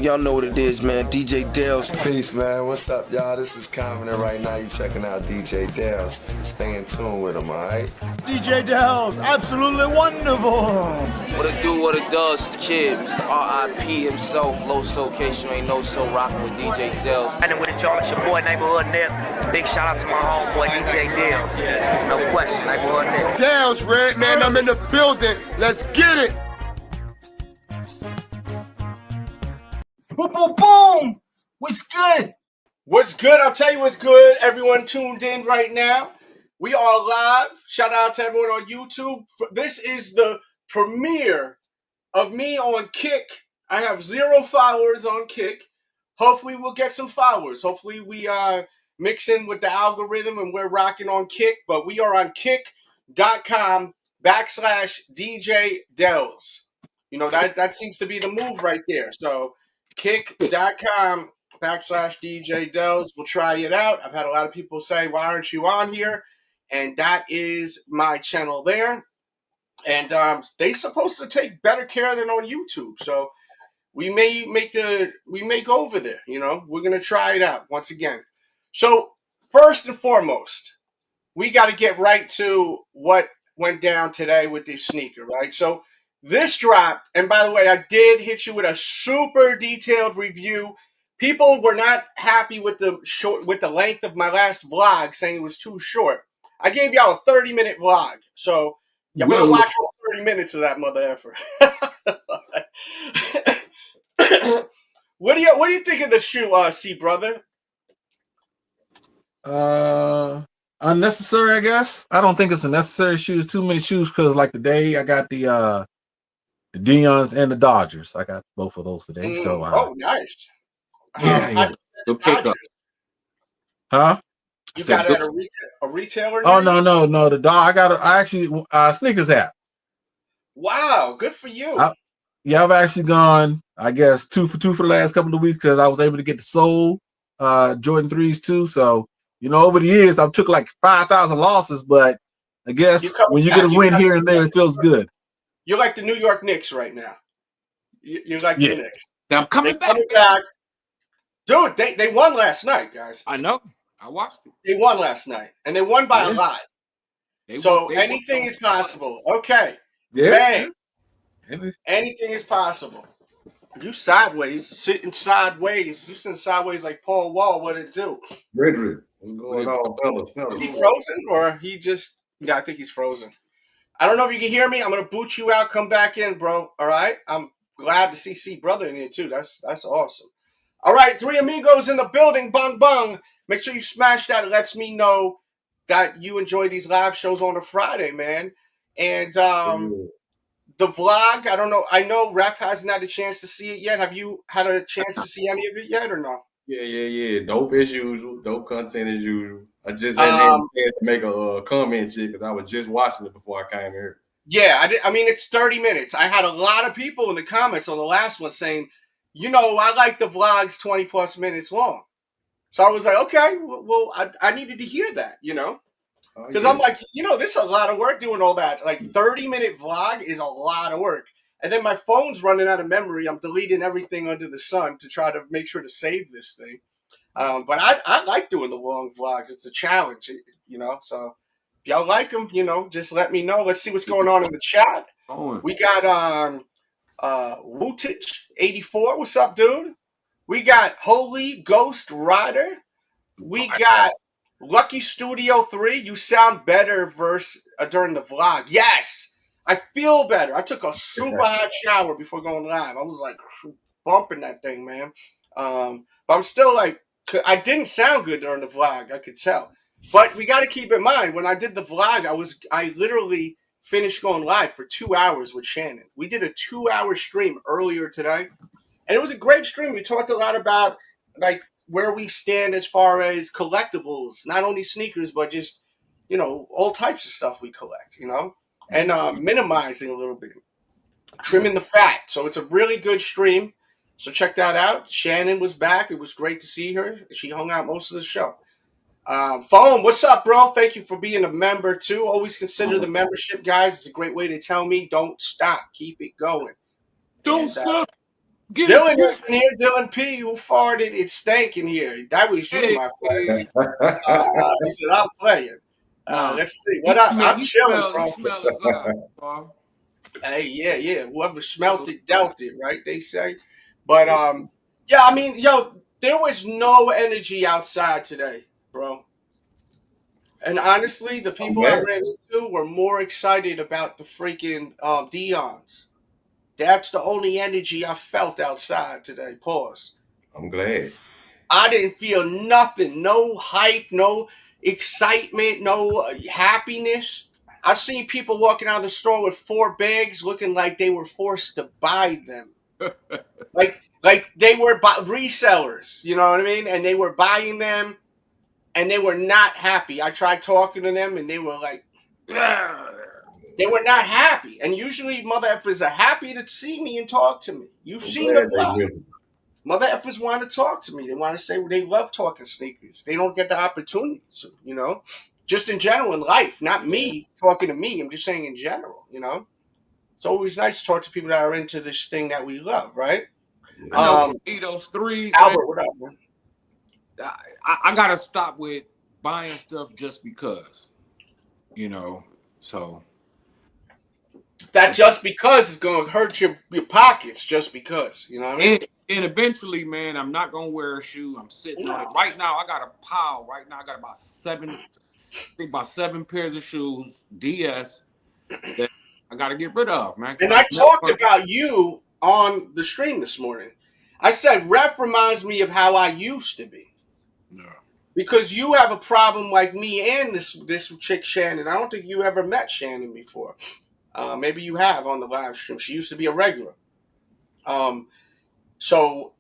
Y'all know what it is, man. DJ Dale's. Peace, man. What's up, y'all? This is Common, and right now you checking out DJ Dale's. Stay in tune with him, alright? DJ Dale's, absolutely wonderful. What it do, what it does, kid. Mr. R.I.P. himself, Low Soul Case, you ain't no so rockin' with DJ Dale's. And with it, y'all, it's your boy, Neighborhood Nip. Big shout out to my homeboy, DJ Dale's. No question, Neighborhood Nip. Dale's, Red, man, I'm in the building. Let's get it. Boom, boom, boom. What's good? What's good? I'll tell you what's good. Everyone tuned in right now. We are live. Shout out to everyone on YouTube. This is the premiere of me on Kick. I have 0 followers on Kick. Hopefully we'll get some followers. Hopefully we mix in with the algorithm and we're rocking on Kick. But we are on kick.com/DJ Dells. You know, that seems to be the move right there. So kick.com/DJ Dells. We'll try it out. I've had a lot of people say, why aren't you on here? And that is my channel there. And they're supposed to take better care than on YouTube. So we may go over there. You know, we're going to try it out once again. So first and foremost, we got to get right to what went down today with this sneaker, right? So this dropped, and by the way, I did hit you with a super detailed review. People were not happy with the length of my last vlog, saying it was too short. I gave y'all a 30-minute vlog, so you're gonna watch all 30 minutes of that mother effer. What do you think of the shoe, C brother? Unnecessary, I guess. I don't think it's a necessary shoe. Too many shoes because, like today, I got the Deons and the Dodgers. I got both of those today. So, nice. Yeah. Good pickup. Huh? You got it at a retailer? Oh no, the dog. I actually Sneakers app. Wow, good for you. I've actually gone, I guess, 2 for 2 for the last couple of weeks because I was able to get the Soul Jordan 3s too. So, you know, over the years I've took like 5,000 losses, but I guess when you get a win here and there, it feels good. You're like the New York Knicks right now. You're like the Knicks. I'm coming back. Dude, they won last night, guys. I know. I watched it. They won last night, and they won by a lot. So anything is possible. Okay. Yeah. Bang. Anything is possible. You sideways, sitting sideways. You sitting sideways like Paul Wall. What it do? Redrick. What's going on, fellas? Is he frozen or he just? Yeah, I think he's frozen. I don't know if you can hear me. I'm gonna boot you out. Come back in, bro. All right. I'm glad to see C brother in here too. That's awesome. All right, 3 amigos in the building. Bung bung. Make sure you smash that. It lets me know that you enjoy these live shows on a Friday, man. And the vlog, I don't know. I know Ref hasn't had a chance to see it yet. Have you had a chance to see any of it yet or no? Yeah. Dope as usual. Dope content as usual. I just had to make a comment, shit, because I was just watching it before I came here. Yeah, I mean, it's 30 minutes. I had a lot of people in the comments on the last one saying, you know, I like the vlogs 20+ minutes long. So I was like, okay, well, I needed to hear that, you know? Because I'm like, you know, this is a lot of work doing all that. Like 30-minute vlog is a lot of work. And then my phone's running out of memory. I'm deleting everything under the sun to try to make sure to save this thing. But I like doing the long vlogs. It's a challenge, you know? So if y'all like them, you know, just let me know. Let's see what's going on in the chat. We got Wootich84. What's up, dude? We got Holy Ghost Rider. We got Lucky Studio 3. You sound better during the vlog. Yes, I feel better. I took a super hot shower before going live. I was like bumping that thing, man. But I'm still like, I didn't sound good during the vlog. I could tell. But we got to keep in mind, when I did the vlog, I literally finished going live for 2 hours with Shannon. We did a 2-hour stream earlier today. And it was a great stream. We talked a lot about like where we stand as far as collectibles, not only sneakers, but just, you know, all types of stuff we collect, you know, and minimizing a little bit, trimming the fat. So it's a really good stream. So check that out. Shannon was back. It was great to see her. She hung out most of the show. Foam, what's up, bro? Thank you for being a member too. Always consider the membership, guys. It's a great way to tell me don't stop. Keep it going. Don't stop. Dylan is in here. Dylan P. Who farted? It stank in here. That was you, my friend. He said, "I'm playing." Let's see. What up? I'm chilling, bro. Hey, yeah. Whoever smelt it, dealt it, right? They say. But yeah. I mean, yo, there was no energy outside today, bro. And honestly, the people I ran into were more excited about the freaking Deons. That's the only energy I felt outside today. Pause. I'm glad. I didn't feel nothing. No hype, no excitement, no happiness. I've seen people walking out of the store with 4 bags looking like they were forced to buy them. like they were resellers, you know what I mean? And they were buying them and they were not happy. I tried talking to them and they were like, they were not happy. And usually mother effers are happy to see me and talk to me. You've seen the vlog. Mother effers want to talk to me. They want to say they love talking sneakers. They don't get the opportunity, so, you know, just in general in life, not me talking to me. I'm just saying in general, you know. It's always nice to talk to people that are into this thing that we love, right? I know those threes. Albert, man, what up, man? I gotta stop with buying stuff just because, you know. So that just because is going to hurt your pockets, just because, you know what I mean? And eventually, man, I'm not gonna wear a shoe. I'm sitting on it right now. I got a pile right now. I got about 7 pairs of shoes, DS, that I got to get rid of, man. And I talked about you on the stream this morning. I said, Ref reminds me of how I used to be. Yeah. Because you have a problem like me and this chick Shannon. I don't think you ever met Shannon before. Maybe you have on the live stream. She used to be a regular. So,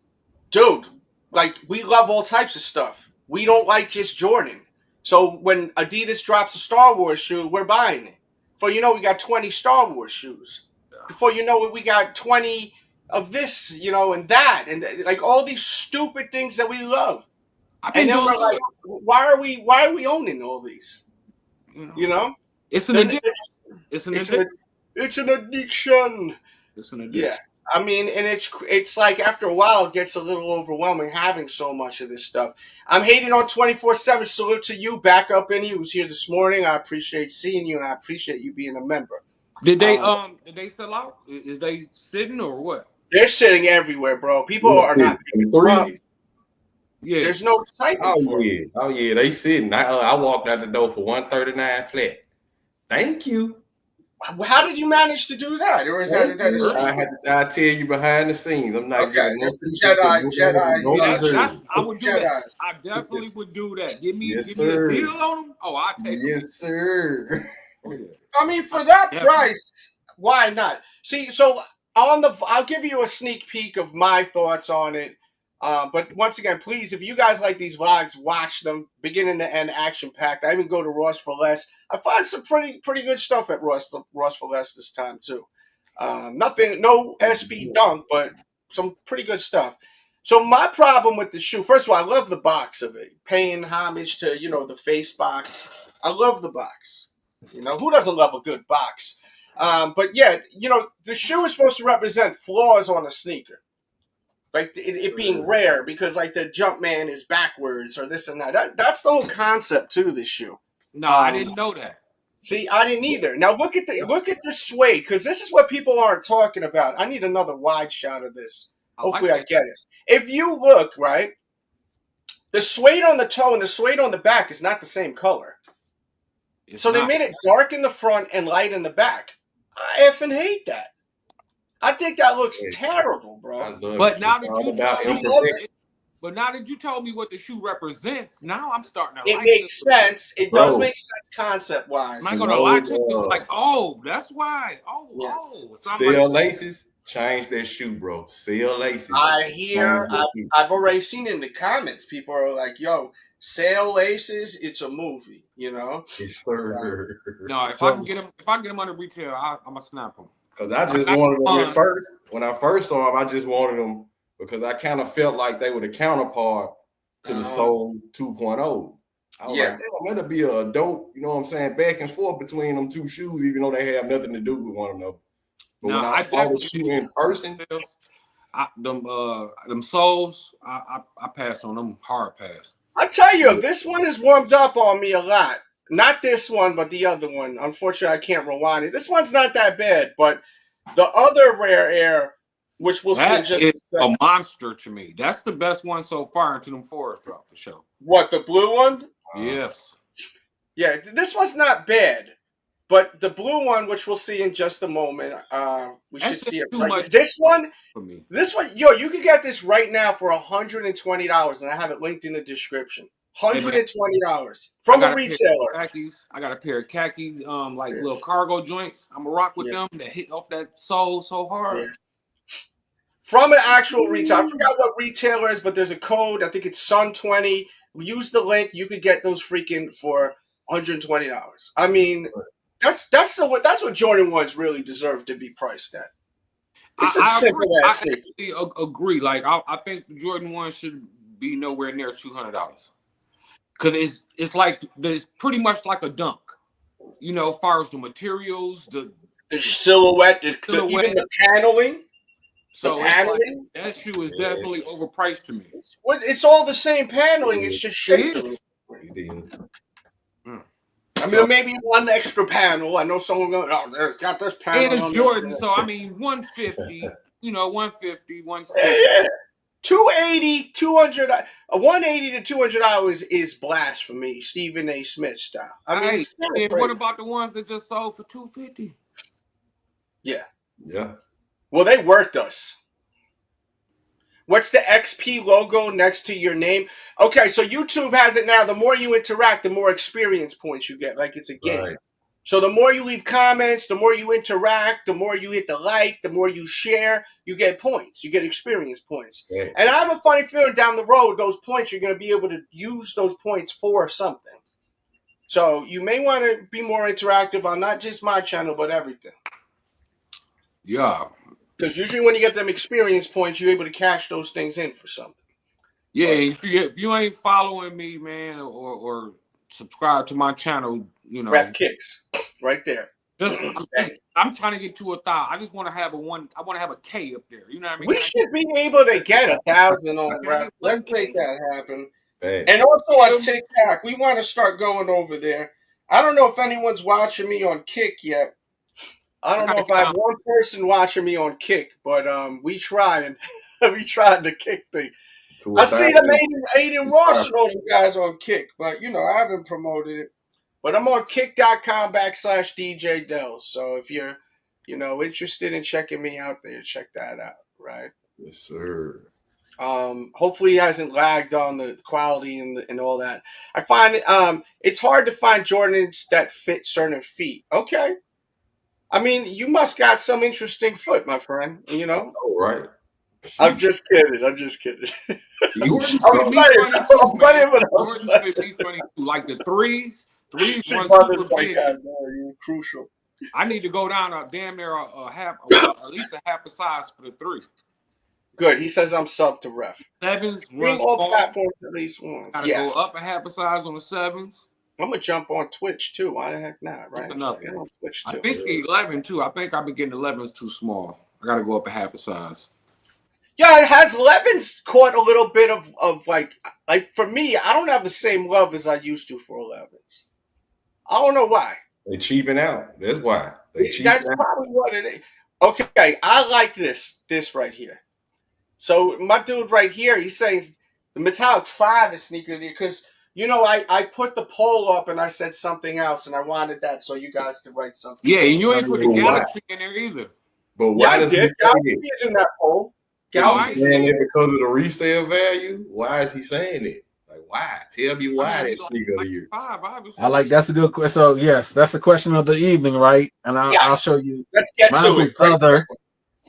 dude, like, we love all types of stuff. We don't like just Jordan. So when Adidas drops a Star Wars shoe, we're buying it. Before you know, we got 20 Star Wars shoes. Before you know it, we got 20 of this, you know, and that, and like all these stupid things that we love. And then we're like, why are we owning all these? You know, it's an addiction. It's an addiction. It's an addiction. It's an addiction. Yeah. I mean, and it's like after a while, it gets a little overwhelming having so much of this stuff. I'm hating on 24/7. Salute to you, Backup Any, who was here this morning. I appreciate seeing you, and I appreciate you being a member. Did they sell out? Is they sitting or what? They're sitting everywhere, bro. People are not. Yeah, there's no type. Oh yeah, they sitting. I walked out the door for $139 flat. Thank you. How did you manage to do that? Or is I tell you behind the scenes. I'm not getting Jedi. I would do that. I definitely would do that. Give me a deal on them. Oh, I take it. Yes, sir. I mean, for that price, why not? See, so I'll give you a sneak peek of my thoughts on it. But once again, please, if you guys like these vlogs, watch them beginning to end, action packed. I even go to Ross for Less. I find some pretty good stuff at Ross for Less this time too. Nothing, no SB dunk, but some pretty good stuff. So my problem with the shoe, first of all, I love the box of it, paying homage to, you know, the face box. I love the box. You know, who doesn't love a good box? But yeah, you know, the shoe is supposed to represent flaws on a sneaker. Like it being rare because like the Jumpman is backwards or this and that. That's the whole concept to this shoe. No, I didn't know that. See, I didn't either. Now look at the suede, because this is what people aren't talking about. I need another wide shot of this. Hopefully I get it. If you look, right, the suede on the toe and the suede on the back is not the same color. So they made it dark in the front and light in the back. I effing hate that. I think that looks terrible, bro. But now that you told me what the shoe represents, now I'm starting to. It makes sense. It does make sense concept wise. I'm not gonna lie to you. It's like, oh, that's why. Oh. Sell laces. Change that shoe, bro. Sell laces. I hear. I've already seen in the comments. People are like, "Yo, sell laces. It's a movie." You know. Yes, sir. No, if I get them under retail, I'm gonna snap them. Because I just wanted them at first. When I first saw them, I just wanted them because I kind of felt like they were the counterpart to the Soul 2.0. I was like, damn, that'll be a dope, you know what I'm saying, back and forth between them two shoes, even though they have nothing to do with one another. But when I saw the shoe in person, them souls, I pass on them, hard pass. I tell you, this one has warmed up on me a lot. Not this one, but the other one. Unfortunately, I can't rewind it. This one's not that bad, but the other rare air, which we'll see in just a second. A monster to me. That's the best one so far into them forest drop for sure. What, the blue one? Yes. Yeah, this one's not bad. But the blue one, which we'll see in just a moment, we should see it right now. This one, yo, you can get this right now for $120, and I have it linked in the description. $120 from a retailer. I got a pair of khakis, like little cargo joints. I'm gonna rock with them that hit off that sole so hard. Yeah. From an actual retailer. I forgot what retailer is, but there's a code. I think it's Sun20. Use the link. You could get those freaking for $120. I mean, that's what Jordan 1s really deserve to be priced at. It's a simple ass thing. I agree. Like I think the Jordan 1 should be nowhere near $200. Because it's like there's pretty much like a dunk, you know, as far as the materials, the silhouette, even the paneling. So like, that shoe is definitely overpriced to me. It's all the same paneling. It's just shaped. I mean, maybe one extra panel. I know someone going, oh, there's got this panel. And it's Jordan, so I mean, 150. You know, 150, 160. Yeah. 280, 200, 180 to $200 is blasphemy, Stephen A. Smith style. I mean, what about the ones that just sold for $250? Yeah. Yeah. Well, they worked us. What's the XP logo next to your name? Okay, so YouTube has it now. The more you interact, the more experience points you get. Like it's a game. Right. So the more you leave comments, the more you interact, the more you hit the like, the more you share, you get points. You get experience points. Yeah. And I have a funny feeling down the road, those points, you're going to be able to use those points for something. So you may want to be more interactive on not just my channel, but everything. Yeah. Because usually when you get them experience points, you're able to cash those things in for something. Yeah, if you ain't following me, man, or subscribe to my channel, you know. Ref Kicks, right there. I'm trying to get to 1,000. I just want to have I want to have a K up there. You know what I mean? We should be able to get 1,000 on Ref. Let's make that happen. Hey. And also on TikTok, we want to start going over there. I don't know if anyone's watching me on Kick yet. I don't know if I have one person watching me on Kick, but we tried the Kick thing. I see them Aiden Ross and all the guys on Kick, but you know I haven't promoted it. But I'm on kick.com/DJ Dells. So if you're, you know, interested in checking me out there, check that out, right? Yes, sir. Hopefully it hasn't lagged on the quality and all that. I find it's hard to find Jordans that fit certain feet. Okay. I mean, you must got some interesting foot, my friend. You know? Oh, right. I'm just kidding. Jordans fit me funny too. Like the threes run super big. You're crucial. I need to go down a damn near at least a half a size for the 3. Good. He says I'm sub to Ref. 7s run all platforms at least once. Gotta go up a half a size on the 7s. I'm gonna jump on Twitch too. Why the heck not? Right? On Twitch too. I think the 11 too. I think I've been getting 11s too small. I gotta go up a half a size. Yeah, it has 11s caught a little bit of like for me, I don't have the same love as I used to for 11s. I don't know why. They cheaping out. That's why. That's probably what it is. Okay, I like this right here. So my dude right here, he's saying the Metallic 5 is sneaker there because you know I put the poll up and I said something else and I wanted that so you guys could write something. Yeah, and you ain't put the Galaxy in there either. But why does he Galaxy is in that poll? Galaxy saying it because of the resale value? Why is he saying it? Like why? Tell me why that sneaker of you. I like that's a good question. So yes, that's the question of the evening, right? And I'll show you. Let's get to it.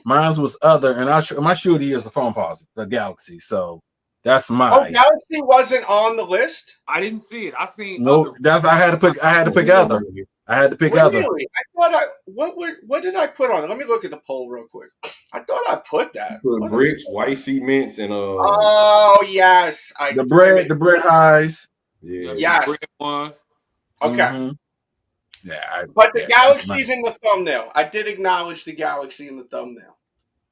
Mine was other, and my shooty is the phone pause, the Galaxy. So that's mine. Oh, Galaxy wasn't on the list. I didn't see it. I seen no. That's I had to pick other. I had to pick other. I thought what did I put on it? Let me look at the poll real quick. I thought I put that. Put bricks, white cements, and Oh yes, the bread highs. Yeah. Yes. Okay. Mm-hmm. Yeah. But the Galaxy's in the thumbnail. I did acknowledge the Galaxy in the thumbnail.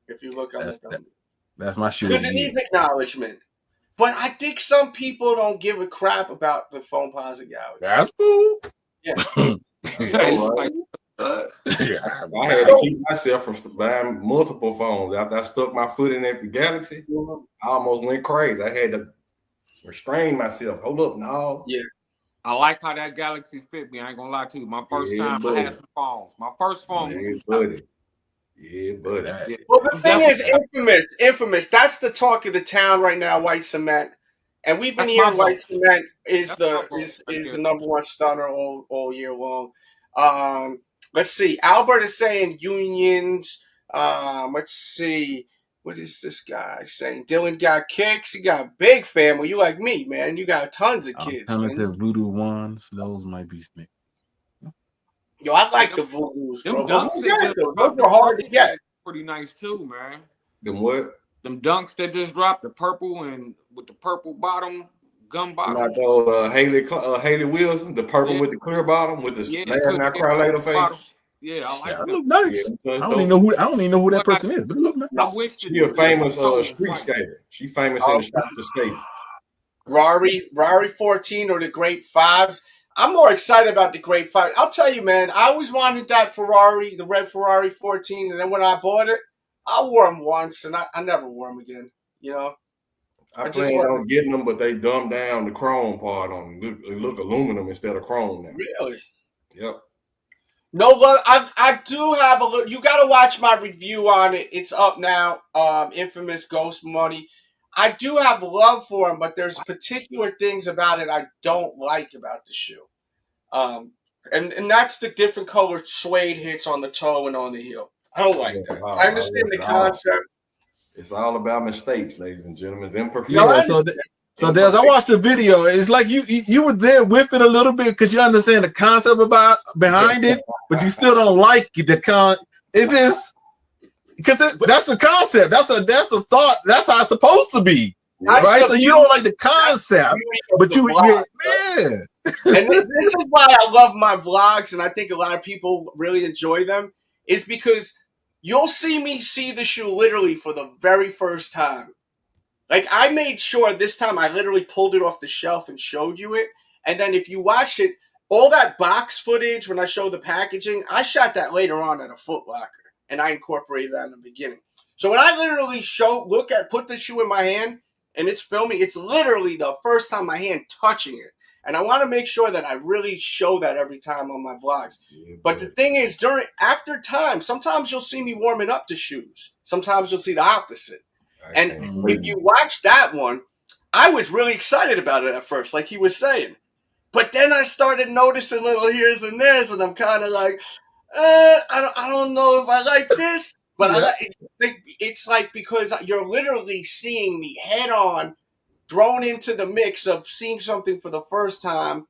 If you look on the thumbnail. That's my shoe. Because it needs acknowledgement. But I think some people don't give a crap about the Foam Plaza Galaxy. That's cool. Yeah. I had to keep myself from buying multiple phones. After I stuck my foot in that Galaxy, I almost went crazy. I had to restrain myself. Hold up, no. Yeah. I like how that Galaxy fit me. I ain't gonna lie to you. My first time I had some phones. My first phone was buddy. Yeah, buddy. Yeah. Well, the thing is, infamous. That's the talk of the town right now, White Cement. And we've been hearing White Cement is the number one stunner all year long. Let's see. Albert is saying unions. Let's see. What is this guy saying? Dylan got kicks. He got a big family. You like me, man. You got tons of kids. Alternative voodoo ones. Those might be snake. Yo, I like the voodoos, bro. Them dunks Those were hard to get. Pretty nice too, man. Them what? Them dunks that just dropped, the purple and with the purple bottom, gum bottom. Like those Haley Wilson, the purple with the clear bottom with the laugh not cry later face. Bottom. Yeah, I like that. Look nice. I don't even know who that person is, but it look nice. She a famous street skater. She famous in the street to skate. Rari 14 or the Great Fives. I'm more excited about the Great Five. I'll tell you, man, I always wanted that Ferrari, the red Ferrari 14, and then when I bought it, I wore them once, and I never wore them again, you know? I planned on getting them, but they dumbed down the chrome part on them. They look aluminum instead of chrome now. Really? Yep. No, look, I do have a little. You got to watch my review on it. It's up now. Infamous Ghost Money. I do have love for him, but there's particular things about it I don't like about the shoe. And that's the different colored suede hits on the toe and on the heel. I don't like that. I understand the concept. It's all about mistakes, ladies and gentlemen. Imperfections. So Des, I watched the video. It's like you were there with it a little bit because you understand the concept behind it, but you still don't like the It's just because that's the concept. That's a thought. That's how it's supposed to be, right? So you don't like the concept, but And this is why I love my vlogs, and I think a lot of people really enjoy them, is because you'll see me see the shoe literally for the very first time. Like, I made sure this time I literally pulled it off the shelf and showed you it. And then if you watch it, all that box footage when I show the packaging, I shot that later on at a Foot Locker. And I incorporated that in the beginning. So when I literally put the shoe in my hand and it's filming, it's literally the first time my hand touching it. And I want to make sure that I really show that every time on my vlogs. But the thing is, after time, sometimes you'll see me warming up to shoes. Sometimes you'll see the opposite. And if you watch that one, I was really excited about it at first, like he was saying. But then I started noticing little here's and there's, and I'm kind of like, I don't know if I like this. But it's like because you're literally seeing me head on, thrown into the mix of seeing something for the first time.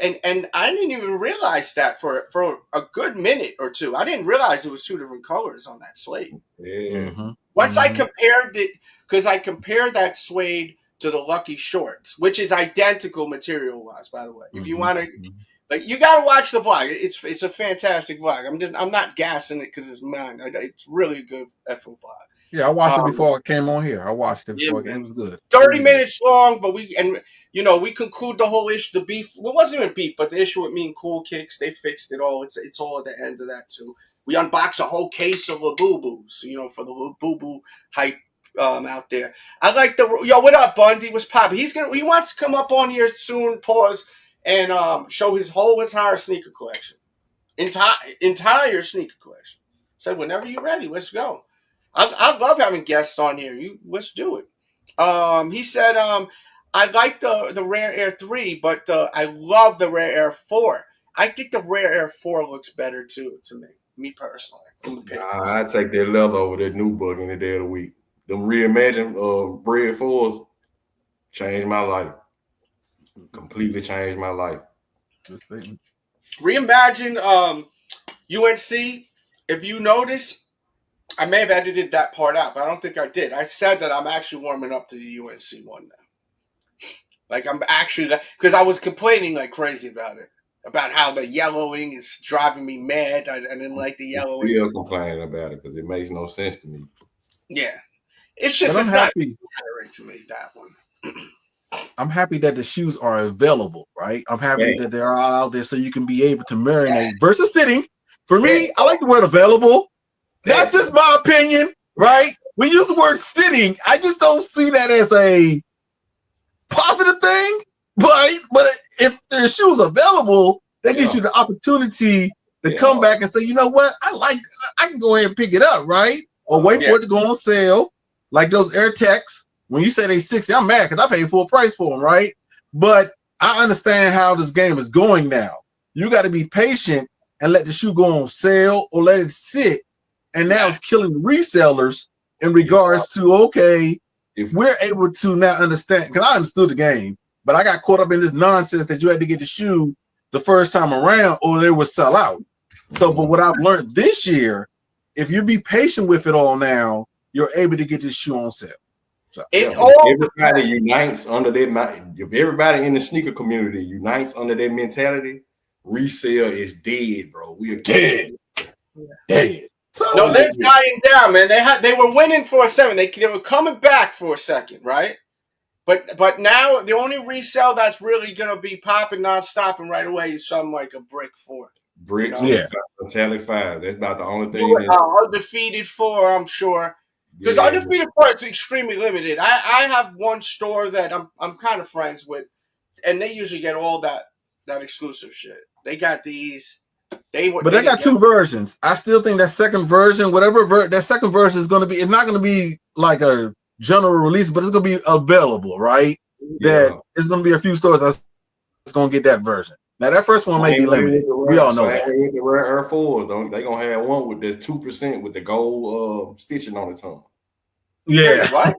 And I didn't even realize that for a good minute or two. I didn't realize it was two different colors on that suede. Yeah. Once I compared it, because I compared that suede to the Lucky Shorts, which is identical material-wise, by the way. If you want to, you got to watch the vlog. It's a fantastic vlog. I'm not gassing it because it's mine. It's really a good effing vlog. Yeah, I watched it before it came on here. I watched it before it was good. 30 minutes long, but we conclude the whole issue, the beef. Well, it wasn't even beef, but the issue with me and Cool Kicks, they fixed it all. It's all at the end of that too. We unbox a whole case of Labubu's, for the Labubu hype out there. I like what up, Bundy? What's poppin'? He wants to come up on here soon, pause, and show his whole entire sneaker collection. Entire sneaker collection. Said whenever you're ready, let's go. I love having guests on here. Let's do it. He said, I like the Rare Air 3, but I love the Rare Air 4. I think the Rare Air 4 looks better too, to me personally. I take that leather over that new bug any day of the week. Them reimagined Bread 4s changed my life. Completely changed my life. Reimagine UNC. If you notice, I may have edited that part out, but I don't think I did. I said that I'm actually warming up to the UNC one now. Like I'm actually, because I was complaining like crazy about it, about how the yellowing is driving me mad. I didn't like the yellowing. Still complaining about it because it makes no sense to me. Yeah. It's just I'm it's happy. not flattering to me, that one. I'm happy that the shoes are available, right? I'm happy that they're all out there so you can be able to marinate versus sitting. For me, I like the word available. That's just my opinion, right? When you use the word sitting, I just don't see that as a positive thing. But if there's shoes available, that gives you the opportunity to come back and say, you know what, I can go ahead and pick it up, right? Or wait for it to go on sale, like those Air Techs. When you say they 60, I'm mad because I paid full price for them, right? But I understand how this game is going now. You got to be patient and let the shoe go on sale or let it sit. And now it's killing resellers in regards to, okay, if we're able to now understand, because I understood the game, but I got caught up in this nonsense that you had to get the shoe the first time around or they would sell out. So, but what I've learned this year, if you be patient with it all now, you're able to get this shoe on sale. So, everybody unites under their, if everybody in the sneaker community unites under their mentality, resale is dead, bro. We are dead. Dead. So, no, they're dying down, man. They were winning for a second. They were coming back for a second, right? But now the only resale that's really gonna be popping, not stopping right away is something like a Brick 4. Bricks, Metallic 5. That's about the only thing. Undefeated 4, I'm sure. Because Undefeated 4 is extremely limited. I have one store that I'm kind of friends with, and they usually get all that exclusive shit. They got these. They got two versions. I still think that second version, whatever that second version is going to be, it's not going to be like a general release, but it's going to be available, right? That it's going to be a few stores that's going to get that version. Now that first one may be limited. We all know that. The Rare Air 4s, though, they gonna have one with this 2% with the gold stitching on the tongue. Yeah, what?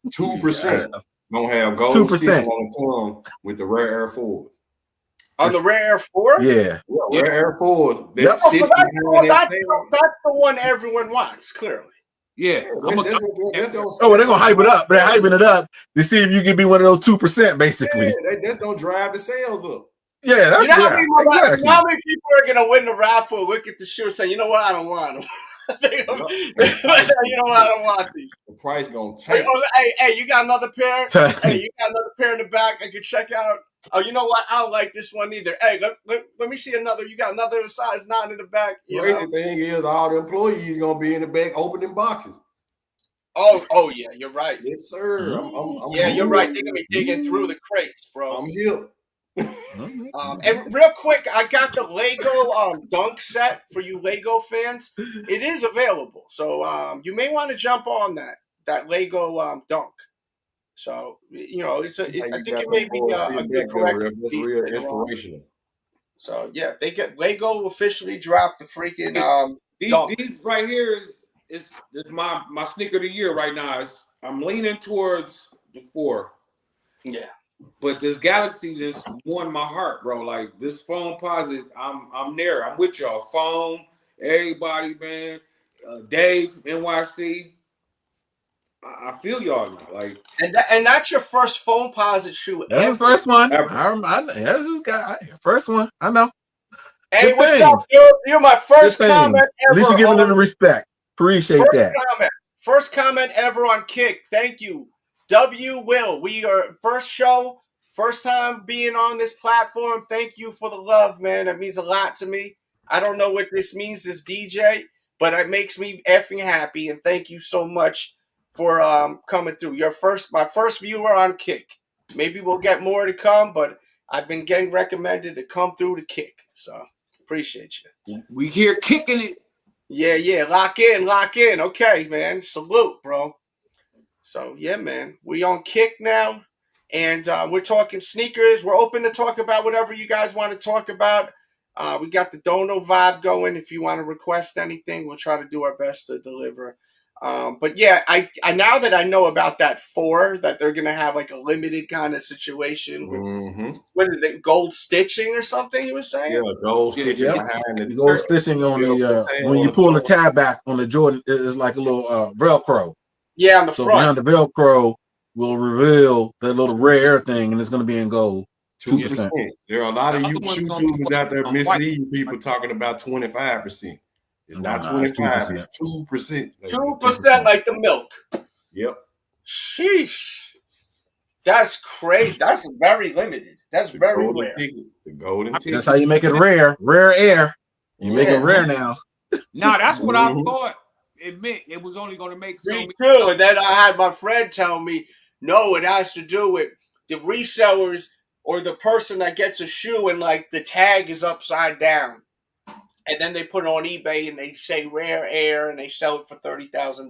2% gonna have gold 2% stitching on the tongue with the Rare Air 4s. On the Rare Air 4? Yeah, Rare Air 4s. Yep. Oh, so that's the one everyone wants, clearly. Yeah. They're gonna hype it up. They're hyping it up to see if you can be one of those 2%, basically. Yeah, that's gonna drive the sales up. Yeah, that's exactly. How many people are gonna win the raffle? Look at the shoe and say, you know what, I don't want them. You know what, I don't want these. The price gonna take. Hey, you got another pair? Hey, you got another pair in the back I can check out? Oh, you know what? I don't like this one either. Hey, let me see another. You got another size 9 in the back. The crazy thing is, all the employees gonna be in the back opening boxes. Oh yeah, you're right. Yes, sir. You're right. They're gonna be digging through the crates, bro. I'm here. And real quick, I got the Lego dunk set for you Lego fans. It is available, so you may want to jump on that Lego dunk. So I think it may be a good correction. That's real inspirational. So yeah, Lego officially dropped the freaking these right here is my sneaker of the year right now. I'm leaning towards the 4. Yeah. But this Galaxy just won my heart, bro. Like this Foam Posit, I'm there. I'm with y'all. Foam, everybody, man. Dave, NYC. I feel y'all now. Like, and that's your first Foam Posit shoe. That's the first one. First one. I know. Hey, what's up? You're my first comment ever. At least you give a little respect. Appreciate that. First comment ever on Kick. Thank you. W. Will, we are first show, first time being on this platform. Thank you for the love, man. That means a lot to me. I don't know what this means, this DJ, but it makes me effing happy. And thank you so much for coming through. My first viewer on Kick. Maybe we'll get more to come, but I've been getting recommended to come through to Kick. So appreciate you. We here kicking it. Yeah. Lock in. Okay, man. Salute, bro. So, yeah, man, we on Kick now, and we're talking sneakers. We're open to talk about whatever you guys want to talk about. We got the Dono vibe going. If you want to request anything, we'll try to do our best to deliver. But, yeah, I now that I know about that 4, that they're going to have like a limited kind of situation. With, what is it, gold stitching or something he was saying? Yeah, gold stitching. The gold stitching on the, when you pull the tab back on the Jordan, it's like a little Velcro. Yeah, on the so front. Behind the Velcro will reveal that little rare thing, and it's going to be in gold. 2%. There are a lot of YouTubers out there misleading people talking about 25%. It's not 25%. It's 2%. 2% like the milk. Yep. Sheesh. That's crazy. That's very limited. That's very rare. The golden ticket. That's how you make it rare. Rare air. You make it rare now. Nah, that's what I thought it meant. It was only going to make so Me many. too. And then I had my friend tell me, no, it has to do with the resellers or the person that gets a shoe and like the tag is upside down. And then they put it on eBay and they say rare air and they sell it for $30,000.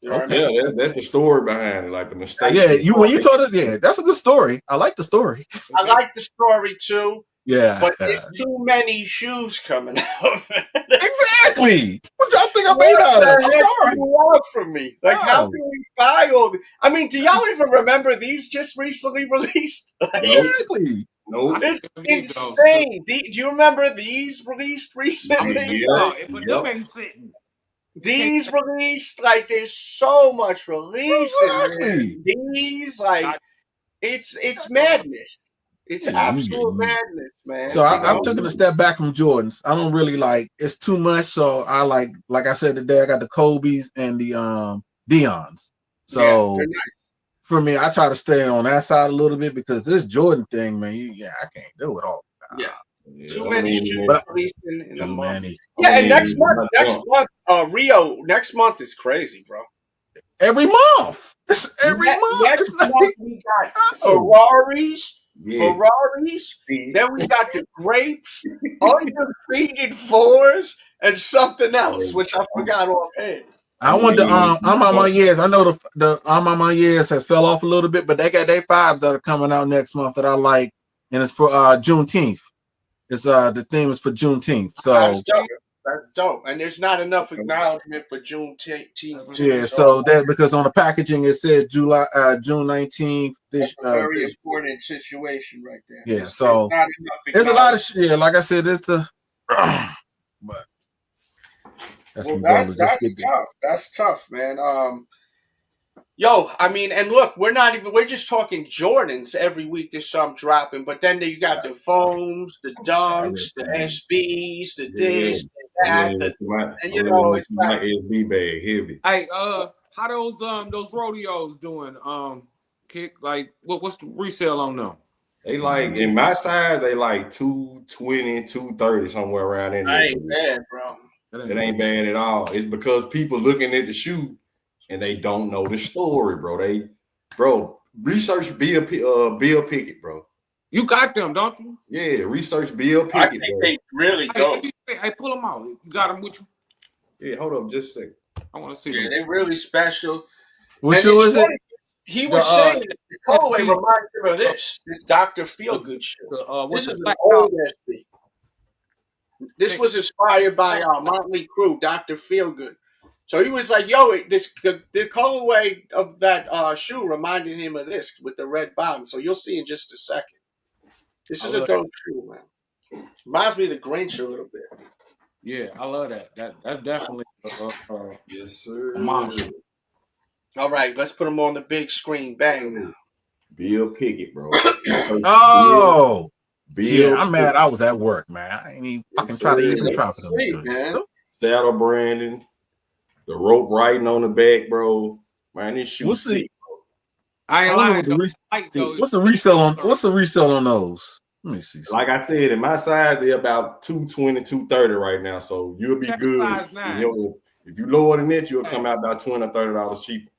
You know what I mean? Yeah, that's the story behind it, like the mistake. Yeah, when you told it, yeah, that's a good story. I like the story. I like the story too. Yeah. But there's too many shoes coming out. Exactly. What y'all think I made out of? I'm sorry. Out from me. Like, how can we buy all these? I mean, do y'all even remember these just recently released? Exactly. Nope. It's insane. Do you remember these released recently? But them ain't sitting. These released, like, there's so much releasing. Exactly. These, like, it's madness. It's absolute madness, man. So I'm taking a step back from Jordans. I don't really like it's too much. So I like I said today, I got the Kobe's and the Deons. So nice. For me, I try to stay on that side a little bit because this Jordan thing, man, I can't do it all. Too many shoes releasing in a month. And next month, Rio, next month is crazy, bro. Every month. Every month. Next month we got Ferraris. Then we got the grapes, undefeated fours, and something else, which I forgot offhand. I want the Amama Years. I know the Amama Years has fell off a little bit, but they got their fives that are coming out next month that I like, and it's for Juneteenth. It's the theme is for Juneteenth. So that's dope. And there's not enough acknowledgement for Juneteenth. Yeah, so that because on the packaging it said June 19th. That's a very important situation right there. Yeah, so there's a lot of shit. Like I said, it's the but that's tough. That's tough, man. Yo, I mean, and look, we're just talking Jordans every week. There's some dropping, but then you got the foams, the dunks, the SBs, the this, the that, and you know, it's like SB bag heavy. Hey, how those rodeos doing? Kick, like, what's the resale on them? They like in my size, they like 220, 230, somewhere around in there. Ain't bad, bro. It ain't bad at all. It's because people looking at the shoe and they don't know the story, bro. Research Bill Pickett, bro. You got them, don't you? Yeah, research Bill Pickett. I think they really dope. Hey, pull them out. You got them with you? Yeah, hold up, just a second. I want to see. Yeah, they really special. What shoe is it? He was saying that the colorway reminds him of this Dr. Feelgood shoe. This is an old SB. This was inspired by Motley Crue, Dr. Feelgood. So he was like, yo, the colorway of that shoe reminded him of this with the red bottom. So you'll see in just a second. This is a dope shoe, man. Reminds me of the Grinch a little bit. Yeah, I love that. That's definitely yes, sir. Monster. All right, let's put them on the big screen. Bang. Bill Pickett, bro. Oh. Bill I'm mad. I was at work, man. I ain't even fucking try to even try for them. Man. Saddle branding, the rope riding on the back, bro. Man, this shoe sick, bro. I ain't lying. What's the resale on? What's the resale on those? Let me see. Like I said, in my size, they're about 220, 230 right now. So you'll be good. If you lower than that, you'll come out about $20 or $30 cheaper.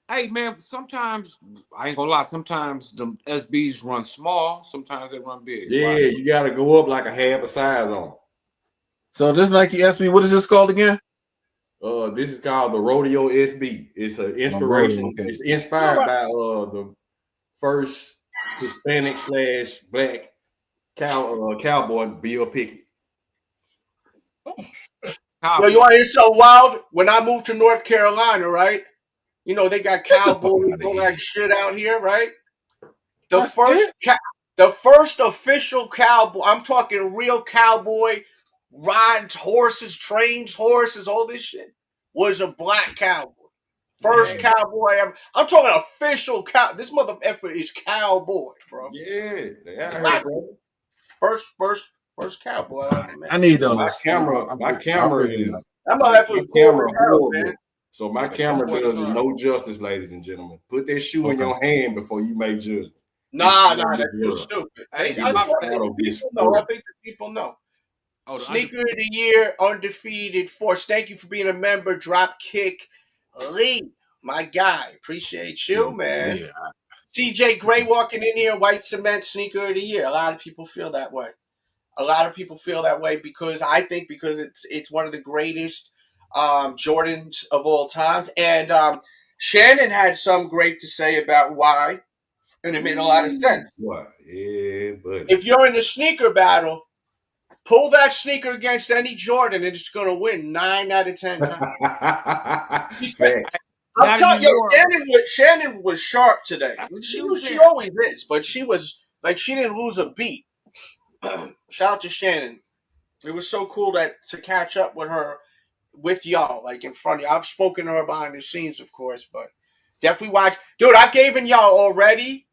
Hey man, sometimes I ain't gonna lie. Sometimes the SBs run small. Sometimes they run big. Yeah, right? You got to go up like a half a size on. So this Nike SB, what is this called again? This is called the Rodeo SB. It's an inspiration. Okay. It's inspired by the first Hispanic / black cowboy, Bill Pickett. Yo, you want to hear so wild? When I moved to North Carolina, right? You know, they got cowboys doing like shit out here, right? The first official cowboy, I'm talking real cowboy, rides horses, trains horses, all this shit, was a black cowboy. First cowboy ever. I'm talking official cow. This mother effer is cowboy, bro. Yeah, they out here, bro. First cowboy. I need those. My camera is that mother effer is camera, man. So my camera does no justice, ladies and gentlemen. Put that shoe in your hand before you make judgment. Nah, that's just stupid. Hey, I think the people know. Sneaker of the year, undefeated force. Thank you for being a member. Dropkick Lee, my guy. Appreciate you, man. Yeah. CJ Gray walking in here, white cement sneaker of the year. A lot of people feel that way. Because it's one of the greatest Jordans of all times. And Shannon had some great to say about why, and it made a lot of sense. What? Yeah, buddy. If you're in the sneaker battle, pull that sneaker against any Jordan, and it's going to win 9 out of 10 times. I'm telling you, Shannon was sharp today. She always is, but she was like, she didn't lose a beat. Shout out to Shannon. It was so cool to catch up with her, with y'all, like in front of you. I've spoken to her behind the scenes, of course, but definitely watch. Dude, I've given y'all already,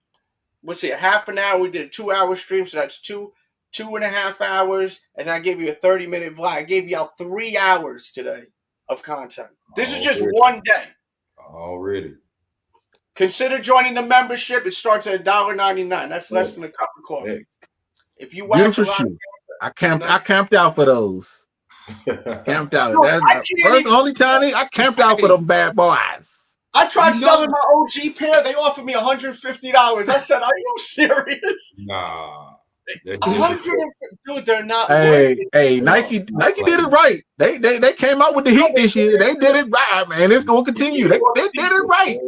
let's see, a half an hour. We did a 2-hour stream, so that's 2.5 hours, and I gave you a 30-minute vlog. I gave y'all 3 hours today of content. This is just one day. Already. Consider joining the membership. It starts at $1.99. That's less than a cup of coffee. If you watch a lot of I camped out for those. Camped out. First only time I camped out for them bad boys. I tried selling my OG pair. They offered me $150. I said, "Are you serious?" Nah. Dude, they're not. Hey, Nike did it right. They came out with the heat this year. They did it right, man. It's gonna continue. They did it right.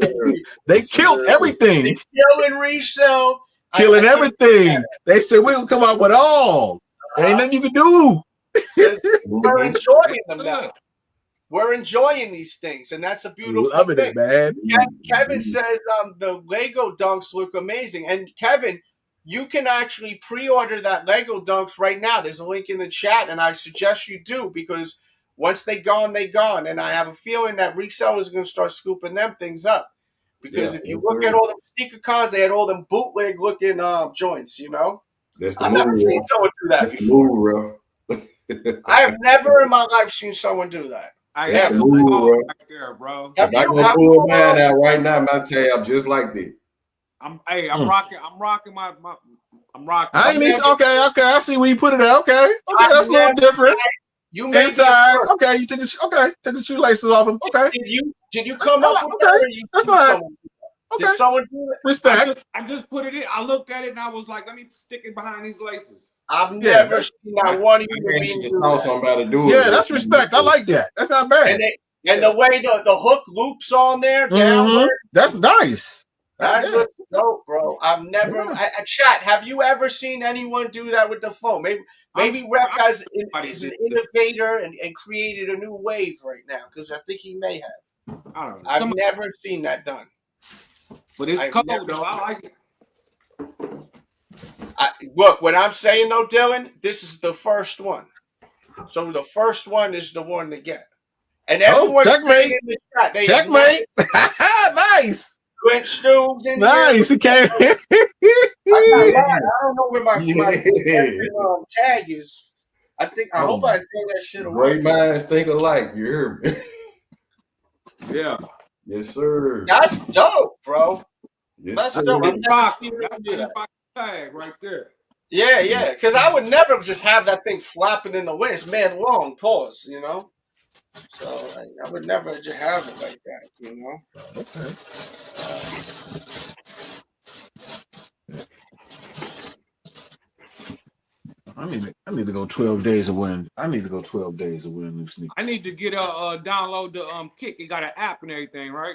They killed everything. They killing resale. Killing everything. They said we're gonna come out with all. There ain't nothing you can do. We're enjoying them now. We're enjoying these things, and that's a beautiful thing. It, man. Kevin says the Lego dunks look amazing. And Kevin, you can actually pre-order that Lego dunks right now. There's a link in the chat, and I suggest you do, because once they're gone, they're gone. And I have a feeling that resellers are going to start scooping them things up. Because if you look at all them sneaker cons, they had all them bootleg looking joints, you know? I've never seen someone do that before. I have never in my life seen someone do that. I have right there, bro. If I go pull mine out right now, my tab just like this. I'm rocking my I'm rocking. I ain't okay. I see where you put it at. Okay, that's a little different. You inside. Okay, you take the shoelaces off him. Okay. Did you come up with that? Or you that's fine. Did someone do it? Respect. I just put it in. I looked at it and I was like, let me stick it behind these laces. I've never seen that one human being do saw somebody do it. Yeah, that's respect. I like that. That's not bad. And the way the hook loops on there downward. That's nice. That looks dope, bro. I've never. Chat. Have you ever seen anyone do that with the phone? Maybe Rep is an innovator and created a new wave right now, because I think he may have. I don't know. I've never seen that done. But it's cold though. I like it. Look, what I'm saying though, Dylan, this is the first one. So the first one is the one to get. And everyone's checkmate. in the chat. Checkmate. Nice. Clint Stoops in nice. Here. Okay. I don't know where my tag is. I hope I throw that shit away. Great minds think alike. You hear me? Yeah. Yes, sir. That's dope, bro. Yes, that's sir. dope. That's tag right there. Yeah. Because I would never just have that thing flapping in the wind. It's mad long. Pause. You know. So I would never just have it like that. You know. Okay. I need to go 12 days of win. I need to go 12 days of win new sneakers. I need to get download the Kick. It got an app and everything, right?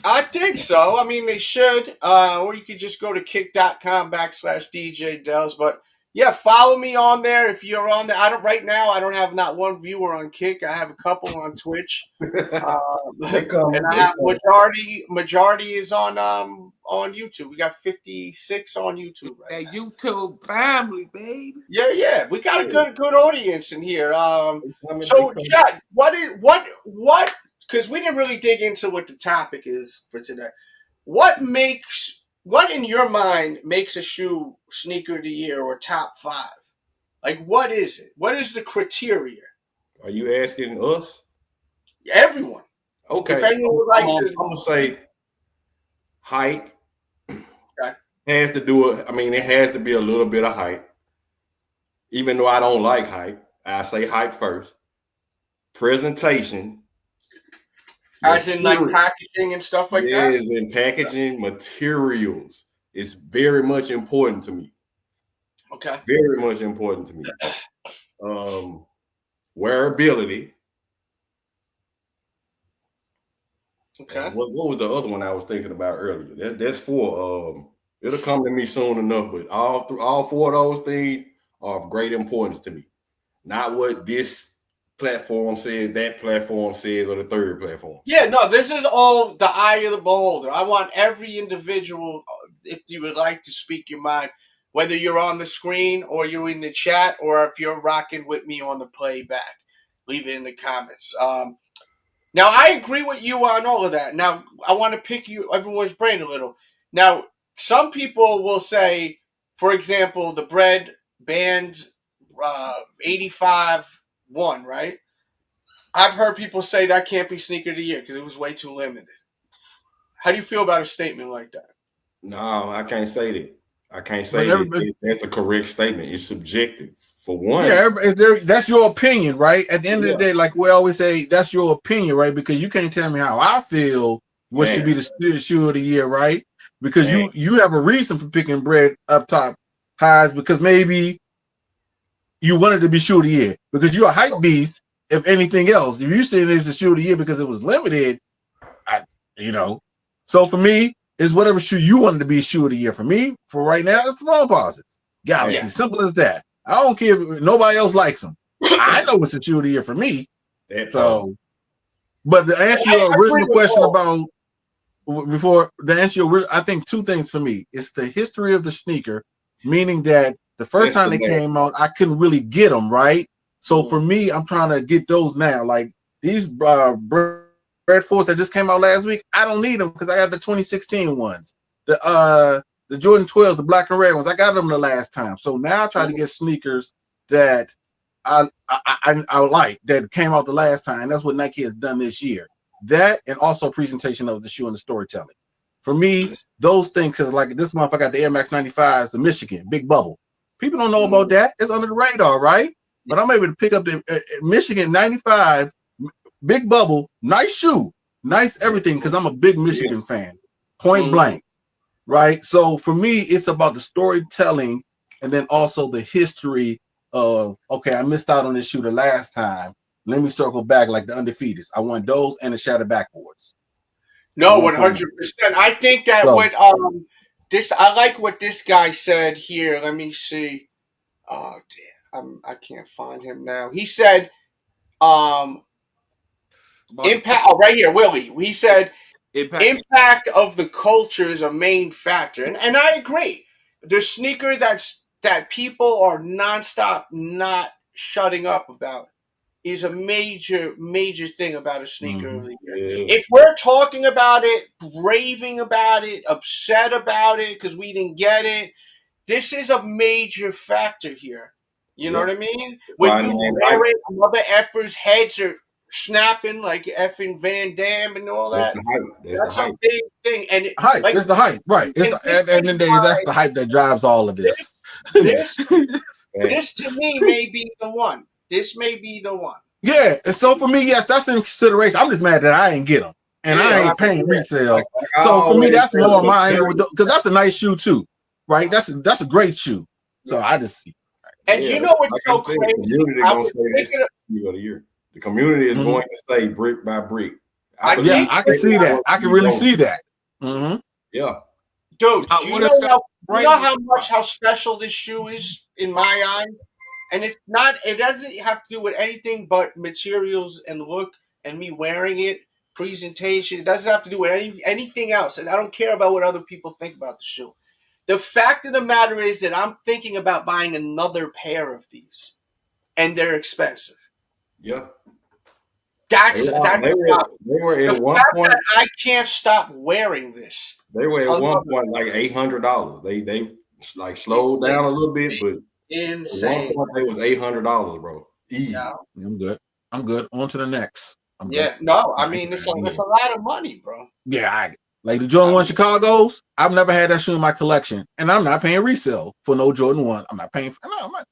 I think so. I mean, they should. Or you could just go to kick.com/DJ Dells. But yeah, follow me on there if you're on there. Right now I don't have not one viewer on Kick. I have a couple on Twitch. And I have majority is on YouTube. We got 56 on YouTube right now. YouTube family, baby. Yeah. We got a good audience in here. So Chad, what because we didn't really dig into what the topic is for today. What in your mind makes a shoe sneaker of the year or top 5? Like, what is it? What is the criteria? Are you asking us? Everyone. Okay. If anyone would like to, I'm gonna say hype. Okay. Has to do it. I mean, it has to be a little bit of hype. Even though I don't like hype, I say hype first. Presentation. as in like packaging and stuff like that. Yes, in packaging materials. It's very much important to me. Okay. Very much important to me. Wearability. Okay. What was the other one I was thinking about earlier? That's four. It'll come to me soon enough, but all four of those things are of great importance to me. Not what this platform says, that platform says, or the third platform. Yeah, no, this is all the eye of the beholder. I want every individual, if you would like to speak your mind, whether you're on the screen or you're in the chat or if you're rocking with me on the playback, leave it in the comments. Now, I agree with you on all of that. Now, I want to pick everyone's brain a little. Now, some people will say, for example, the Bread Band 85 won, right? I've heard people say that can't be sneaker of the year because it was way too limited. How do you feel about a statement like that? No, I can't say that. I can't say that. That's a correct statement. It's subjective. For one, yeah, that's your opinion, right? At the end of the day, like we always say, that's your opinion, right? Because you can't tell me how I feel what should be the shoe of the year, right? Because you have a reason for picking Bread up top highs because maybe you wanted to be shoe of the year because you're a hype beast. If anything else, if you say it's the shoe of the year because it was limited, So for me, it's whatever shoe you wanted to be shoe of the year. For me, for right now, it's the Long Posits. Galaxy, simple as that. I don't care if nobody else likes them. I know it's the shoe of the year for me. So, but to answer your original question about I think two things for me. It's the history of the sneaker, meaning that the first time they came out, I couldn't really get them, right? So for me, I'm trying to get those now. Like these Bread Force that just came out last week, I don't need them because I got the 2016 ones. The Jordan 12s, the black and red ones, I got them the last time. So now I try to get sneakers that I like that came out the last time. That's what Nike has done this year. That and also presentation of the shoe and the storytelling. For me, those things, because like this month I got the Air Max 95s, the Michigan, big bubble. People don't know about that. It's under the radar, right? But I'm able to pick up the Michigan 95 big bubble, nice shoe, nice everything, because I'm a big Michigan fan, point blank, right? So for me, it's about the storytelling and then also the history of, okay, I missed out on this shoe the last time. Let me circle back like the Undefeateds. I want those and the Shatter Backboards. No, 100%. I think that I like what this guy said here. Let me see. Oh, damn. I can't find him now. He said, impact right here, Willie. He said impact of the culture is a main factor. And I agree. The sneaker that people are nonstop not shutting up about is a major thing about a sneaker of the year. If we're talking about it, raving about it, upset about it because we didn't get it, this is a major factor here. You know what I mean? When you wear it, other effers' heads are snapping like effing Van Damme and all that. That's a big thing. And hype. Like, it's the hype, right? It's at the end of the day, that's the hype that drives all of this. This to me may be the one. This may be the one. Yeah, and so for me, yes, that's in consideration. I'm just mad that I ain't get them, and I ain't paying resale. So for me, that's more my angle because that's a nice shoe too, right? That's a great shoe. So I just and you know what's so crazy? The community is going to say brick by brick. I can see that. I can really see that. Yeah, dude, do you know how special this shoe is in my eye? And it doesn't have to do with anything but materials and look and me wearing it, presentation. It doesn't have to do with anything else. And I don't care about what other people think about the shoe. The fact of the matter is that I'm thinking about buying another pair of these. And they're expensive. Yeah. That's they were at one point that I can't stop wearing this. They were at one point like $800. They like slowed down a little bit, but insane. At one point, they was $800, bro. Easy. Yeah. I'm good. On to the next. I'm Yeah, good. no, I mean it's a lot of money, bro. Yeah, like the Jordan 1 Chicago's, I've never had that shoe in my collection, and I'm not paying resale for no Jordan 1. I'm not paying for. No, I'm not.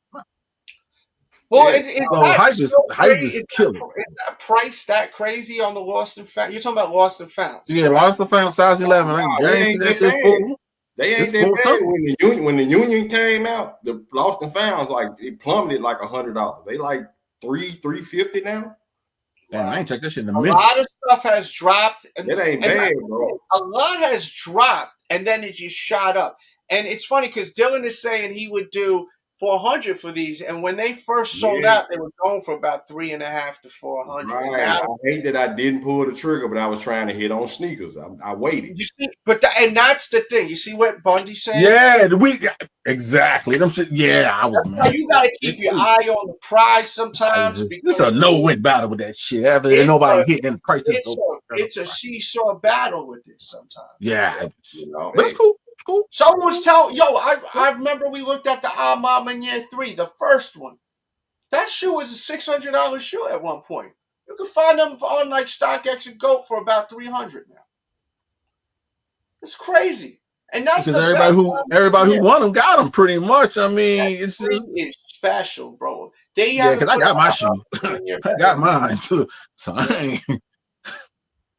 Well, Yeah. is So that hype so is crazy? killing. Is that price that crazy on the Lost and Found? You're talking about Lost and Founds. Yeah, Lost and Found size 11. I guarantee that shit full. They ain't It's that full bad. something. When the union came out, the Lost and Founds like it plummeted like $100. They like $350 now. Damn, I ain't checked that shit in a A minute. lot of stuff has dropped. It ain't bad, bro. A lot has dropped, and then it just shot up. And it's funny because Dylan is saying he would do 400 for these, and when they first sold out, they were going for about 3.5 to 400. Right. Now, I hate that I didn't pull the trigger, but I was trying to hit on sneakers. I waited. you see, and that's the thing. You see what Bundy said? Yeah, exactly. Them shit. Yeah, I was. Man, you got to keep your eye on the prize sometimes. This a no-win battle with that shit. After nobody hitting the price, it's a seesaw battle with this sometimes. Yeah, you know, but it's cool. It's cool. Someone was telling, I remember we looked at the Mama in year 3, the first one. That shoe was a $600 shoe at one point. You can find them on like StockX and GOAT for about $300 now. It's crazy, and that's because everybody who won them got them pretty much. I mean, it's just special, bro. They because I got my shoe. I got mine too, so I ain't.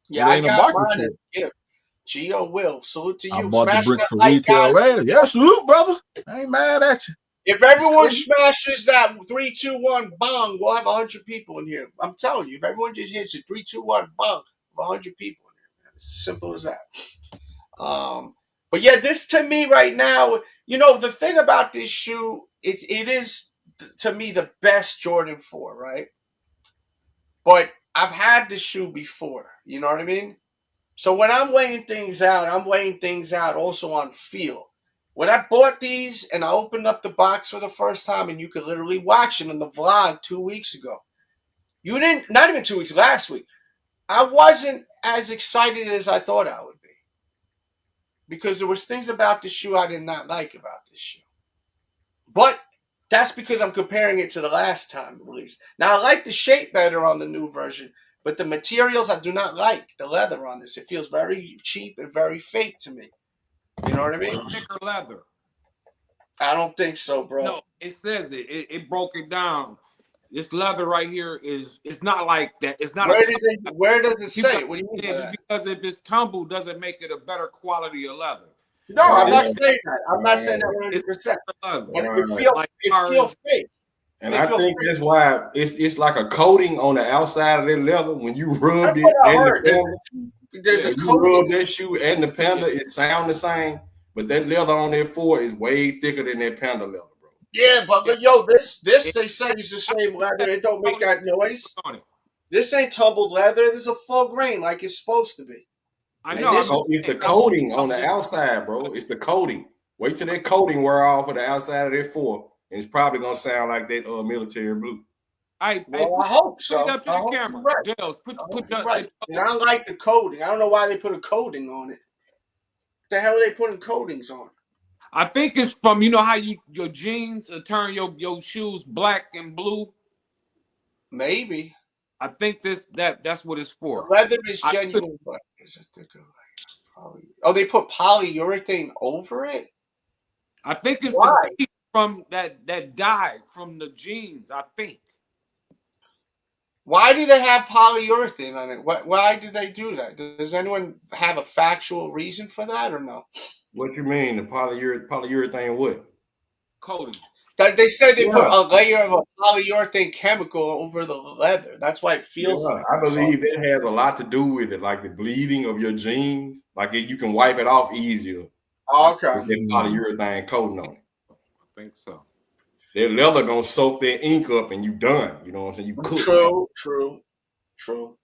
Yeah, I got mine. Yeah. Gio Will, salute to you. I bought Smash the brick that for like, retail later. Yeah, salute, brother. I ain't mad at you. If everyone smashes that 3, 2, 1 bong, we'll have 100 people in here. I'm telling you, if everyone just hits it 3, 2, 1 bong, 100 people in here. Man. It's as simple as that. But yeah, this to me right now, the thing about this shoe, it is to me the best Jordan 4, right? But I've had this shoe before. You know what I mean? So when I'm weighing things out, also on feel. When I bought these and I opened up the box for the first time, and you could literally watch it in the vlog 2 weeks ago. Not even 2 weeks, last week. I wasn't as excited as I thought I would be. Because there was things about this shoe I did not like about this shoe. But that's because I'm comparing it to the last time release. Now, I like the shape better on the new version, but the materials I do not like. The leather on this. It feels very cheap and very fake to me. You know what I mean? Thicker leather. I don't think so, bro. No, it says it. It broke it down. This leather right here it's not like that. It's not. Where does it say? What do you mean by that? Because if it's tumbled, doesn't make it a better quality of leather. No, I'm not saying that. I'm not saying that 100%. But it feels fake. And I think that's why it's like a coating on the outside of that leather. When you rub it and you rub that shoe and the Panda, it sound the same, but that leather on that 4 is way thicker than that Panda leather, bro. Yeah, but this they say is the same leather. It don't make that noise. This ain't tumbled leather. This is a full grain like it's supposed to be. I know. It's the coating on the outside, bro. It's the coating. Wait till that coating wear off of the outside of that 4, and it's probably gonna sound like that military blue. I hope so. Put it up to the camera. Right. Dales, put right. And I like the coating. I don't know why they put a coating on it. What the hell are they putting coatings on? I think it's from how your jeans turn your shoes black and blue. Maybe. I think that's what it's for. The leather is genuine, but is it thicker? Oh, they put polyurethane over it? I think it's the from that dye from the jeans, I think. Why do they have polyurethane on it? Why do they do that? Does anyone have a factual reason for that or no? What you mean? The polyurethane what? Coating. They say they put a layer of a polyurethane chemical over the leather. That's why it feels like I believe that has a lot to do with it, like the bleeding of your jeans. Like you can wipe it off easier. Okay. With that polyurethane coating on it. I think so. That leather gonna soak that ink up and you done. You know what I'm saying? You cook. True.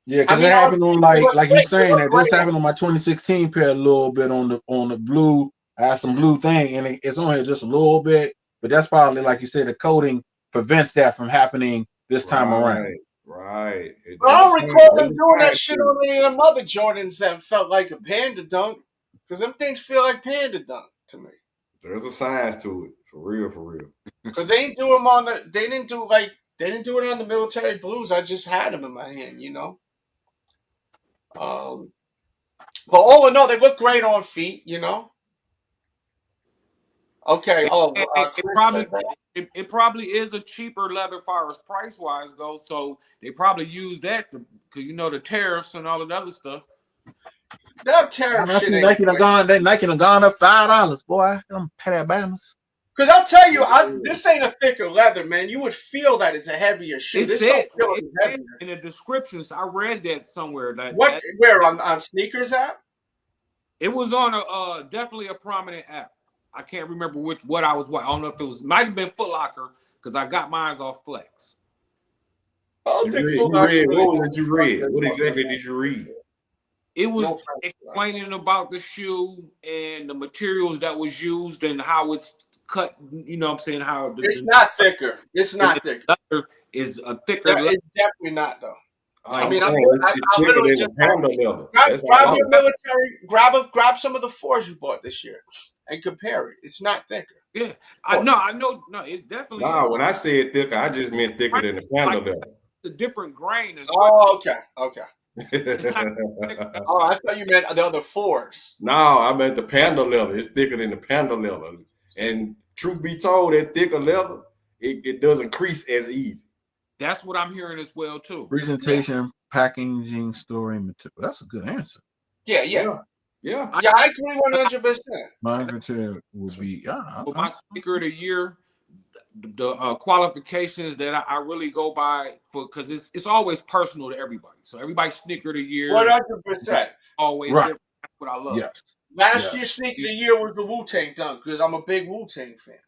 Yeah, because it happened on like you're saying that this happened on my 2016 pair a little bit on the blue. I had some blue thing and it's on here just a little bit, but that's probably like you said, the coating prevents that from happening this time around. Right. I don't recall them doing that shit on any of them other Jordans that felt like a Panda Dunk, because them things feel like Panda Dunk to me. There's a science to it, for real. Because they didn't do like They didn't do it on the military blues. I just had them in my hand, you know. But all in all, they look great on feet, you know. Okay. It probably is a cheaper leather, far as price wise goes. So they probably use that because the tariffs and all of the other stuff. That tariff shit ain't Nike done gone up $5, boy. Them petty banners. Because I'll tell you, this ain't a thicker leather, man. You would feel that it's a heavier shoe. It This said don't feel heavier. in the descriptions. I read that somewhere. Where on Sneakers app? It was on definitely a prominent app. I can't remember what I was. I don't know if it might have been Foot Locker because I got mine off Flex. I don't think Foot Locker. What was it you read? What exactly did you read? It was explaining about the shoe and the materials that was used and how it's cut. You know what I'm saying? How it's not thicker. It's not thicker. Leather is a thicker leather. It's definitely not, though. I mean, I literally just grab your military, grab some of the 4s you bought this year and compare it. It's not thicker. Yeah, I know. No, it definitely. Nah, when I said thicker, I just meant thicker than the panda leather. It's a different grain. Okay. Oh, I thought you meant the other 4s. No, I meant the panda leather. It's thicker than the panda leather. And truth be told, that thicker leather, it doesn't crease as easy. That's what I'm hearing as well too. Presentation, packaging, storing material. That's a good answer. Yeah. I agree 100%. My material would be my sneaker of the year. The qualifications that I really go by because it's always personal to everybody. So everybody's sneaker of the year. 100%. Always right. different. That's what I love. Yes. Last year's sneaker of the year was the Wu-Tang Dunk because I'm a big Wu-Tang fan.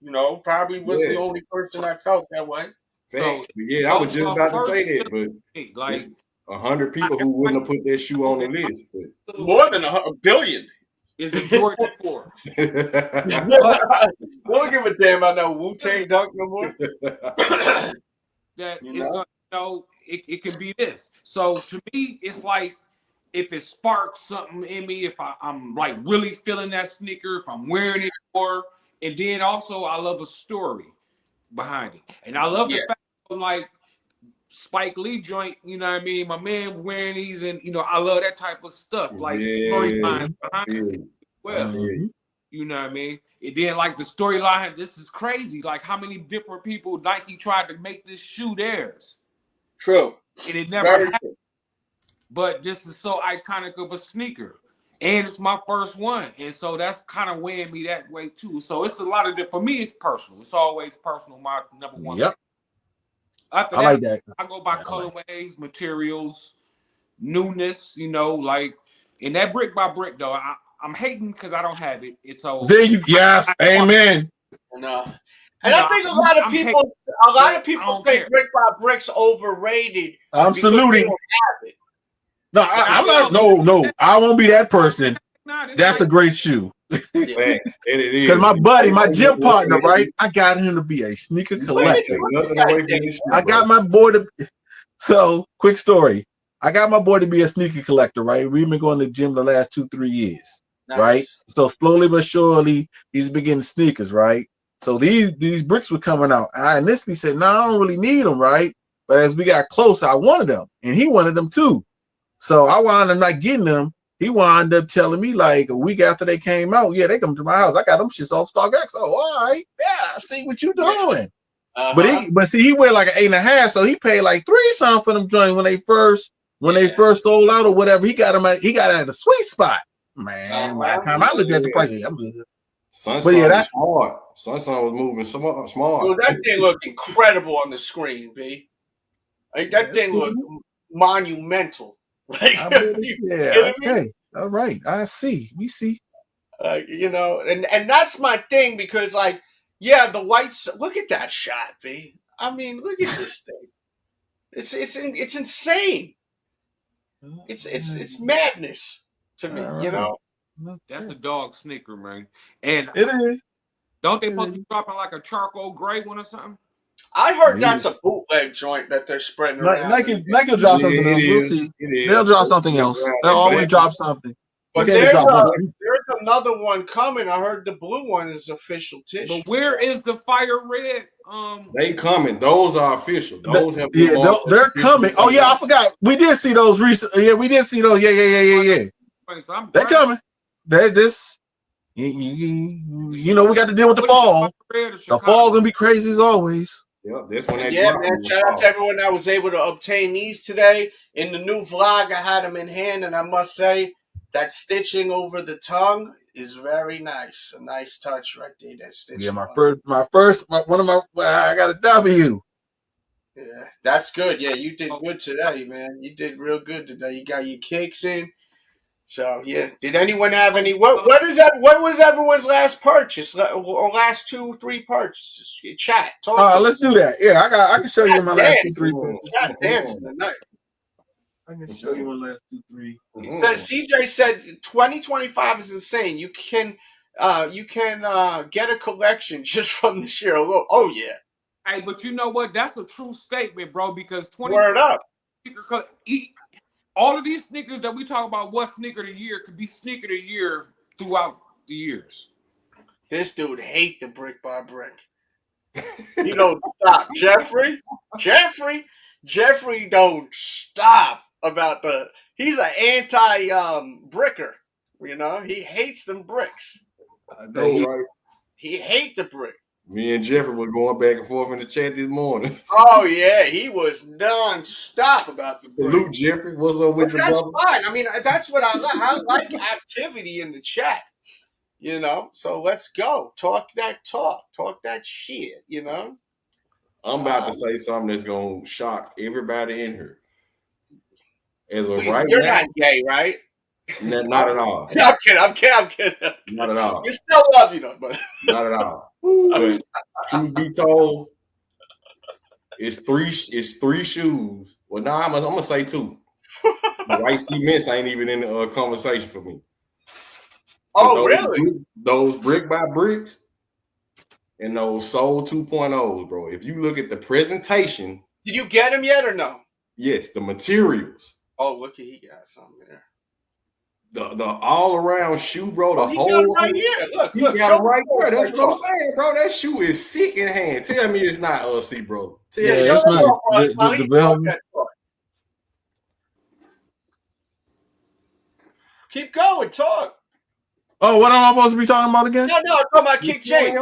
You know, probably was the only person that felt that way. Thanks. I was just about to say that, but like 100 people who wouldn't have put that shoe on the list. But. More than a billion. Is it Jordan 4? Don't give a damn about no Wu-Tang Dunk no more. It can be this. So to me, it's like if it sparks something in me, if I'm like really feeling that sneaker, if I'm wearing it more, and then also I love a story behind it. And I love the fact of like Spike Lee joint, you know what I mean? My man wearing these and I love that type of stuff. Like storylines behind it. Well, you know what I mean? And then like the storyline, this is crazy. Like how many different people Nike tried to make this shoe theirs. True. And it never happened. But this is so iconic of a sneaker. And it's my first one. And so that's kind of weighing me that way too. So it's a lot of for me, it's personal. It's always personal, my number one. Yep. After I like that. I go by colorways, materials, newness, like, and that brick by brick though, I'm hating because I don't have it. It's so there you amen. No. And I think a lot of people say brick by brick's overrated. I'm saluting. No, I'm not. No, I won't be that person. That's a great shoe. Because my buddy, my gym partner, right? I got him to be a sneaker collector. I got my boy to. So, quick story. I got my boy to be a sneaker collector, right? We've been going to the gym the last 2-3 years, right? So slowly but surely, he's been getting sneakers, right? So these bricks were coming out. I initially said, no, I don't really need them, right? But as we got closer, I wanted them, and he wanted them too. So I wound up not getting them. He wound up telling me like a week after they came out, yeah, they come to my house. I got them shits off StockX. Oh, all right, yeah, I see what you doing. But see, he wear like an 8.5, so he paid like $3 something for them joints when they first sold out or whatever. He got them at a sweet spot. Man, by the time I looked at the price, I'm good. That's smart. Son was moving smart. Well, that thing looked incredible on the screen, B. Like that thing looked monumental. Like, okay, all right. I see. We see. And that's my thing because, like, the whites. Look at that shot, B. I mean, look at this thing. It's insane. It's madness to me. That's a dog sneaker, man. And it is. Don't they supposed to be dropping like a charcoal gray one or something? I heard that's a bootleg joint that they're spreading around. Nike will drop something else. We'll see. They'll drop something else. They'll always drop something. But there's another one coming. I heard the blue one is official tissue. But where is the fire red? They coming. Those are official. Those have been they're coming. Oh yeah, I forgot. We did see those recently. Yeah, we did see those. Yeah. They're coming. You know, we got to deal with the fall. The fall gonna be crazy as always. Yeah, this one. Yeah, man. Shout out to everyone that was able to obtain these today. In the new vlog, I had them in hand, and I must say that stitching over the tongue is very nice. A nice touch right there. That stitching. Yeah, I got a W. Yeah, that's good. Yeah, you did good today, man. You did real good today. You got your kicks in. So yeah, did anyone have any? What was everyone's last purchase or last 2-3 purchases? Chat. Let's do that. Yeah, I can show you my last 2-3. Chat dancing tonight. I can show you my last 2-3. CJ said 2025 is insane. You can get a collection just from this year alone. Oh yeah. Hey, but you know what? That's a true statement, bro. Because word up. All of these sneakers that we talk about, what sneaker of the year could be sneaker of the year throughout the years. This dude hate the brick by brick. He don't stop. Jeffrey don't stop about he's an anti-bricker. You know, he hates them bricks. I know, right? He hate the brick. Me and Jeffrey were going back and forth in the chat this morning. Oh yeah, he was non-stop about the brick. Salute, Jeffrey. What's up with your brother? That's fine. I mean, that's what I like. I like activity in the chat. You know, so let's go. Talk that shit, you know? I'm about to say something that's going to shock everybody in here. As of right you're now, not gay, right? Not at all. I'm kidding. Not at all. We still love you, though, but not at all. But truth be told, it's three shoes. Well, no, I'm gonna say 2. The white cements ain't even in the conversation for me. Oh, really? Those brick by bricks and those Soul 2.0s, bro. If you look at the presentation, did you get them yet or no? Yes, the materials. Oh, look, he got something there. The all around shoe, bro. The whole got right here. Look, he got it right there. That's what I'm saying, bro. That shoe is sick in hand. Tell me it's not LC, bro. It's nice. The velvet. Keep going, talk. Oh, what am I supposed to be talking about again? No, I'm talking about Kick James.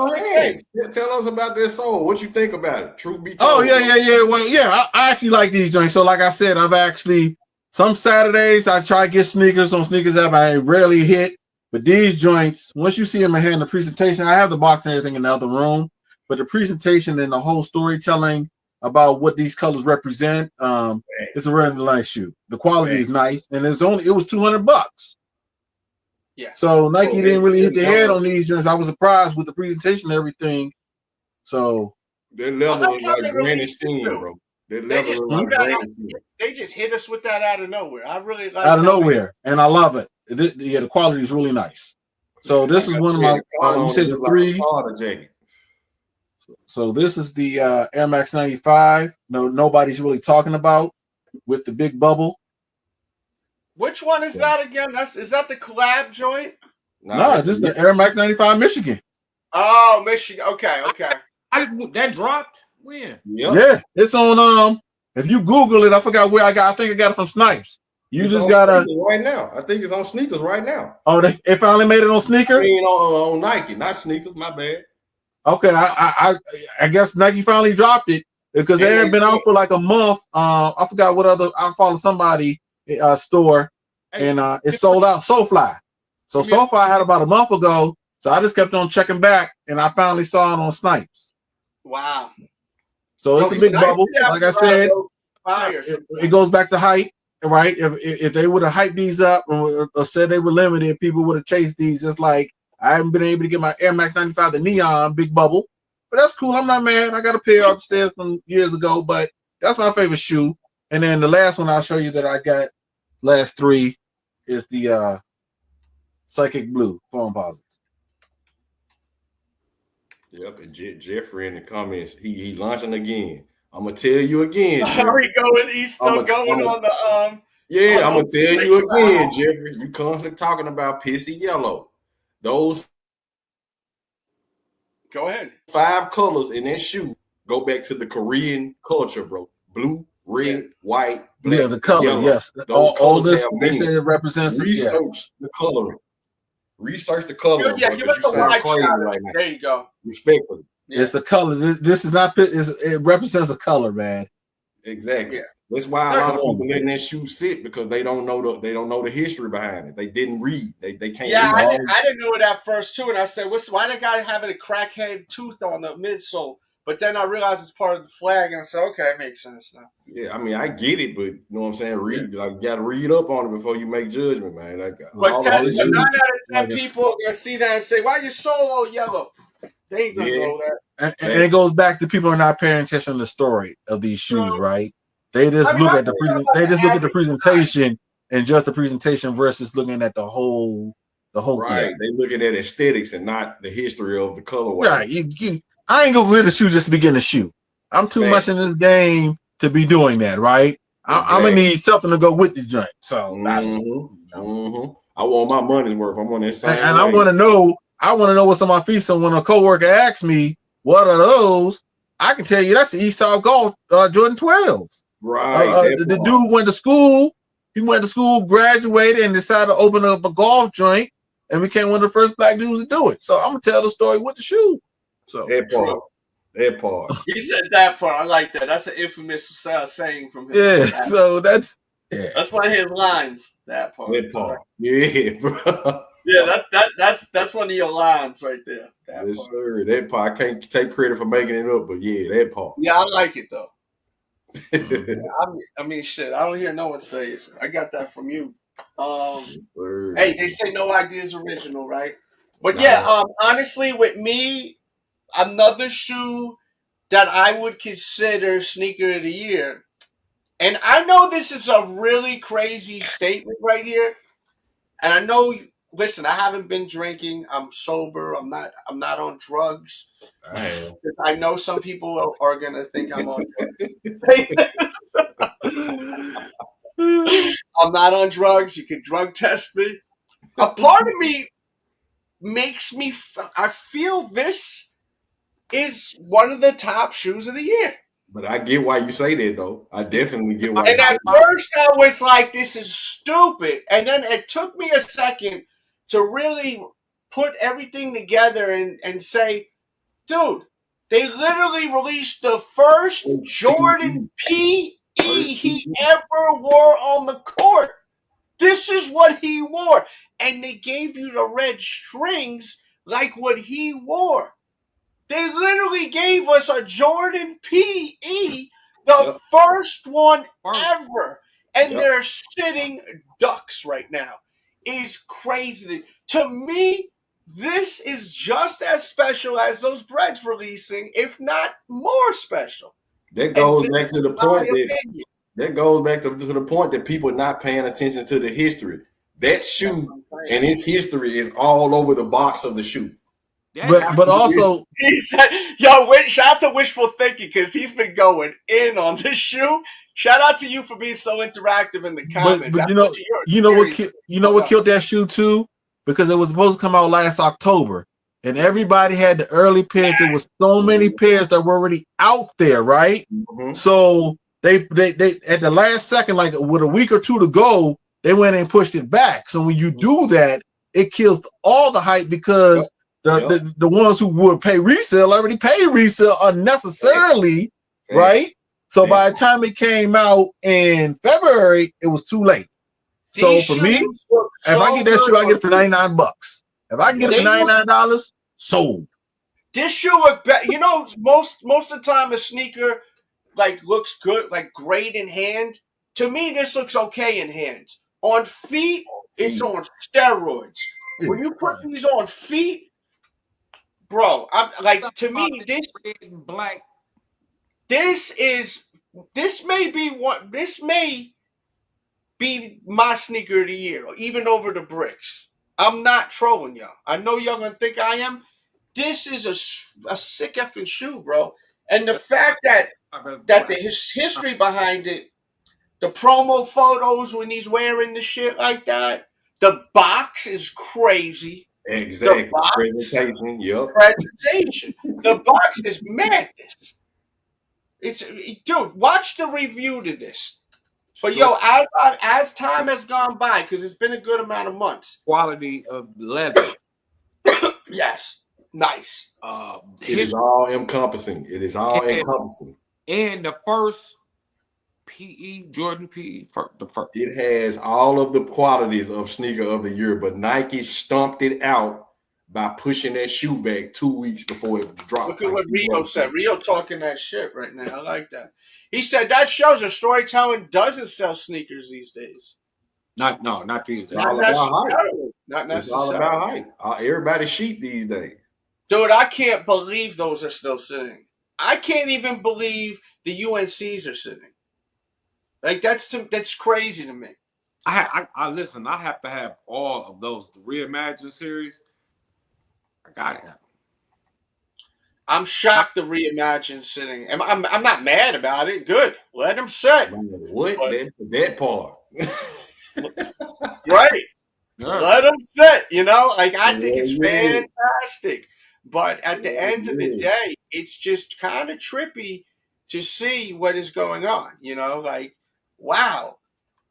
Tell us about this soul. What you think about it? Truth be told. Oh, yeah. Well, yeah, I actually like these joints. So, like I said, I've actually some Saturdays I try to get sneakers on Sneakers App. I rarely hit, but these joints, once you see them in hand, the presentation, I have the box and everything in the other room, but the presentation and the whole storytelling about what these colors represent, it's a really nice shoe. The quality is nice, and it was $200. Yeah. So Nike didn't really hit the head on these joints. I was surprised with the presentation and everything. So that level is like Grand Esteem, bro. They just hit us with that out of nowhere. I really like out of nowhere, and I love it. The quality is really nice. So this is one of my. You said the 3. So this is the Air Max 95. Nobody's really talking about with the big bubble. Which one is that again? Is that the collab joint? No, this is the Air Max 95 Michigan. Oh, Michigan. Okay. That dropped when? Yeah, it's on. If you Google it, I forgot where I think I got it from Snipes. It's just gotta right now. I think it's on sneakers right now. Oh, it finally made it on sneaker. I mean, on Nike, not sneakers. My bad. Okay, I guess Nike finally dropped it because they had been out for like a month. I forgot what other. I followed somebody store and it sold out. SoFly. So SoFly had about a month ago. So I just kept on checking back and I finally saw it on Snipes. Wow. So it's a big bubble. Like I said, it goes back to hype, right? If they would have hyped these up or said they were limited, people would have chased these. Just like I haven't been able to get my Air Max 95, the neon big bubble, but that's cool. I'm not mad. I got a pair upstairs from years ago, but that's my favorite shoe. And then the last one I'll show you that I got, last 3, is the Psychic Blue foam posits. Yep, and Jeffrey in the comments, he launching again. I'm gonna tell you again. He's still going on the Yeah, I'm gonna tell you again, Jeffrey. You constantly talking about pissy yellow. Those Go ahead. 5 colors in that shoe go back to the Korean culture, bro. Blue, red, white, black, Yeah, the color, yellow. yes. Those All colors this, have they meaning. say it represents it. Yeah. Research the coloring. Research the coloring, Yeah, bro, give 'cause us you the sound wide crazy shot. right now. There you go. Respectfully. Yeah. It's a color. This is not. It represents a color, man. Exactly. Yeah. That's why a lot of people letting that shoe sit because they don't know the history behind it. They didn't read. They can't Yeah, read. I didn't know it at first too, and I said, why they gotta have a crackhead tooth on the midsole? But then I realized it's part of the flag, and I said, okay, it makes sense now. Yeah, I mean, I get it, but you know what I'm saying? Read, like, you gotta read up on it before you make judgment, man. Like, But 9 out of 10 like people are gonna see that and say, why your solo yellow? They ain't gonna know that. And it goes back to people are not paying attention to the story of these shoes, right? They just look at the presentation and just the presentation versus looking at the whole right. They looking at aesthetics and not the history of the colorway. Right. I ain't gonna wear the shoe just to be getting a shoe. I'm too much in this game to be doing that, right? I'm gonna need something to go with the joint. So I want my money's worth. I'm on that same. And I want to know what's on my feet. So when a coworker asks me what are those, I can tell you that's the Eastside Golf Jordan 12s. Right. The dude went to school. He went to school, graduated, and decided to open up a golf joint, and became one of the first black dudes to do it. So I'm gonna tell the story with the shoe. So that part. He said that part. I like that. That's an infamous saying from him. Yeah. So that's one of his lines. That part. That part. Yeah, bro. Yeah, that's one of your lines right there. Yes, sir. That part. I can't take credit for making it up, but yeah, that part. Yeah, I like it though. I mean, shit. I don't hear no one say it. I got that from you. Hey, they say no idea is original, right? But honestly, with me, another shoe that I would consider sneaker of the year, and I know this is a really crazy statement right here, and I know. Listen, I haven't been drinking. I'm sober. I'm not on drugs. I know some people are gonna think I'm on drugs. I'm not on drugs. You can drug test me. A part of me makes me. I feel this is one of the top shoes of the year. But I get why you say that, though. I definitely get why. And at first, I was like, "This is stupid," and then it took me a second to really put everything together and say, "Dude, they literally released the first Jordan PE he ever wore on the court. This is what he wore, and they gave you the red strings like what he wore." They literally gave us a Jordan PE, the first one ever. And they're sitting ducks right now. It's crazy. To me, this is just as special as those breads releasing, if not more special. That goes back to the point the point that people are not paying attention to the history. That shoe and its history is all over the box of the shoe. But also, he said, "Yo, shout out to Wishful Thinking because he's been going in on this shoe. Shout out to you for being so interactive in the comments." But you know what killed that shoe too, because it was supposed to come out last October, and everybody had the early pairs. There was so many pairs that were already out there, right? So they at the last second, like with a week or two to go, they went and pushed it back. So when you do that, it kills all the hype because. The ones who would pay resale already paid resale unnecessarily, right? So by the time it came out in February, it was too late. So for me, if I get that shoe, I get it for $99. If I can get it for $99, sold. This shoe look better. You know, most of the time a sneaker like looks good, like great in hand. To me, this looks okay in hand. On feet, it's on steroids. When you put these on feet. Bro, I'm like to me this red and black. This may be my sneaker of the year, or even over the bricks. I'm not trolling y'all. I know y'all gonna think I am. This is a sick effing shoe, bro. And the fact that the history behind it, The promo photos when he's wearing the shit like that. The box is crazy. Exactly. The box, presentation. Yep. presentation. The box is madness. Dude, watch the review to this. But yo, as time has gone by, because it's been a good amount of months. Quality of leather. Yes. Nice. It is all encompassing. It is all encompassing. And the first PE, Jordan PE, the first. It has all of the qualities of sneaker of the year, but Nike stumped it out by pushing that shoe back 2 weeks before it dropped. Look at what Rio said. Rio talking that shit right now. I like that. He said that shows that storytelling doesn't sell sneakers these days. Not these days. Not necessarily. Not necessarily. It's all about hype. Everybody's sheep these days. Dude, I can't believe those are still sitting. I can't even believe the UNCs are sitting. Like that's crazy to me. I listen. I have to have all of those. The Reimagine series. I gotta have. I'm shocked the Reimagine sitting. I'm not mad about it. Good, let them sit. What? That part. Right. Let them sit. You know, like I think it's fantastic. But at the end of the day, it's just kind of trippy to see what is going on. You know, like, wow,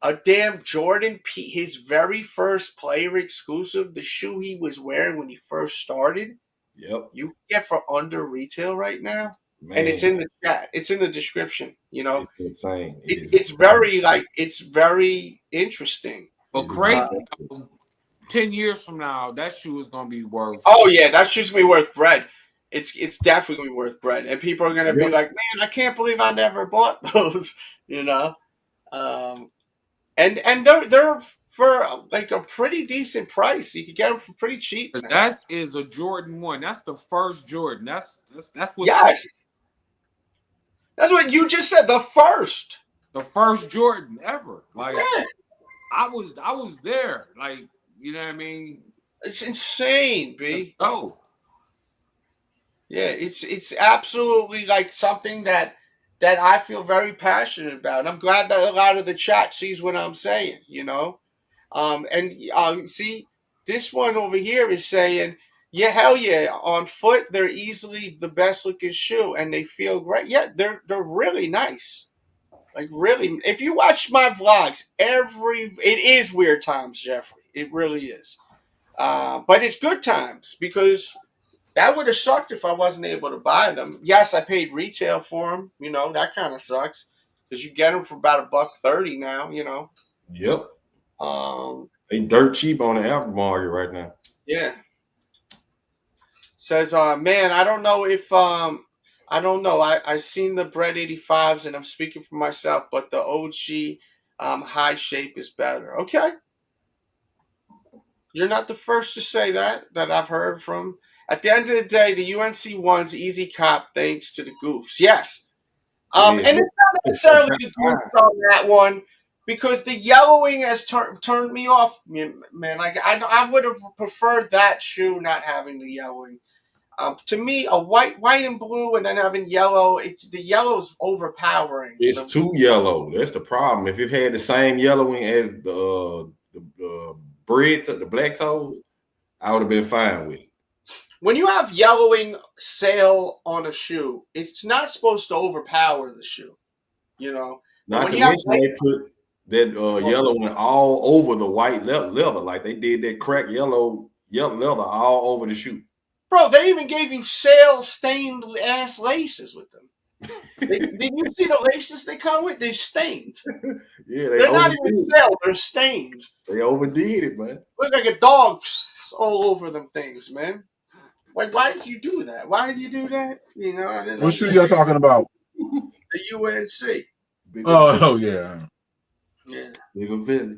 a damn Jordan P, his very first player exclusive, the shoe he was wearing when he first started. Yep. You get for under retail right now. Man. And it's in the chat. It's in the description. You know, it's insane. It's very interesting. But crazy. 10 years from now, that shoe is gonna be worth. Oh yeah, that shoe's gonna be worth bread. It's definitely gonna be worth bread, and people are gonna be like, "Man, I can't believe I never bought those." You know, and they're for like a pretty decent price. You could get them for pretty cheap. Man. That is a Jordan 1. That's the first Jordan. That's what. Yes, that's what you just said. The first Jordan ever. Like yeah. I was there. Like. You know what I mean? It's insane, B. Oh, yeah, it's absolutely like something that I feel very passionate about. And I'm glad that a lot of the chat sees what I'm saying, you know? See, this one over here is saying, yeah, hell yeah, on foot, they're easily the best looking shoe and they feel great. Yeah, they're really nice. Like really, if you watch my vlogs, it is weird times, Jeffrey. It really is. But it's good times because that would have sucked if I wasn't able to buy them. Yes, I paid retail for them. You know, that kind of sucks because you get them for about $1.30 now, you know. Yep. They dirt cheap on the aftermarket right now. Yeah. Says, man, I don't know if I don't know. I've seen the Bread 85s and I'm speaking for myself, but the OG high shape is better. Okay. You're not the first to say that I've heard from. At the end of the day, the UNC one's easy cop thanks to the goofs. Yes. And it's not necessarily the goofs on that one because the yellowing has turned me off, man. I would have preferred that shoe not having the yellowing. To me, a white and blue and then having yellow, the yellow's overpowering. It's too yellow. That's the problem. If you had the same yellowing as the breads, the black toes, I would have been fine with it. When you have yellowing sail on a shoe, it's not supposed to overpower the shoe. You know, not to mention they put that yellowing all over the white leather, like they did that cracked yellow leather all over the shoe. Bro, they even gave you sail stained ass laces with them. Did you see the laces they come with? They're stained. Yeah, they're not even sail, they're stained. They overdid it, man. Look like a dog all over them things, man. Like, why did you do that? Why did you do that? You know, I didn't know. What shoe y'all talking about? The UNC. Oh yeah. Yeah. Bigger.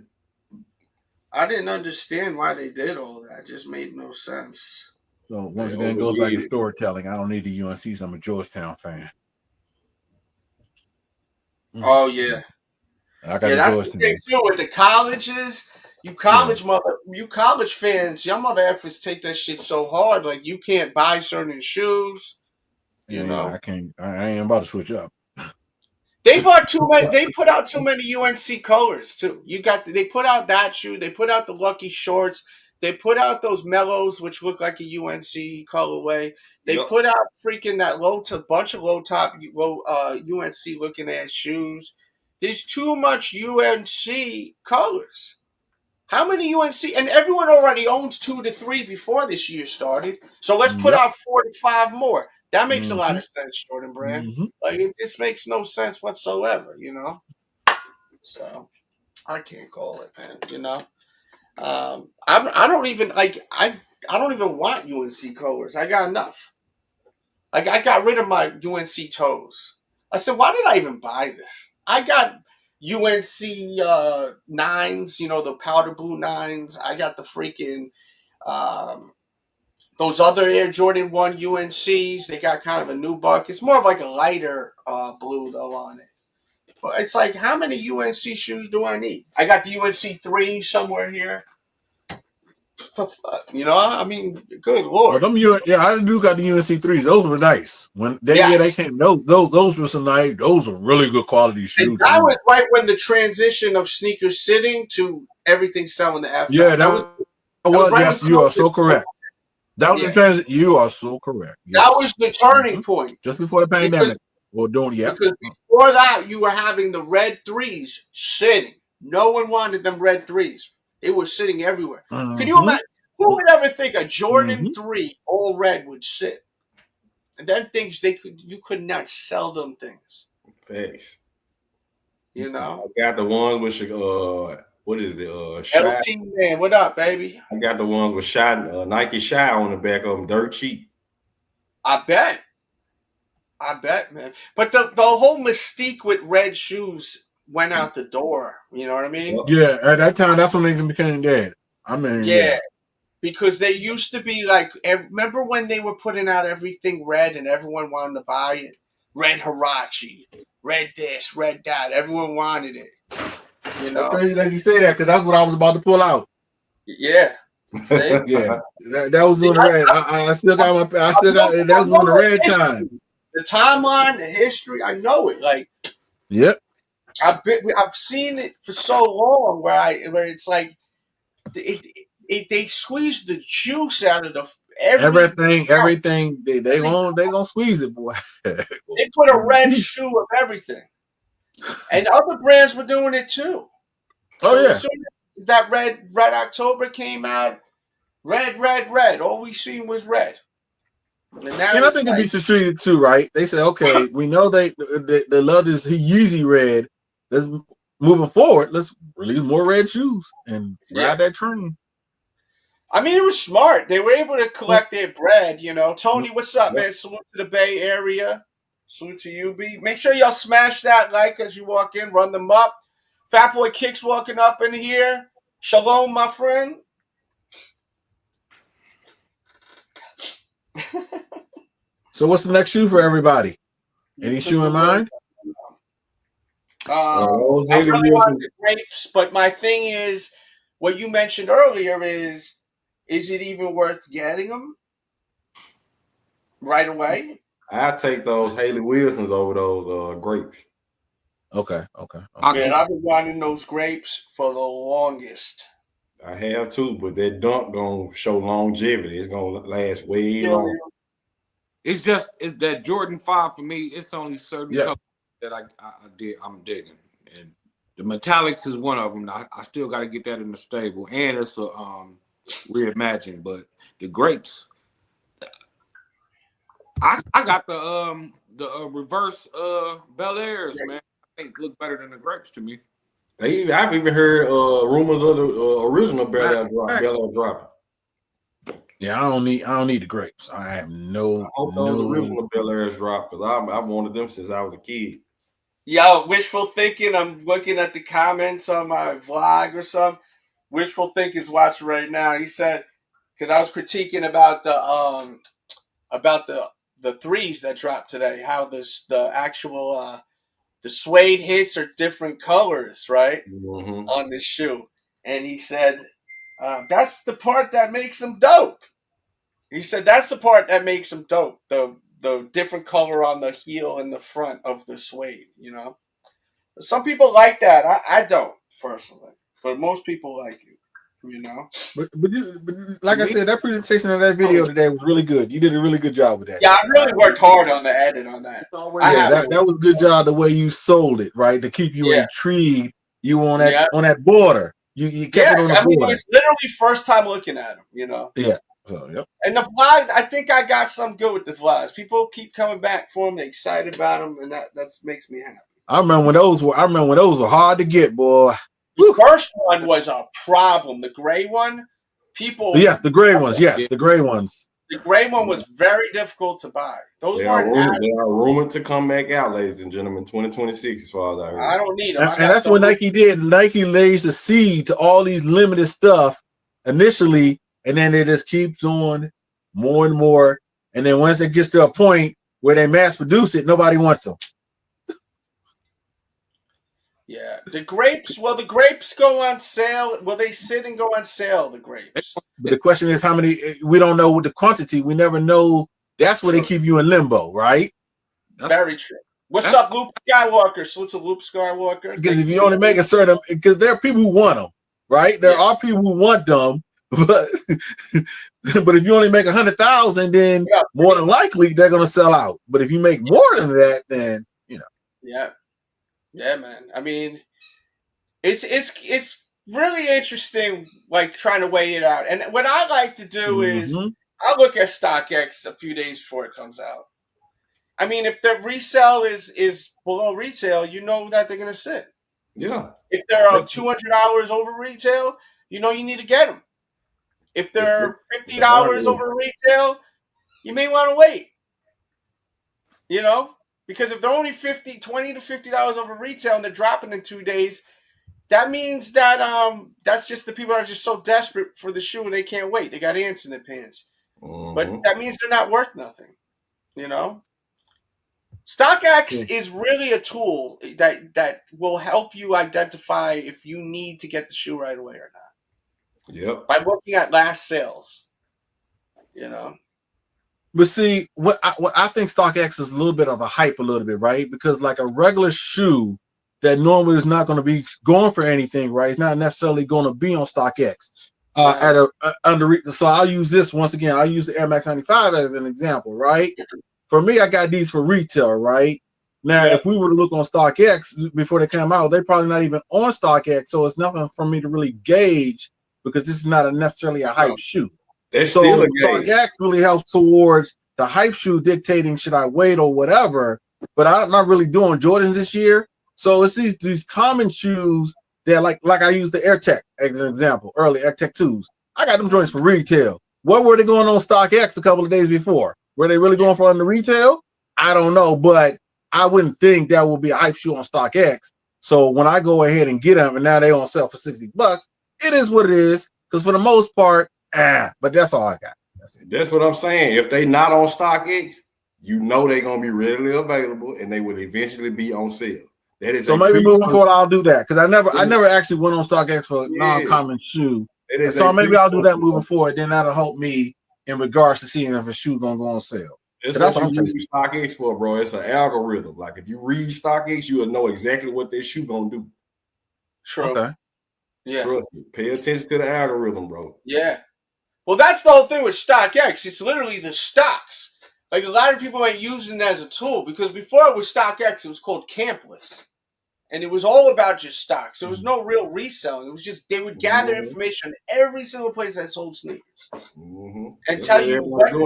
I didn't understand why they did all that. It just made no sense. So once again, it goes back to storytelling. I don't need the UNCs. I'm a Georgetown fan. Oh yeah. That's the thing too with the colleges. You college fans, your mother efforts take that shit so hard. Like you can't buy certain shoes. You know, I ain't about to switch up. They bought too many. They put out too many UNC colors too. They put out that shoe. They put out the Lucky Shorts. They put out those Melos, which look like a UNC colorway. They put out freaking that bunch of low top UNC looking ass shoes. There's too much UNC colors. How many UNC? And everyone already owns 2 to 3 before this year started. So let's put out 4 to 5 more. That makes a lot of sense, Jordan Brand. Like, it just makes no sense whatsoever, you know? So I can't call it, man, you know? I don't even want UNC colors. I got enough. Like, I got rid of my UNC toes. I said, why did I even buy this? I got UNC 9s, you know, the powder blue 9s. I got the freaking those other Air Jordan 1 UNCs. They got kind of a new buck. It's more of like a lighter blue though on it. But it's like, how many UNC shoes do I need? I got the UNC 3 somewhere here. You know, I mean, good lord. Well, I do got the UNC 3s. Those were nice. When they came, those were some nice. Those were really good quality shoes. And that was right when the transition of sneakers sitting to everything selling the F. Yeah, that was right. Yes, you are so correct. That was the transition. You are so correct. Yes. That was the turning point. Just before the pandemic. Because before that, you were having the red 3s sitting. No one wanted them red 3s. They were sitting everywhere. Can you imagine? Who would ever think a Jordan 3 all red would sit? And then things you could not sell them things. Thanks. You know? I got the ones with what is it? LT man, what up, baby? I got the ones with Nike Shy on the back of them, dirt cheap. I bet, man. But the whole mystique with red shoes went out the door. You know what I mean? Yeah, at that time, that's when they became dead. I mean, yeah. Because they used to be like, remember when they were putting out everything red and everyone wanted to buy it? Red Hirachi, red this, red that. Everyone wanted it. You know? That's crazy that you say that, because that's what I was about to pull out. Yeah. See? Yeah. That was on the red. I still got that was on the red time. The timeline, the history, I know it. Like, yep. I've seen it for so long where it's like they squeeze the juice out of everything. They gonna squeeze it, boy. They put a red shoe of everything, and other brands were doing it too. Oh yeah. As soon as that red October came out, red. All we seen was red. And I think it beats the street too, right? They said, okay, we know they love this Yeezy red. Let's moving forward. Let's release more red shoes and ride that train. I mean, it was smart. They were able to collect their bread, you know. Tony, what's up, man? Salute to the Bay Area. Salute to you, B. Make sure y'all smash that like as you walk in. Run them up. Fat Boy Kicks walking up in here. Shalom, my friend. So what's the next shoe for everybody? Any shoe in mind? I'm really on the grapes, but my thing is, what you mentioned earlier is it even worth getting them right away? I take those Haley Wilsons over those grapes. Okay. Man, I've been wanting those grapes for the longest. I have too, but that dunk gonna show longevity. It's gonna last way long. It's that Jordan 5 for me. It's only certain colors that I'm digging, and the metallics is one of them. I still got to get that in the stable, and it's a reimagined. But the grapes, I got the reverse Bel Airs, man. I think look better than the grapes to me. I've even heard rumors of the original Bel Air dropping. Yeah, I don't need the grapes. I have no. I hope those original Bel Airs drop, because I've wanted them since I was a kid. Yo, wishful thinking. I'm looking at the comments on my vlog or something. Wishful thinking's watching right now. He said, because I was critiquing about the threes that dropped today, how the actual the suede hits are different colors, right, on this shoe, and he said that's the part that makes them dope. He said that's the part that makes them dope. The different color on the heel and the front of the suede, you know. Some people like that. I don't personally, but most people like it. You know. But like I said, that presentation of that video today was really good. You did a really good job with that. Yeah, I really worked hard on the edit on that. That was a good job the way you sold it, right? To keep you intrigued. You on that border. You kept it on the border. I mean, it's literally first time looking at them, you know. Yeah. So yep. And the vlog, I think I got some good with the vlogs. People keep coming back for them. They're excited about them, and that makes me happy. I remember when those were hard to get, boy. The first one was a problem. The gray one, people. Yes, the gray ones. Yes, the gray ones. The gray one was very difficult to buy. They are rumored to come back out, ladies and gentlemen, 2026. As far as I heard, I don't need them. And that's what Nike did. Nike lays the seed to all these limited stuff initially, and then it just keeps on more and more. And then once it gets to a point where they mass produce it, nobody wants them. Yeah, the grapes. Well, the grapes go on sale. Well, they sit and go on sale. The grapes. But the question is, how many? We don't know the quantity. We never know. That's where they keep you in limbo, right? Very true. What's up, Luke Skywalker? Salute to Luke Skywalker. Because if you only make a certain, because there are people who want them, right? There are people who want them, but if you only make 100,000, then more than likely they're gonna sell out. But if you make more than that, then you know. Yeah. Yeah, man. I mean, it's really interesting, like trying to weigh it out. And what I like to do is I look at StockX a few days before it comes out. I mean, if the resale is below retail, you know that they're gonna sit. Yeah. If they're $200 over retail, you know you need to get them. If they're $50 over retail, you may want to wait. You know. Because if they're only $20 to $50 over retail and they're dropping in 2 days, that means that that's just the people that are just so desperate for the shoe and they can't wait. They got ants in their pants. But that means they're not worth nothing. You know? StockX is really a tool that will help you identify if you need to get the shoe right away or not. Yep. By looking at last sales. You know? But see, what I think StockX is a little bit of a hype, a little bit, right? Because like a regular shoe that normally is not going to be going for anything, right? It's not necessarily going to be on StockX So I'll use this once again. I'll use the Air Max 95 as an example, right? For me, I got these for retail, right? Now, if we were to look on StockX before they come out, they're probably not even on StockX, so it's nothing for me to really gauge because this is not necessarily a hype shoe. So StockX really helps towards the hype shoe dictating should I wait or whatever, but I'm not really doing Jordans this year. So it's these common shoes that like I used the AirTech as an example, early AirTech 2s. I got them joints for retail. What were they going on StockX a couple of days before? Were they really going for on the retail? I don't know, but I wouldn't think that would be a hype shoe on StockX. So when I go ahead and get them and now they on sale for $60, it is what it is. Because for the most part, but that's all I got. That's it. That's what I'm saying. If they not on StockX, you know they're gonna be readily available and they will eventually be on sale. That is so maybe moving forward, I'll do that because I never actually went on StockX for a non-common shoe. So maybe I'll do that moving forward. Then that'll help me in regards to seeing if a shoe gonna go on sale. That's what you use StockX for, bro. It's an algorithm. Like if you read StockX, you'll know exactly what this shoe gonna do. True. Okay. Yeah. Trust me. Pay attention to the algorithm, bro. Yeah. Well, that's the whole thing with StockX. It's literally the stocks. Like a lot of people ain't using it as a tool because before it was StockX, it was called Campless. And it was all about just stocks. There was no real reselling. It was just they would gather information every single place that sold sneakers and tell you if they're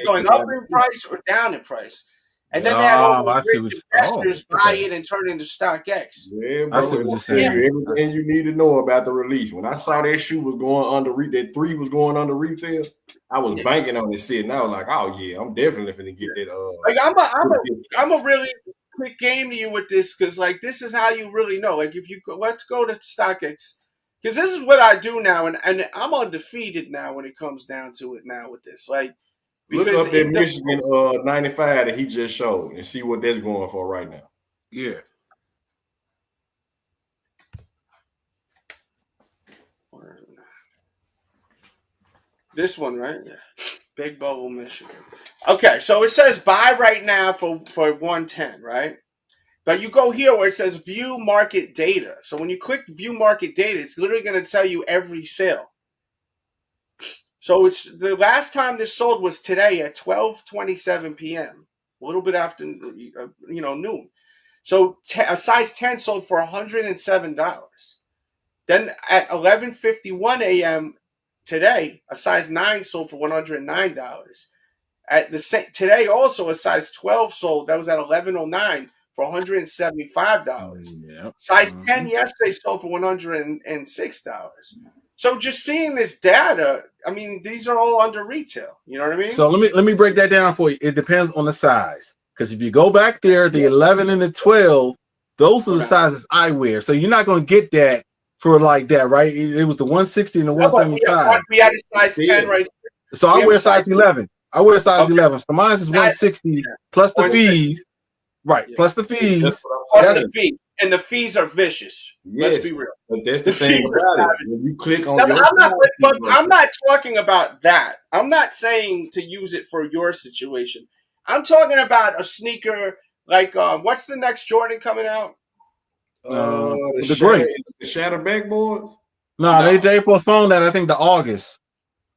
going up in price or down in price. And then they had all the investors buy it and turn it into StockX. Yeah, bro. Everything you need to know about the release. When I saw that shoe was going under that 3 was going under retail, I was banking on this shit, and I was like, "Oh yeah, I'm definitely finna get that." Like I'm a really quick game to you with this because like this is how you really know. Like if you go, let's go to StockX because this is what I do now, and I'm undefeated now when it comes down to it now with this. Like. Look up that Michigan 95 that he just showed and see what that's going for right now. Yeah. This one, right? Yeah. Big Bubble, Michigan. Okay, so it says buy right now for 110, right? But you go here where it says view market data. So when you click view market data, it's literally going to tell you every sale. So it's the last time this sold was today at 12:27 p.m. A little bit after noon. So a size 10 sold for $107. Then at 11:51 a.m. today, a size 9 sold for $109. Today also a size 12 sold. That was at 11:09 for $175. Yep. Size 10 yesterday sold for $106. So just seeing this data, I mean, these are all under retail. You know what I mean? So let me break that down for you. It depends on the size. Because if you go back there, the 11 and the 12, those are the sizes I wear. So you're not going to get that for like that, right? It was the 160 and the 175. We had a size 10 right here. So I wear size 11. I wear size 11. So mine is 160 plus the fees. Right. Yeah. Plus the fees. Plus the fees. And the fees are vicious. Yes. Let's be real. But that's the thing about it. When you click on I'm not talking about that. I'm not saying to use it for your situation. I'm talking about a sneaker like what's the next Jordan coming out? The Great. The Shatterback boys? No, they postponed that, I think, to August.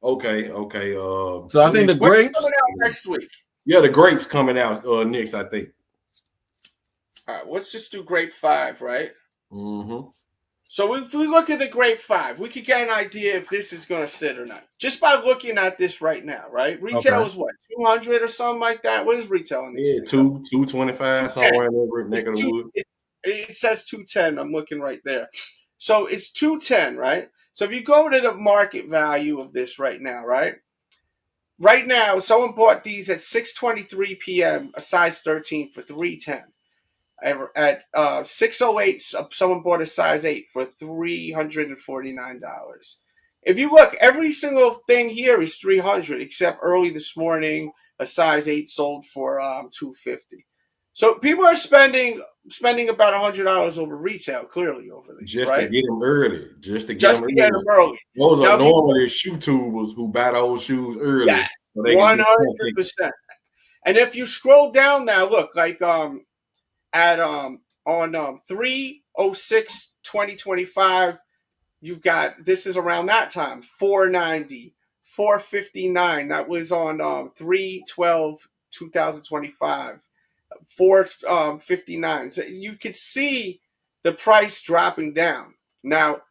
Okay. So I think the Grapes coming out next week. Yeah, the Grapes coming out next, I think. All right, let's just do Grape 5, right? Mm-hmm. So if we look at the Grape 5, we could get an idea if this is going to sit or not. Just by looking at this right now, right? Retail is what, 200 or something like that? What is retail on these things? 225, somewhere in the neck of the wood. It says 210. I'm looking right there. So it's 210, right? So if you go to the market value of this right now, right? Right now, someone bought these at 6:23 p.m., a size 13 for $310. At 6:08, someone bought a size 8 for $349. If you look, every single thing here is $300, except early this morning, a size 8 sold for $250. So people are spending about $100 over retail, clearly over these, just right? To get them early, just to get them early. Those are normally shoe tubers who buy those shoes early. Yes, 100%. And if you scroll down now, look, like on 3/06/2025, you've got, this is around that time, $490, $459. That was on 3/12/2025, $459. So you could see the price dropping down. Now,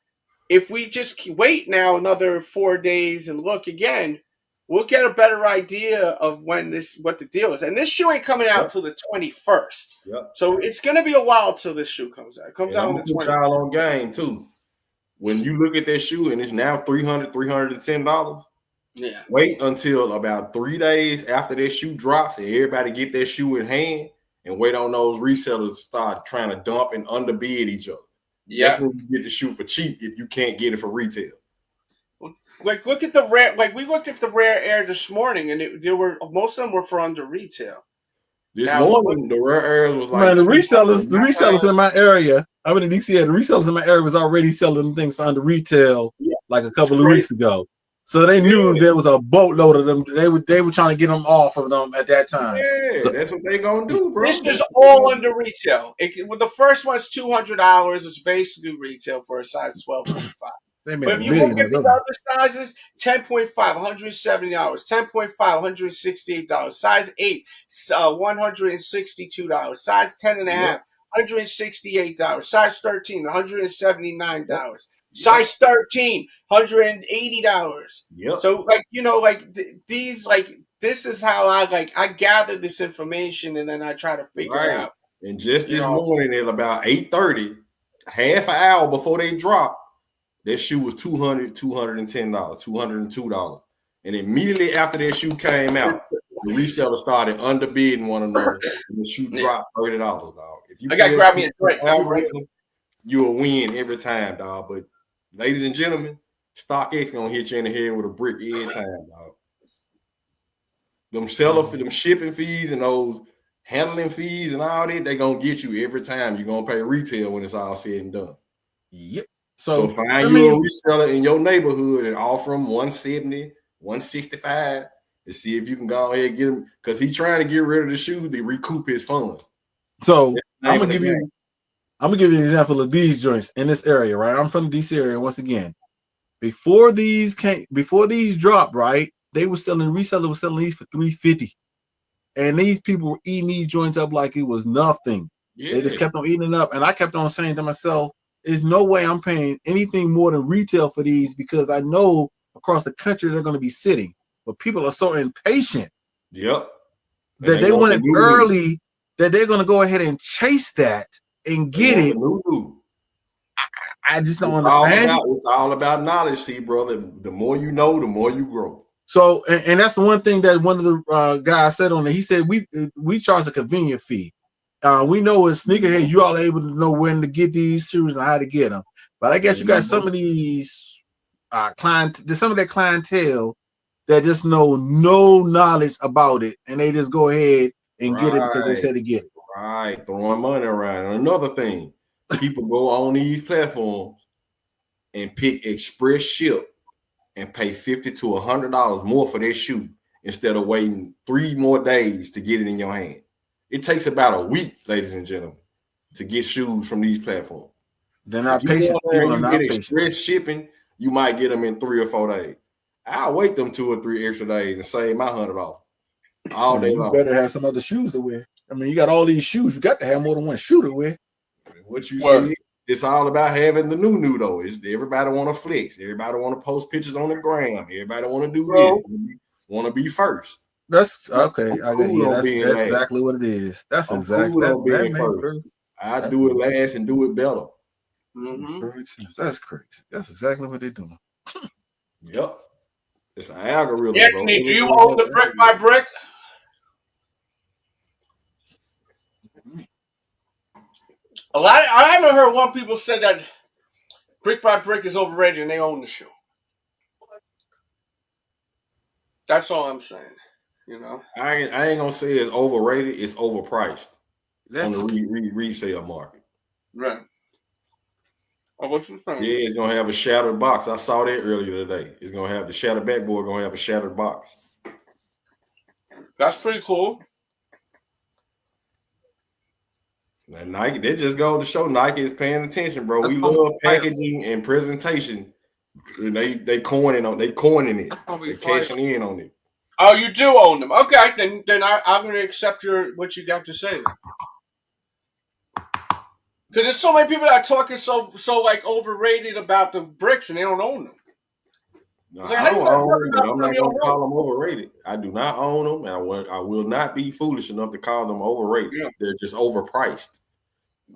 if we just wait now another 4 days and look again, we'll get a better idea of what the deal is. And this shoe ain't coming out till the 21st. Yep. So it's going to be a while till this shoe comes out. It comes out on the 20th. Y'all on game too. When you look at that shoe and it's now $310, yeah. Wait until about 3 days after that shoe drops and everybody get their shoe in hand and wait on those resellers to start trying to dump and underbid each other. Yeah. That's when you get the shoe for cheap if you can't get it for retail. Like, look at the rare. Like, we looked at the Rare Air this morning, and most of them were for under retail. This morning, the Rare Airs was like, man, the resellers in my area. I mean, in DC, the resellers in my area was already selling things for under retail like a couple of weeks ago. So they knew there was a boatload of them. They were trying to get them off of them at that time. Yeah, so that's what they gonna do, bro. This is all under retail. The first one's $200. It's basically retail for a size 12.5. But if you look at the other sizes, 10.5, $170, 10.5, $168, size 8, $162, size 10.5, $168, size 13, $179, size 13, $180. Yep. So this is how I gather this information, and then I try to figure it out. And just this morning at about 8:30, half an hour before they drop, that shoe was $210, $202. And immediately after that shoe came out, the reseller started underbidding one another, and the shoe dropped $30, dog. If you gotta grab me a drink. You'll win every time, dog. But ladies and gentlemen, StockX gonna hit you in the head with a brick every time, dog. Them seller for them shipping fees and those handling fees and all that, they gonna get you every time. You're gonna pay retail when it's all said and done. Yep. So find you a reseller in your neighborhood and offer them $170, $165 to see if you can go ahead and get him, because he's trying to get rid of the shoes to recoup his funds. So I'm gonna give you an example of these joints in this area, right? I'm from the DC area once again. Before these dropped, right? Reseller was selling these for $350. And these people were eating these joints up like it was nothing. Yeah. They just kept on eating it up. And I kept on saying to myself, there's no way I'm paying anything more than retail for these because I know across the country they're going to be sitting. But people are so impatient. Yep. That they want it early, that they're going to go ahead and chase that and get it. I just don't understand. It's all about knowledge, see, brother. The more you know, the more you grow. So, and that's the one thing that one of the guys said on it. He said we charge a convenient fee. We know as sneakerheads, you all are able to know when to get these shoes and how to get them. But I guess you got some of these some of that clientele that just know no knowledge about it, and they just go ahead and get it because they said to get it. Right, throwing money around. And another thing, people go on these platforms and pick express ship and pay $50 to $100 more for their shoe instead of waiting 3 more days to get it in your hand. It takes about a week, ladies and gentlemen, to get shoes from these platforms. They're not patient. You get express shipping, you might get them in 3 or 4 days. I'll wait them 2 or 3 extra days and save my $100 all day long. You better have some other shoes to wear. I mean, you got all these shoes. You got to have more than one shoe to wear. What you see, it's all about having the new though. Everybody want to flex. Everybody want to post pictures on the gram. Everybody want to do this. Want to be first. That's okay. That's exactly what it is. That's exactly that. I do it last and do it better. That's crazy. That's exactly what they're doing. Yep. It's an algorithm. Anthony, do you own the brick by brick? I haven't heard one people say that brick by brick is overrated and they own the shoe. That's all I'm saying. You know, I ain't gonna say it's overrated. It's overpriced on the resale market. Right. Oh, what you saying? Yeah, it's gonna have a shattered box. I saw that earlier today. It's gonna have the shattered backboard. Gonna have a shattered box. That's pretty cool. And Nike, they just go to show Nike is paying attention, bro. We love packaging and presentation. And they coining it. They're cashing in on it. Oh, you do own them. Okay, then I'm gonna accept what you got to say. Because there's so many people that are talking so like overrated about the bricks and they don't own them. No, I don't own them, but I'm not gonna call them overrated. I do not own them, and I will not be foolish enough to call them overrated. Yeah. They're just overpriced.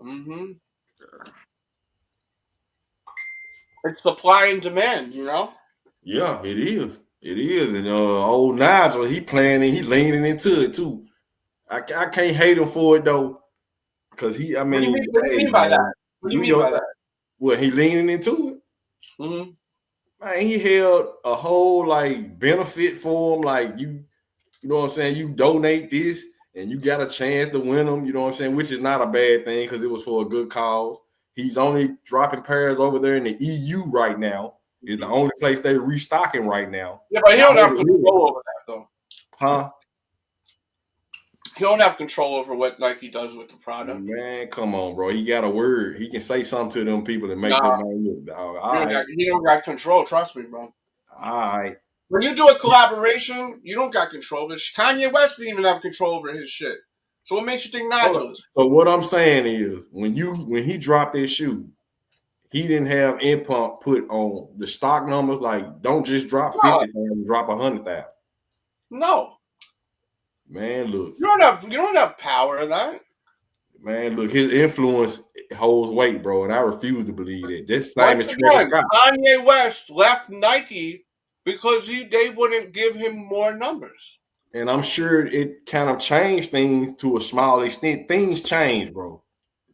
Mm-hmm. It's supply and demand, you know. Yeah, it is. It is, and old Nigel, he leaning into it too. I can't hate him for it though, because he. I mean, what do you mean by that? What do you mean by that? Well, he leaning into it. Mm-hmm. Man, he held a whole like benefit for him, like you know what I'm saying. You donate this, and you got a chance to win them. You know what I'm saying, which is not a bad thing because it was for a good cause. He's only dropping pairs over there in the EU right now. It's the only place they're restocking right now. Yeah, but he don't have control over that, though. Huh? He don't have control over what Nike does with the product. Man, come on, bro. He got a word. He can say something to them people and make them look. He don't got control. Trust me, bro. All right. When you do a collaboration, you don't got control of it. Kanye West didn't even have control over his shit. So what makes you think Nigel is? So what I'm saying is, when he dropped his shoe, he didn't have input put on the stock numbers. Like, don't just drop 50,000, drop 100,000. No. Man, look. You don't have power in that. Man, look, his influence holds weight, bro, and I refuse to believe it. This same as Travis Scott. Kanye West left Nike because they wouldn't give him more numbers. And I'm sure it kind of changed things to a small extent. Things change, bro.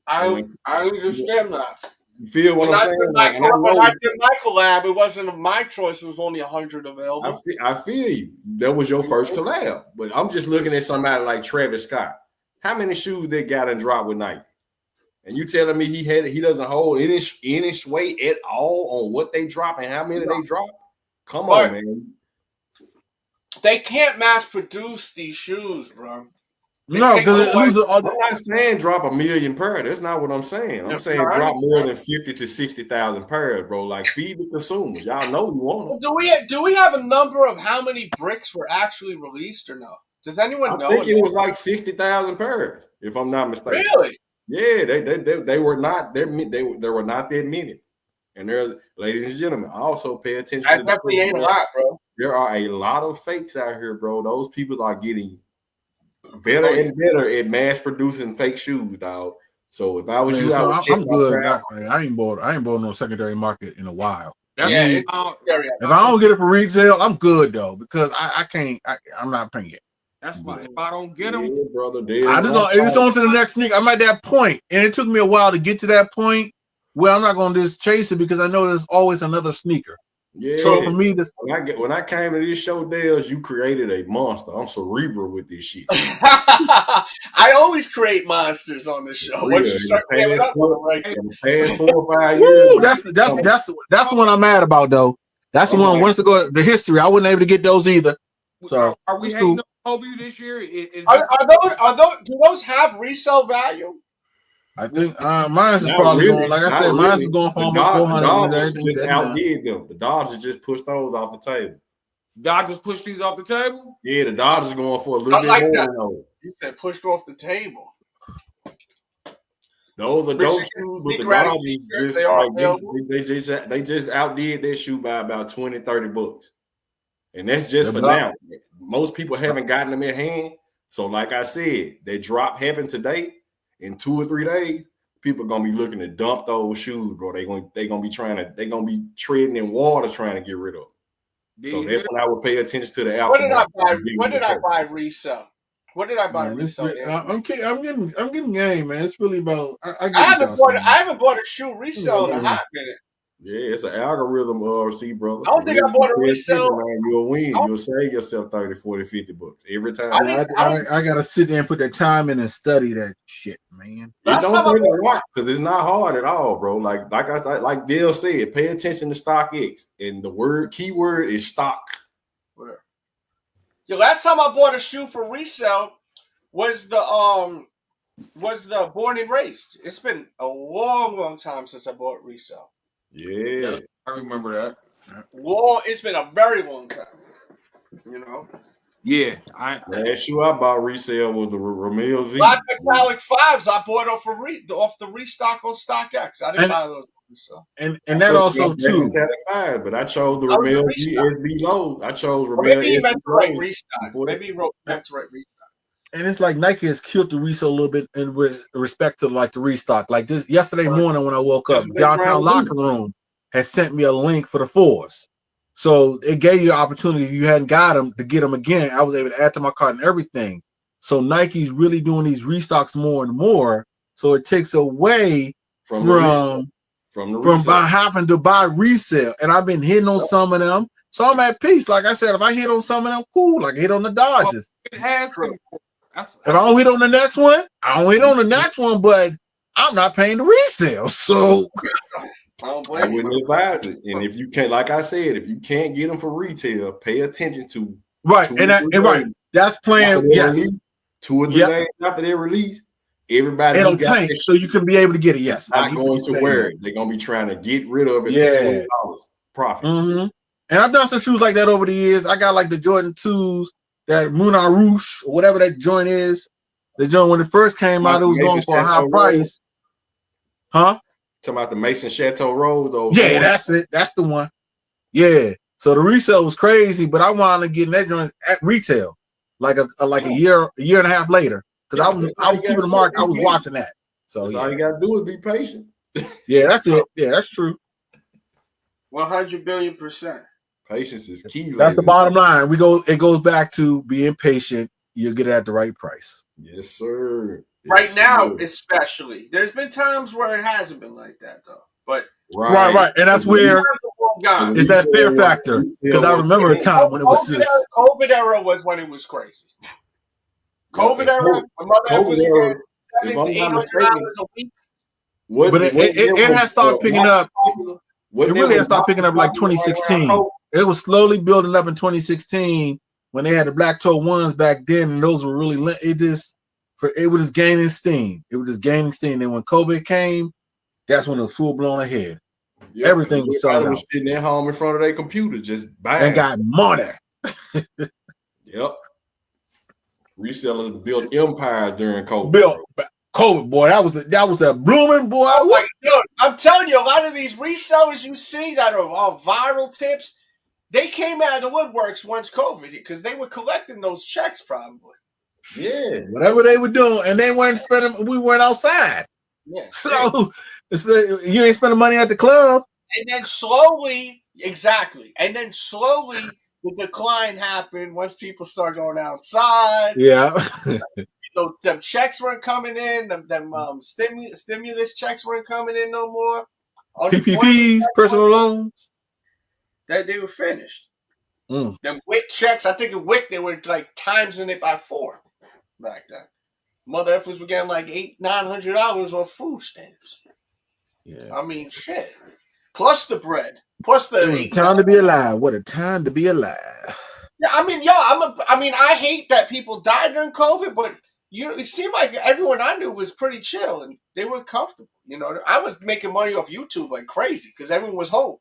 I understand that. You feel what I'm saying? When I did my collab, it wasn't my choice. It was only 100 available. I feel you. That was your first collab. But I'm just looking at somebody like Travis Scott. How many shoes they got and dropped with Nike? And you telling me he doesn't hold any sway at all on what they drop and how many they drop? Come on, man. They can't mass produce these shoes, bro. No, because I'm not saying drop 1 million pairs. That's not what I'm saying. I'm saying drop more than 50 to 60,000 pairs, bro. Like feed the consumers. Y'all know you want them. Do we have a number of how many bricks were actually released or no? Does anyone know? I think it was like 60,000 pairs, if I'm not mistaken. Really? Yeah, they were not there were not that many. And there, ladies and gentlemen, I also pay attention. That definitely ain't a lot, bro. There are a lot of fakes out here, bro. Those people are getting better and better at mass producing fake shoes, dog. So if I was you, I'm good. I ain't bought no secondary market in a while. If I don't get it for retail, I'm good though, because I'm not paying it. That's why if I don't get them, brother, it's on to the next sneaker. I'm at that point, and it took me a while to get to that point where I'm not gonna just chase it because I know there's always another sneaker. Yeah. So for me, when I came to this show, Dales, you created a monster. I'm cerebral with this shit. I always create monsters on this show. Once you start giving up on the past 4 or 5 years, that's the one I'm mad about though. That's the one. Once to go the history, I wasn't able to get those either. So are we hating on Kobe this year? Do those have resale value? I think mine is probably going. Like I said, mine is going for almost 400. Just outdid them. The Dodgers just pushed those off the table. Dodgers pushed these off the table? Yeah, the Dodgers going for a little bit more than those. You said pushed off the table. Those are dope shoes, but the Dodgers they just outdid their shoe by about 20, 30 bucks. And that's just for now. Most people haven't gotten them in hand. So like I said, that drop happened today. In 2 or 3 days, people are gonna be looking to dump those shoes, bro. They're gonna be treading in water trying to get rid of them. So that's when I would pay attention to the What did I buy resale? What did I buy resale? I'm getting game, man. It's really about I haven't bought a shoe resale in a hot minute. Yeah, it's an algorithm, see, brother. I don't think I bought a resale. Man, you'll win. You'll save yourself 30, 40, 50 bucks every time. I gotta sit there and put that time in and study that shit, man. It don't take a lot because it's not hard at all, bro. Like Dale said, pay attention to StockX, and the keyword is stock. The last time I bought a shoe for resale was the Born and Raised. It's been a long time since I bought resale. Yeah, I remember that. It's been a very long time. You know. Yeah, last shoe I bought resale was the Resale Z. Black metallic 5s I bought off the restock on StockX. I didn't buy those. So. And that also too. But I chose the Resale Z SB low. I chose Resale. Maybe he meant to write restock. Maybe he meant to write restock. And it's like Nike has killed the resale a little bit in respect to like the restock. Like this yesterday morning when I woke up, Downtown Locker Room had sent me a link for the 4s. So it gave you an opportunity if you hadn't got them to get them again. I was able to add to my cart and everything. So Nike's really doing these restocks more and more. So it takes away from having to buy resale. And I've been hitting on some of them. So I'm at peace. Like I said, if I hit on some of them, cool. Like I hit on the Dodgers. It has been. If I don't hit on the next one, I don't hit on the next one, but I'm not paying the resale. So I wouldn't advise it. And if you can't, like I said, if you can't get them for retail, pay attention to right. That's playing. Yes, 2 or 3 days after their release, everybody it'll tank, so you can be able to get it. Yes, not going to wear it. They're gonna be trying to get rid of it. Yeah, for $20 profit. Mm-hmm. And I've done some shoes like that over the years. I got like the Jordan 2s. That Moulin Rouge, or whatever that joint is, the joint when it first came out, it was going for a high price. Huh? Talking about the Mason Chateau Road, though. Yeah, that's it. That's the one. Yeah. So the resale was crazy, but I wound up getting that joint at retail, like a year and a half later, because I was keeping the market. I was watching that. So all you gotta do is be patient. Yeah, that's it. Yeah, that's true. 100 billion%. Patience is key. That's the bottom line. It goes back to being patient. You'll get it at the right price. Yes, sir. Right now, especially. There's been times where it hasn't been like that, though. But right. And that's where it's that fear factor. Because I remember a time when it was just COVID era was when it was crazy. COVID era, my mother was $700 a week. But it has started picking up. It really has started picking up like 2016. It was slowly building up in 2016 when they had the black toe ones back then, and those were really it was just gaining steam. It was just gaining steam. And when COVID came, that's when it was full blown ahead. Yep. Everything was selling out. Sitting at home in front of their computer, just buying. And got money. Yep. Resellers built empires during COVID. COVID, boy, that was a blooming boy. What? Dude, I'm telling you, a lot of these resellers you see that are all viral tips, they came out of the woodworks once COVID because they were collecting those checks probably. Yeah, whatever they were doing, and they weren't spending. We weren't outside. Yeah. So you ain't spending money at the club. And then slowly, the decline happened once people start going outside. Yeah. Them checks weren't coming in. Them stimulus checks weren't coming in no more. PPPs, personal loans. That they were finished. Them WIC checks, I think in WIC they were like timesing it by 4 back then. Mother effers were getting like $800-900 on food stamps. Yeah. I mean, shit. Plus the bread. Plus the time to be alive. What a time to be alive. Yeah, I mean, I hate that people died during COVID, but it seemed like everyone I knew was pretty chill and they were comfortable. I was making money off YouTube like crazy because everyone was home.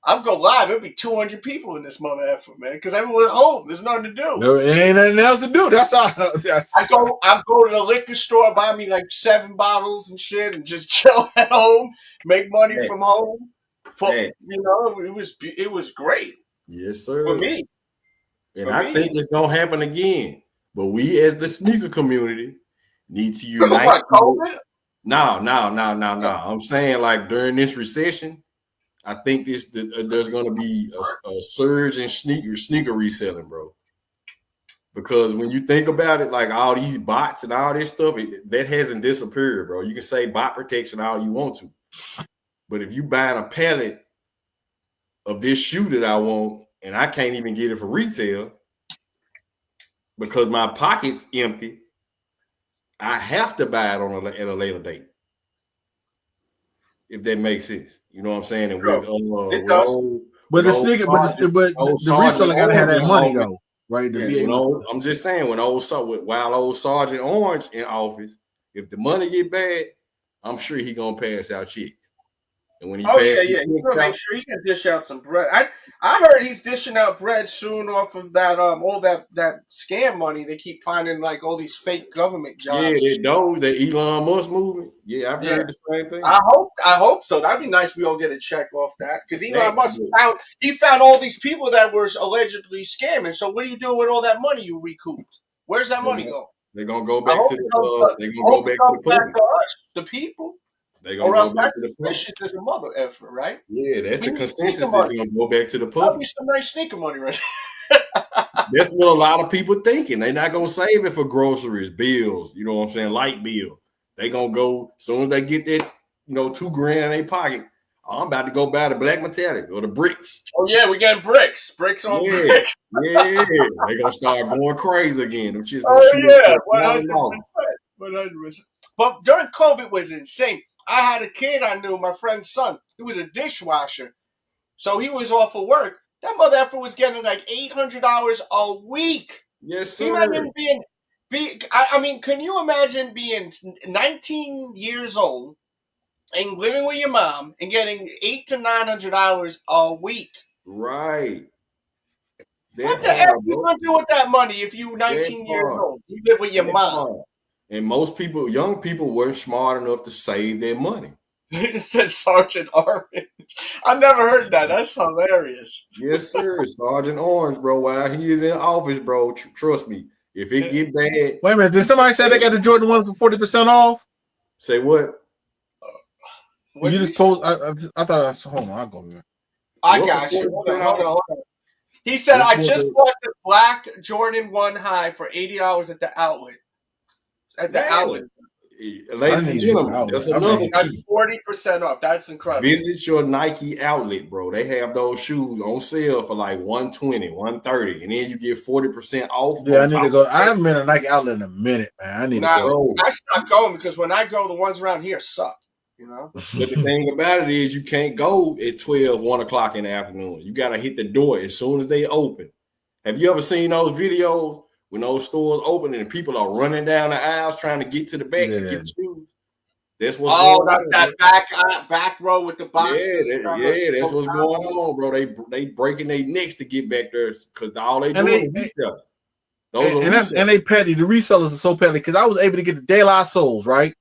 I'd go live, it'd be 200 people in this mother effort, man, because everyone was home. There's nothing to do. No, it ain't nothing else to do. That's all. I go to the liquor store, buy me like 7 bottles and shit, and just chill at home, make money from home. It was great. Yes, sir. For me. I think it's gonna happen again. But we, as the sneaker community, need to unite. No. I'm saying, like, during this recession, I think there's going to be a surge in sneaker reselling, bro. Because when you think about it, like all these bots and all this stuff, that hasn't disappeared, bro. You can say bot protection all you want to, but if you buying a pallet of this shoe that I want and I can't even get it for retail because my pocket's empty, I have to buy it at a later date. If that makes sense, you know what I'm saying? And but the reseller gotta have that money though, right? I'm just saying, while old Sergeant Orange in office, if the money get bad, I'm sure he gonna pass out checks. And when he's he's gonna make sure he can dish out some bread. I heard he's dishing out bread soon off of that all that scam money. They keep finding like all these fake government jobs. Yeah, the Elon Musk movement. Yeah, I've heard the same thing. I hope so. That'd be nice. We all get a check off that because Elon Musk found all these people that were allegedly scamming. So what are you doing with all that money you recouped? Where's that money go? They're gonna go back to the. They're gonna go back to us, the people. Or else that's suspicious as a mother effort, right? Yeah, that's the consensus. Is going to go back to the public. That'd be some nice sneaker money, right? That's what a lot of people thinking. They're not going to save it for groceries, bills. You know what I'm saying? Light bill. They going to go as soon as they get that, $2,000 in their pocket. I'm about to go buy the black metallic or the bricks. Oh yeah, we getting bricks. Bricks on bricks. Yeah, they gonna start going crazy again. Them shit's gonna 100%. But during COVID it was insane. I had a kid I knew, my friend's son. He was a dishwasher. So he was off of work. That mother effer was getting like $800 a week. Yes, sir. Can you imagine being 19 years old and living with your mom and getting $800 to $900 a week? Right. What the heck are you going to do with that money if you're 19 years old? You live with your mom. And most people, young people, weren't smart enough to save their money. It said Sergeant Orange. I never heard that. That's hilarious. Yes, sir. Sergeant Orange, bro. While he is in office, bro, trust me. If it get bad. Wait a minute. Did somebody say they got the Jordan 1 for 40% off? Say what? You just post. I thought. Hold on. I'll go here. I got you. Hold on. He said, I just bought the black Jordan 1 high for $80 at the outlet. At the outlet. Ladies and gentlemen, that's another That's 40% off. That's incredible. Visit your Nike outlet, bro. They have those shoes on sale for like $120, $130, and then you get 40% off. Yeah, I need to go. I haven't been to a Nike outlet in a minute, man. I need to go. I stopped going because when I go, the ones around here suck. But the thing about it is you can't go at 12, 1 o'clock in the afternoon. You got to hit the door as soon as they open. Have you ever seen those videos when those stores open and people are running down the aisles trying to get to the back to get shoes. That's what's going on. That back row with the boxes. That's what's going on, bro. They breaking their necks to get back there because all they doing is resell. And they petty. The resellers are so petty because I was able to get the De La Souls, right?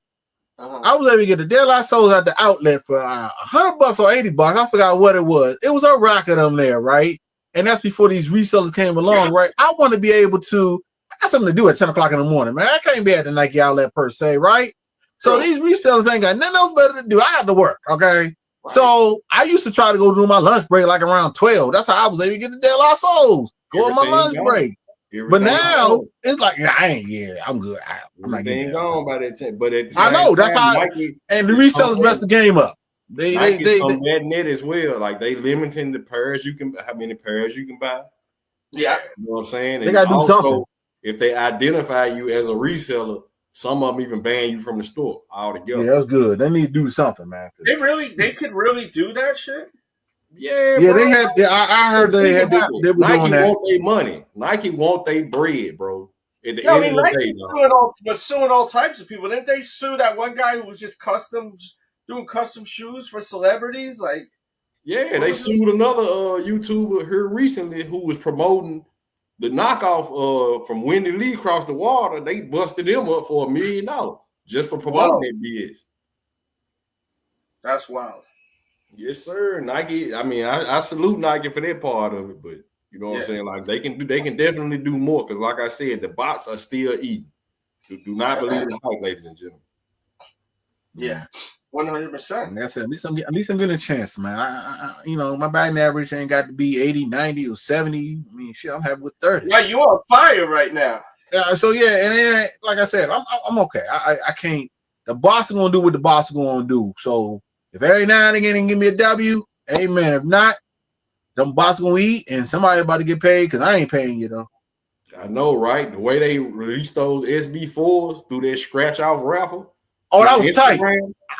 I was able to get the De La Souls at the outlet for $100 or $80. I forgot what it was. It was a rack of them there, right? And that's before these resellers came along, right? I want to be able to. I got something to do at 10 o'clock in the morning, man. I can't be at the Nike outlet per se, right? So these resellers ain't got nothing else better to do. I got to work, okay? Right. So I used to try to go do my lunch break like around 12. That's how I was able to get the De La Souls. Go on my lunch break. But now it's like, I'm good. I'm not getting gone by that 10. But at the I know same that's time, how. Nike, and the resellers messed the game up. They that net as well. Like they limiting the pairs you can. How many pairs you can buy? Yeah, you know what I'm saying. They gotta do something. If they identify you as a reseller, some of them even ban you from the store altogether. Yeah, that's good. They need to do something, man. They could really do that shit. Yeah, bro. They had. I heard they had. They were Nike doing that. want their money. Nike want their bread, bro. At the end of the day, suing all types of people. Didn't they sue that one guy who was just doing custom shoes for celebrities? Like, yeah, they sued another YouTuber here recently who was promoting the knockoff from Wendy Lee across the water. They busted him up for $1 million just for promoting that BS. That's wild. Yes, sir. Nike. I mean, I salute Nike for that part of it, but you know what I'm saying? Like they can definitely do more because, like I said, the bots are still eating. Do not believe the hype, ladies and gentlemen. Yeah, 100%. That's it. At least I'm getting a chance, man. I you know, my batting average ain't got to be 80, 90, or 70. I mean, shit, I'm happy with 30. Yeah, you on fire right now. Yeah. So yeah, and then, like I said, I'm okay. I can't. The boss is gonna do what the boss is gonna do. So if every now and again they give me a W, amen. If not, them boss gonna eat, and somebody about to get paid because I ain't paying you though. I know, right? The way they released those SB4s through that scratch off raffle. Oh, that was tight.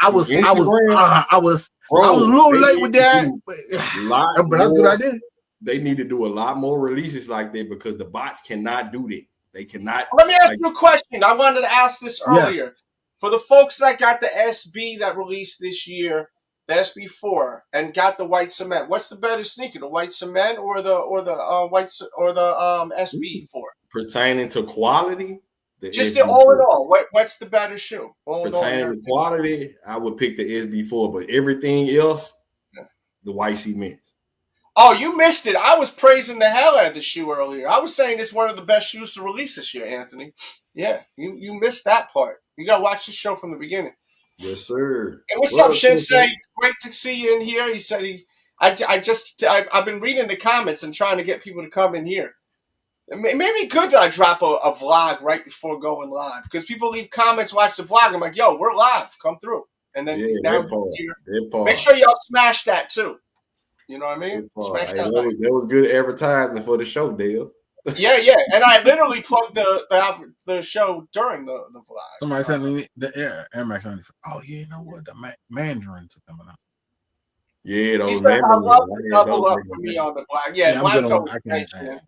I was a little late with that, but that's a good idea. They need to do a lot more releases like that because the bots cannot do that. They cannot. Let me ask you a question. I wanted to ask this earlier. Yeah. For the folks that got the SB that released this year, the SB4, and got the white cement, what's the better sneaker, the white cement or the SB4? Pertaining to quality, just all in all, what's the better shoe? Pertaining to quality, I would pick the SB4, but everything else, the white cements. Oh, you missed it. I was praising the hell out of the shoe earlier. I was saying it's one of the best shoes to release this year, Anthony. Yeah, you missed that part. You got to watch the show from the beginning. Yes, sir. Hey, what's up, Shinsei? Great to see you in here. He said I've been reading the comments and trying to get people to come in here. It may be good that I drop a vlog right before going live because people leave comments, watch the vlog. I'm like, yo, we're live. Come through. And then make sure y'all smash that too. You know what I mean? Smash that. That was good advertisement for the show, Dale. Yeah. And I literally plugged the show during the vlog. Somebody sent me the Air Max 94. Oh, yeah, you know what? The Mandarin took them out. Yeah, those he said, I love the double up for me on the black. Yeah, black toe was great, man.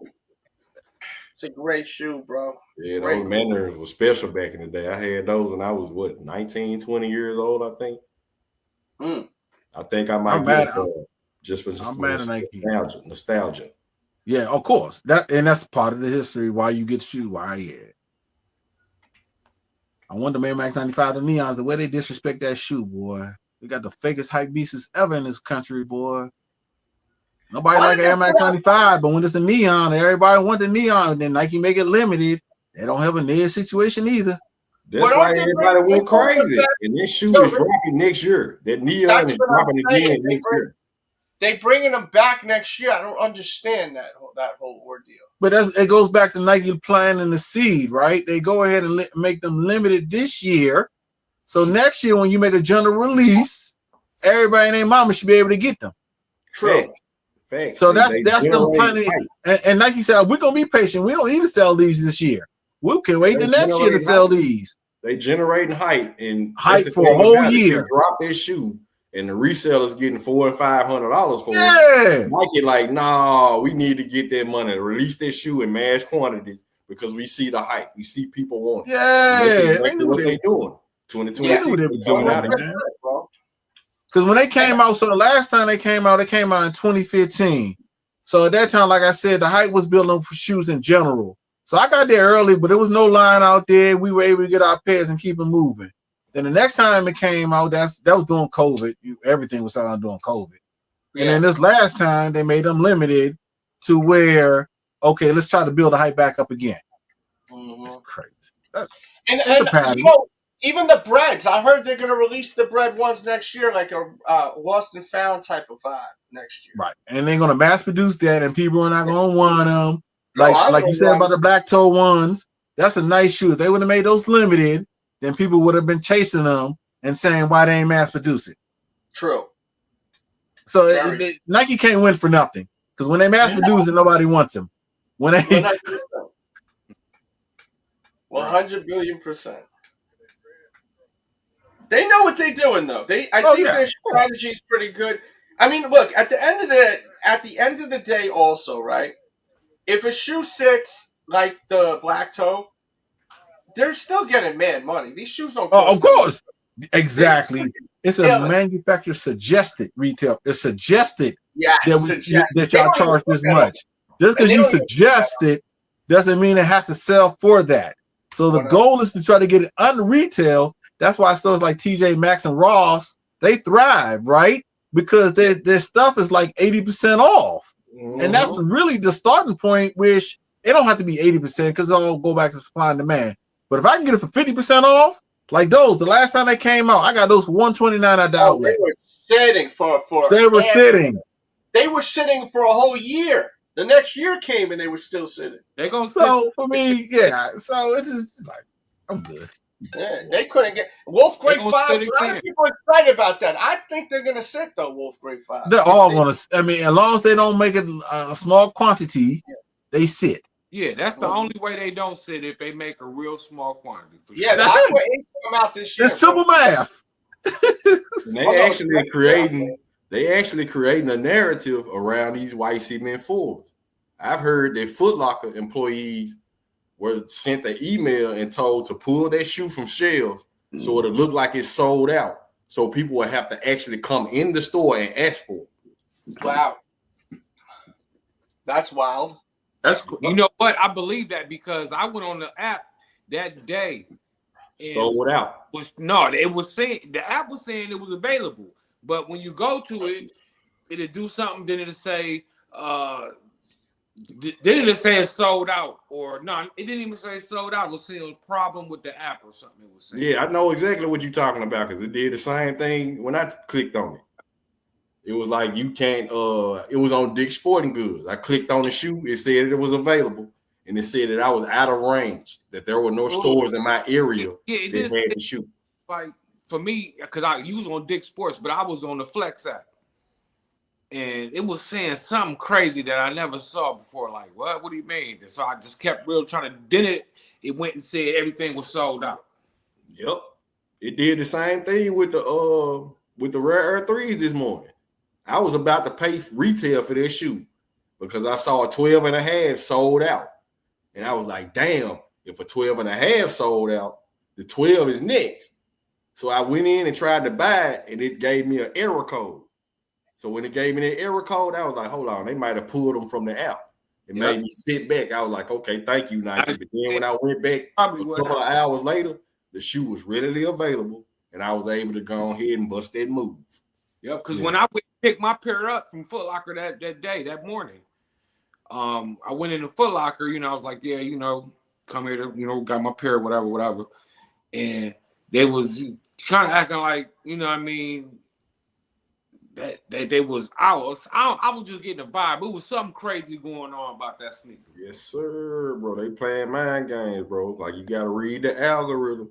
It's a great shoe, bro. Yeah, those Mandarins were special back in the day. I had those when I was, 19, 20 years old, I think. I think I might get it just for nostalgia. Yeah, of course. That's part of the history why you get shoes. I wonder Air Max 95 the neons, the way they disrespect that shoe, boy. We got the fakest hype beasts ever in this country, boy. Nobody like Air Max 95, but when it's the neon, everybody want the neon. Then Nike make it limited. They don't have a near situation either. That's why everybody went crazy. And this shoe is dropping next year. That neon is dropping again next year. They bringing them back next year. I don't understand that whole ordeal. But it goes back to Nike planting the seed, right? They go ahead and make them limited this year. So next year, when you make a general release, everybody and their mama should be able to get them. True. Fact. So that's them planning. And Nike said, we're going to be patient. We don't need to sell these this year. We can wait the next year to sell these. They generating hype for a whole year. Drop their shoe. And the resellers getting $400 and $500 for it. Nike like, nah, we need to get that money to release this shoe in mass quantities because we see the hype. We see people want it. Yeah, they knew what they doing. 2026. They were doing out it, man. Because when they came out, so the last time they came out in 2015. So at that time, like I said, the hype was building for shoes in general. So I got there early, but there was no line out there. We were able to get our pairs and keep it moving. Then the next time it came out, that was during COVID. Everything was out during COVID. And then this last time, they made them limited to where, okay, let's try to build the hype back up again. That's crazy. And you know, even the breads, I heard they're going to release the bread ones next year, like a lost and found type of vibe next year. Right. And they're going to mass produce that, and people are not going to want them. Like you said about the black toe ones, that's a nice shoe. If they would have made those limited, then people would have been chasing them and saying why they ain't mass producing. True. So Nike can't win for nothing, because when they mass produce it, nobody wants them. When they 100 billion%. They know what they're doing, though. I think their strategy is pretty good. I mean, look, at the end of the day, also, right? If a shoe sits like the black toe, they're still getting mad money. These shoes don't cost of course. Exactly. It's a manufacturer suggested retail. It's suggested that y'all charge this much. Just because you suggest it doesn't mean it has to sell for that. So the goal is to try to get it under retail. That's why stores like TJ Maxx and Ross, they thrive, right? Because their stuff is like 80% off. And that's really the starting point, which it don't have to be 80% because it all go back to supply and demand. But if I can get it for 50% off, like those, the last time they came out, I got those for $129 at the outlet. They were sitting for They were sitting. They were sitting for a whole year. The next year came and they were still sitting. They're gonna so for me, so it's just like I'm good. Yeah, they couldn't get Wolf Grade 5. A lot of people are excited about that. I think they're gonna sit though, Wolf Grade 5. They're all gonna. I mean, as long as they don't make it a small quantity, they sit. Yeah, that's the only way they don't sit, if they make a real small quantity. For sure. That's what come out this year. It's simple math. They actually creating a narrative around these white cement fours. I've heard that Foot Locker employees were sent an email and told to pull their shoe from shelves so it'll look like it's sold out. So people will have to actually come in the store and ask for it. Wow. That's wild. That's cool. You know what? I believe that because I went on the app that day. Sold out. It was saying the app was saying it was available. But when you go to it, it'll do something, then it'll say it's sold out, or no, it didn't even say sold out. It was saying a problem with the app or something. It was saying. Yeah, I know exactly what you're talking about because it did the same thing when I clicked on it. It was like you can't. It was on Dick's Sporting Goods. I clicked on the shoe. It said it was available, and it said that I was out of range. That there were no stores in my area that had the shoe. Like for me, because I use on Dick's Sports, but I was on the Flex app. And it was saying something crazy that I never saw before. Like, what? What do you mean? So I just kept trying to. Then it went and said everything was sold out. Yep, it did the same thing with the Rare Earth 3s this morning. I was about to pay retail for this shoe because I saw a 12.5 sold out, and I was like, damn, if a 12.5 sold out, the 12 is next. So I went in and tried to buy it, and it gave me an error code. So when it gave me that error code, I was like, hold on, they might have pulled them from the app. It made me sit back. I was like, okay, thank you, Nike. But then when I went back a couple of hours later, the shoe was readily available, and I was able to go ahead and bust that move. Yep, because when I picked my pair up from Foot Locker that morning, I went in the Foot Locker, I was like, come here to, got my pair, whatever. And they was trying to act like, that they was I was just getting a vibe. It was something crazy going on about that sneaker. Yes, sir, bro. They playing mind games, bro. Like you gotta read the algorithm.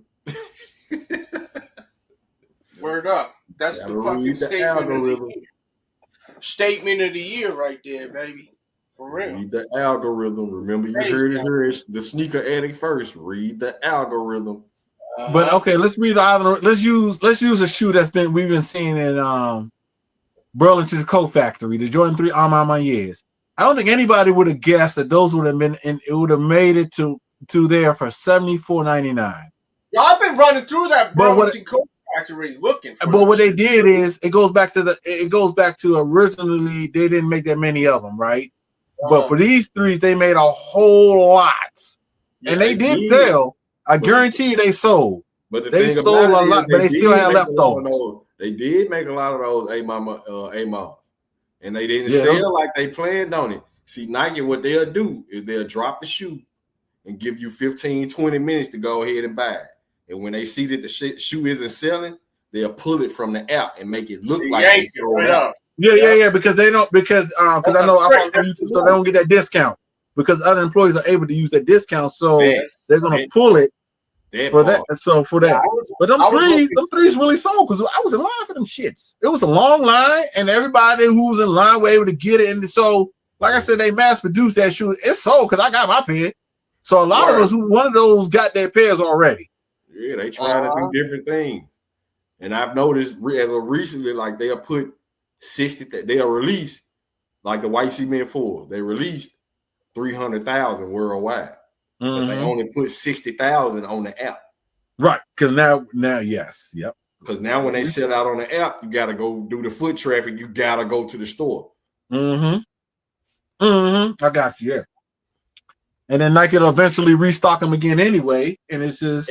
Word up. That's the fucking statement of the year right there, baby. For real. Read the algorithm. Remember, you heard it here. It's the sneaker addict first. Read the algorithm. But okay, let's read the algorithm. Let's use a shoe we've been seeing in Burlington Coat Factory, the Jordan 3 Armand Mayes. I don't think anybody would have guessed that those would have been, and it would have made it to to there for $74.99. Yo, I've been running through that But what- Burlington Coat Factory looking for. But what they did is it goes back to originally they didn't make that many of them, right? But for these threes, they made a whole lot, and they did sell. I guarantee you they sold. But the they thing sold about a lot, but they still had leftovers. They did make a lot of those A-Mom, and they didn't sell like they planned on it. See, Nike, what they'll do is they'll drop the shoe and give you 15, 20 minutes to go ahead and buy it. And when they see that the shoe isn't selling, they'll pull it from the app and make it look like it's sold out. Yeah, because they don't because I know I follow some YouTube, so they don't get that discount because other employees are able to use that discount, so they're gonna pull it for that. So for that, but them threes really sold because I was in line for them shits. It was a long line, and everybody who was in line were able to get it. And so, like I said, they mass produced that shoe. It sold because I got my pair. So a lot of us who one of those got their pairs already. Yeah, they trying to do different things, and I've noticed as of recently, like they'll put 60. They'll release like the White Cement 4. They released 300,000 worldwide, but they only put 60,000 on the app. Right, because now, yes, yep. Because now when they sell out on the app, you got to go do the foot traffic. You got to go to the store. I got you. Yeah. And then Nike will eventually restock them again anyway, and it's just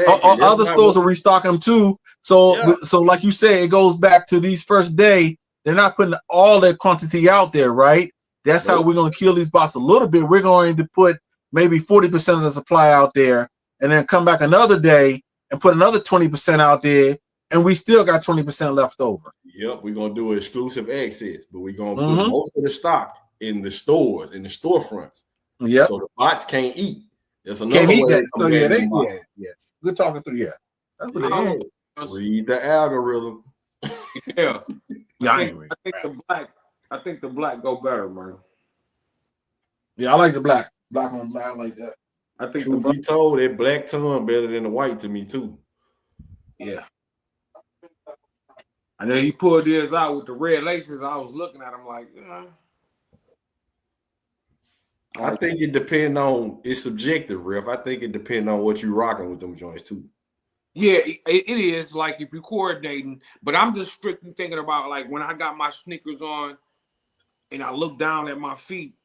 other stores will restock them too. So, so like you say, it goes back to these first day. They're not putting all their quantity out there, right? That's how we're going to kill these bots a little bit. We're going to put maybe 40% of the supply out there, and then come back another day and put another 20% out there, and we still got 20% left over. Yep, we're going to do exclusive access, but we're going to put most of the stock in the stores, in the storefronts. Yeah. So the bots can't eat. There's another way. That. So yeah. Good talking through. Yeah. That's what read the algorithm. Yeah. I think the black go better, man. Yeah, I like the black. Black on black, I like that. I think truth be told, that black tongue better than the white to me too. Yeah. I know he pulled his out with the red laces. I was looking at him like, I think it depends on, it's subjective, Ref. I think it depends on what you rocking with them joints too. Yeah, it is like if you're coordinating, but I'm just strictly thinking about like when I got my sneakers on and I look down at my feet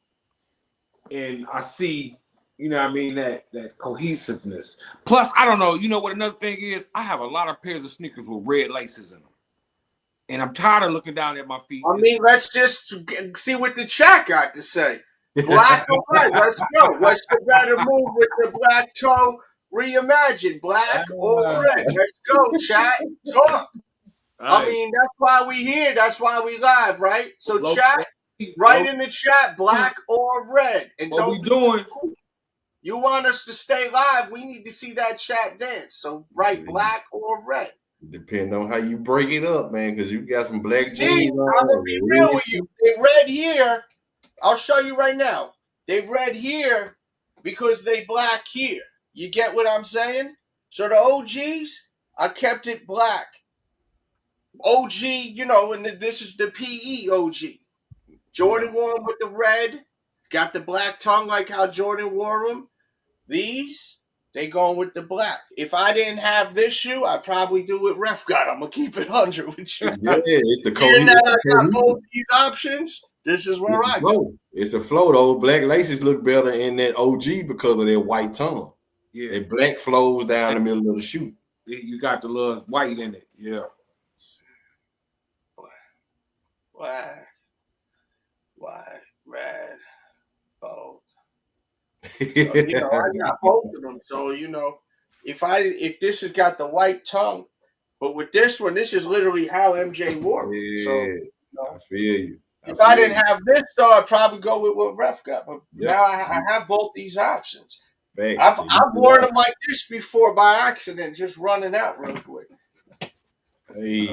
and I see, you know what I mean, that cohesiveness. Plus, I don't know, you know what another thing is? I have a lot of pairs of sneakers with red laces in them. And I'm tired of looking down at my feet. I mean, let's just see what the chat got to say. Black or white? Let's go. What's the better move with the black toe? Reimagine, black or red? Let's go, chat. Talk. I mean, that's why we here. That's why we live, right? So, chat, write in the chat, black or red. And what we doing? You want us to stay live? We need to see that chat dance. So, write black or red. Depend on how you break it up, man, because you got some black jeans on. I'm gonna be real with you. They red here. I'll show you right now. They red here because they black here. You get what I'm saying? So the OGs, I kept it black. OG, you know, and this is the PE OG. Jordan wore them with the red. Got the black tongue like how Jordan wore them. These, they going with the black. If I didn't have this shoe, I'd probably do what Ref got. I'm going to keep it 100 with you. Yeah, it's the Being that I got both these options, this is where I go. It's a flow. Those black laces look better in that OG because of their white tongue. Yeah. And black flows down the middle of the shoe. You got the little white in it. Yeah. Black, white, red, both. So, you know, I got both of them. So, you know, if this has got the white tongue, but with this one, this is literally how MJ wore it. Yeah, so, you know, I feel you. If I didn't have this, though, I'd probably go with what Ref got. But now I have both these options. I've worn them like this before by accident, just running out real quick. Hey,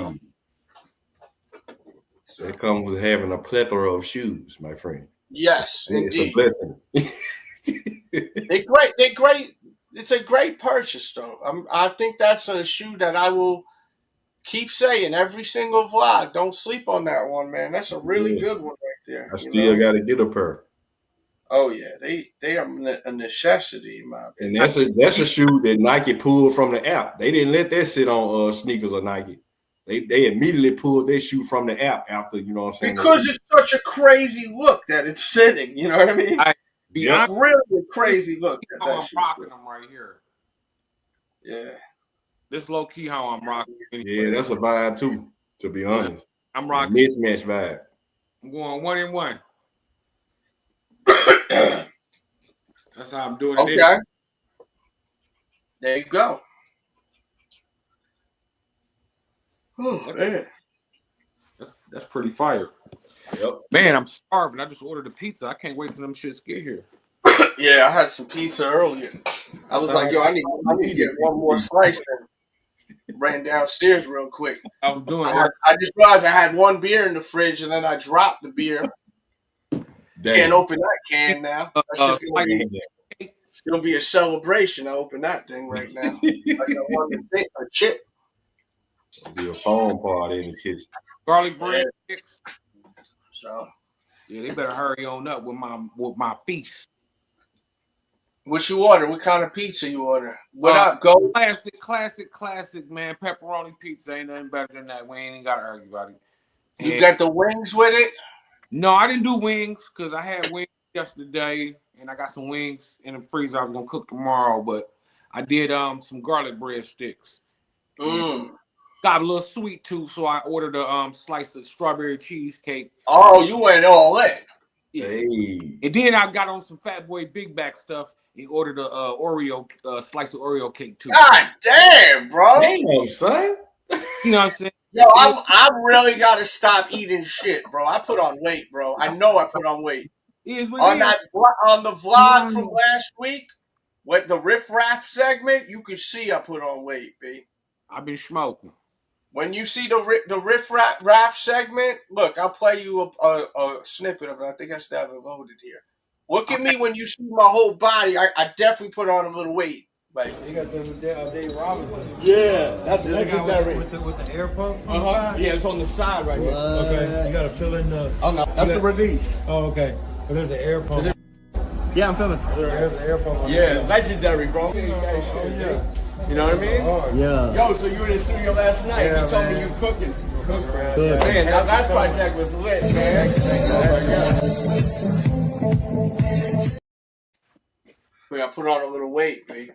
that comes with having a plethora of shoes, my friend. Yes, it's indeed. a blessing. They're great. It's a great purchase, though. I think that's a shoe that I will keep saying every single vlog. Don't sleep on that one, man. That's a really good one right there. I still got to get a pair. Oh yeah, they are a necessity in my opinion. And that's a shoe that Nike pulled from the app. They didn't let that sit on sneakers or Nike. They immediately pulled their shoe from the app after, you know what I'm saying? Because it's such a crazy look that it's sitting. You know what I mean? Yep. It's really a crazy look. How I'm rocking them right here. Yeah. This low key how I'm rocking. Yeah, that's a vibe too, to be honest. I'm rocking. Mismatch vibe. I'm going 1 and 1. That's how I'm doing it. Okay. There you go. Oh, man. That's pretty fire. Yep. Man, I'm starving. I just ordered a pizza. I can't wait till them shits get here. Yeah, I had some pizza earlier. I was like, yo, I need to get one more slice and ran downstairs real quick. I was doing I just realized I had one beer in the fridge and then I dropped the beer. Can't open that can now. That's just gonna be, it's gonna be a celebration. I open that thing right now. I got one thing, a chip. It'll be a phone party in the kitchen. Garlic bread sticks. So yeah, they better hurry on up with my feast. What you order? What kind of pizza you order? What up, go? Classic, man. Pepperoni pizza ain't nothing better than that. We ain't gotta argue about it. You got the wings with it? No, I didn't do wings because I had wings yesterday, and I got some wings in the freezer I was gonna cook tomorrow. But I did some garlic bread sticks. Got a little sweet tooth, so I ordered a slice of strawberry cheesecake. Oh, you went all in. Yeah. Hey. And then I got on some Fat Boy Big Back stuff and ordered a Oreo slice of Oreo cake too. God damn, bro! Damn, son. You know what I'm saying? Yo, I really gotta stop eating shit, bro. I put on weight, bro. I know I put on weight. On the vlog from last week, with the Riff Raff segment, you could see I put on weight, B. I've been smoking. When you see the Riff Raff segment, look, I'll play you a snippet of it. I think I still have it loaded here. Look at me when you see my whole body. I definitely put on a little weight. Like, you got the Dave Robinson. Yeah, that's legendary. With the air pump? Yeah, it's on the side right here. Okay, you got to fill in the... Oh, no, that's a release. Oh, okay. But there's an air pump. Yeah, I'm filming. There's an air pump. Yeah, legendary, bro. Yeah. You know what I mean? Yeah. Yo, so you were in the studio last night. You told me you cooking. Man, that last project was lit, man. We got to put on a little weight, baby.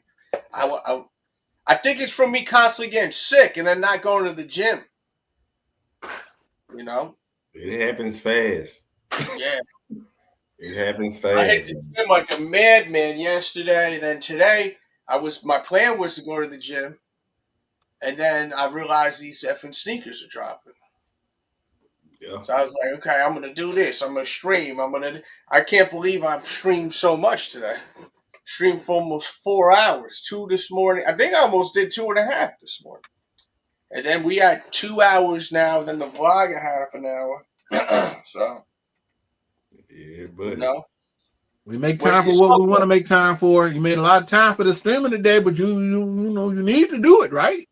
I think it's from me constantly getting sick and then not going to the gym. You know? It happens fast. Yeah. It happens fast. I hit the gym like a madman yesterday, and then today my plan was to go to the gym, and then I realized these effing sneakers are dropping. Yeah. So I was like, okay, I'm gonna do this. I'm gonna stream. I can't believe I've streamed so much today. Streamed for almost 4 hours. 2 this morning. I think I almost did 2.5 this morning. And then we had 2 hours now. Then the vlog a half an hour. So. Yeah, buddy. No. We make time for what we want to make time for. You made a lot of time for the streaming today, but you need to do it, right?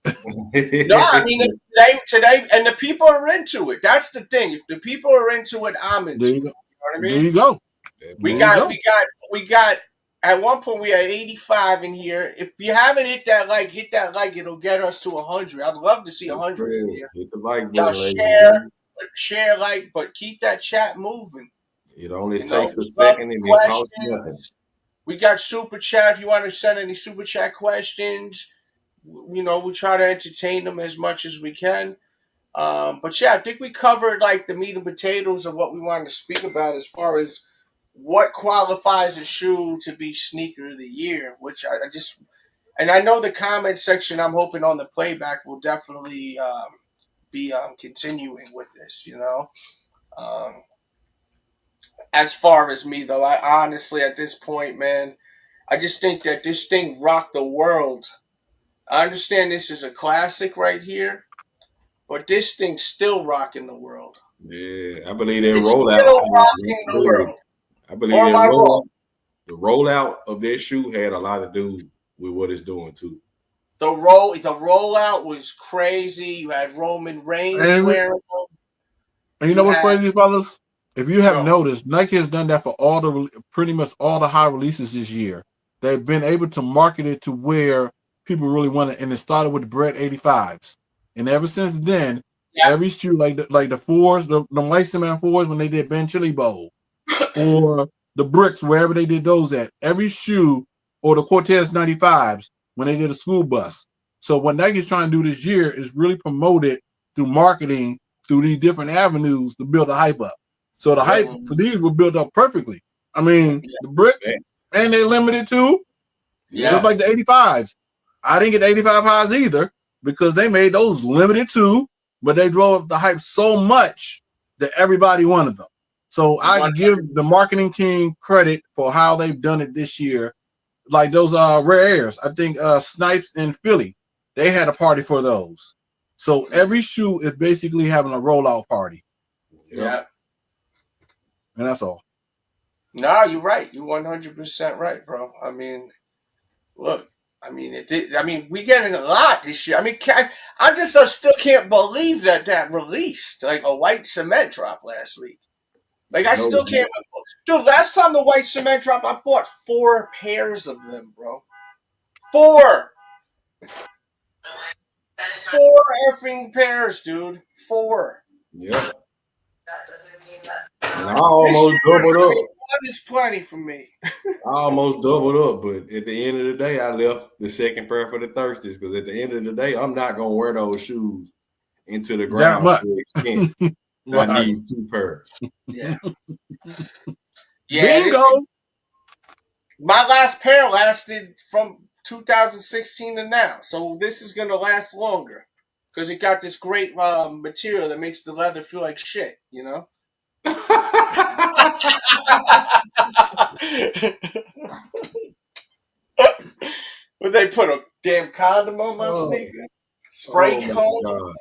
No, I mean today, and the people are into it. That's the thing. If the people are into it, I'm into it. You know what I mean? There you go. We got. At one point, we had 85 in here. If you haven't hit that like. It'll get us to 100. I'd love to see 100 in here. Hit the like button. Share, like, but keep that chat moving. It only takes a second and it costs nothing. We got super chat. If you want to send any super chat questions, we try to entertain them as much as we can. But yeah, I think we covered like the meat and potatoes of what we wanted to speak about as far as what qualifies a shoe to be sneaker of the year, which and I know the comment section, I'm hoping on the playback will definitely be continuing with this, as far as me, though, I honestly, at this point, man, I just think that this thing rocked the world. I understand this is a classic right here, but this thing's still rocking the world. Yeah, I believe that it's rollout. Still rocking the world. I believe that the rollout of this shoe had a lot to do with what it's doing too. The rollout was crazy. You had Roman Reigns wearing them. And you know what's crazy, fellas? if you have noticed, Nike has done that for pretty much all the high releases this year. They've been able to market it to where people really want it, and it started with the Bread 85s, and ever since then, every shoe like the fours, the Light Cement fours when they did Ben Chili Bowl, or the bricks wherever they did those at, every shoe, or the Cortez 95s when they did a school bus. So what Nike's trying to do this year is really promote it through marketing through these different avenues to build the hype up. So the hype for these were built up perfectly. I mean, the bricks, and they limited too, just like the 85s. I didn't get the 85 highs either because they made those limited too, but they drove up the hype so much that everybody wanted them. So I give the marketing team credit for how they've done it this year. Like those rare airs, I think Snipes in Philly, they had a party for those. So every shoe is basically having a rollout party. Yeah. And that's all. No, you're right. You're 100% right, bro. I mean, look, I mean, we getting a lot this year. I mean, I still can't believe that released like a white cement drop last week. Like, I still can't. Dude, last time the white cement dropped, I bought 4 pairs of them, bro. 4! 4 effing pairs, dude. 4. Yeah. And I almost doubled up. One is plenty for me. I almost doubled up, but at the end of the day, I left the second pair for the Thirsties because at the end of the day, I'm not going to wear those shoes into the ground to the extent I need 2 pairs. Yeah. Bingo. My last pair lasted from 2016 to now, so this is going to last longer because it got this great material that makes the leather feel like shit, you know? Would they put a damn condom on my sneaker? Spray condom?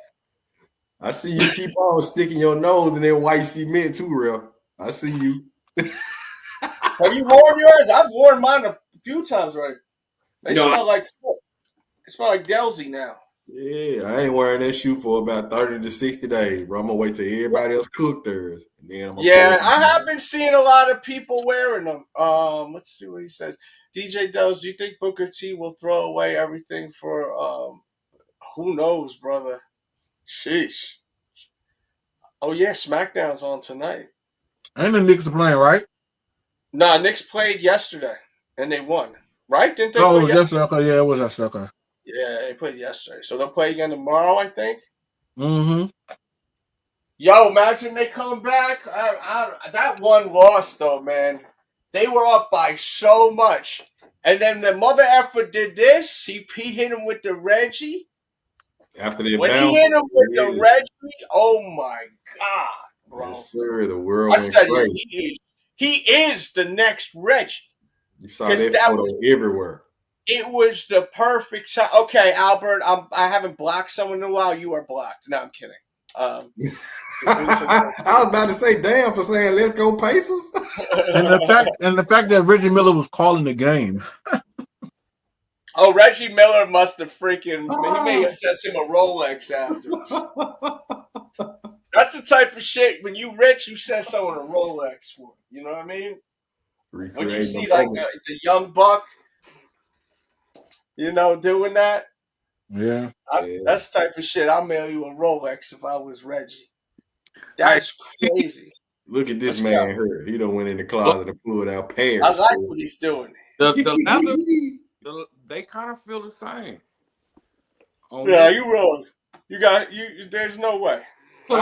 I see you keep on sticking your nose in that white cement too, real. I see you. Have you worn yours? I've worn mine a few times already. They smell like foot. They smell like Delsey now. Yeah, I ain't wearing that shoe for about 30 to 60 days, bro. I'm gonna wait till everybody else cook theirs. And then I have been seeing a lot of people wearing them. Let's see what he says. DJ Dells, do you think Booker T will throw away everything for who knows, brother? Sheesh. Oh yeah, SmackDown's on tonight. And the Knicks are playing, right? Nah, Knicks played yesterday and they won. Right? Didn't they? Oh, it was yesterday. Okay, yeah, it was yesterday. Okay. Yeah, they played yesterday. So they'll play again tomorrow, I think. Mm-hmm. Yo, imagine they come back. That one loss, though, man. They were up by so much. And then the mother effer did this. He hit him with the Reggie. After they when he hit him with the Reggie, oh my God, bro. Yes, sir. The world I said he is the next Reggie. You saw that photo everywhere. It was the perfect time. Okay, Albert, I haven't blocked someone in a while. You are blocked. No, I'm kidding. I was about to say, damn, for saying let's go Pacers. and the fact that Reggie Miller was calling the game. Oh, Reggie Miller must have freaking. He may have sent him a Rolex after. That's the type of shit. When you rich, you send someone a Rolex for. You know what I mean? When you see like the young buck. You know, doing that. Yeah. That's the type of shit. I'll mail you a Rolex if I was Reggie. That's crazy. Look at this man here. He done went in the closet and pulled out pairs. I like what he's doing. The leather, they kind of feel the same. Yeah, you wrong. There's no way. You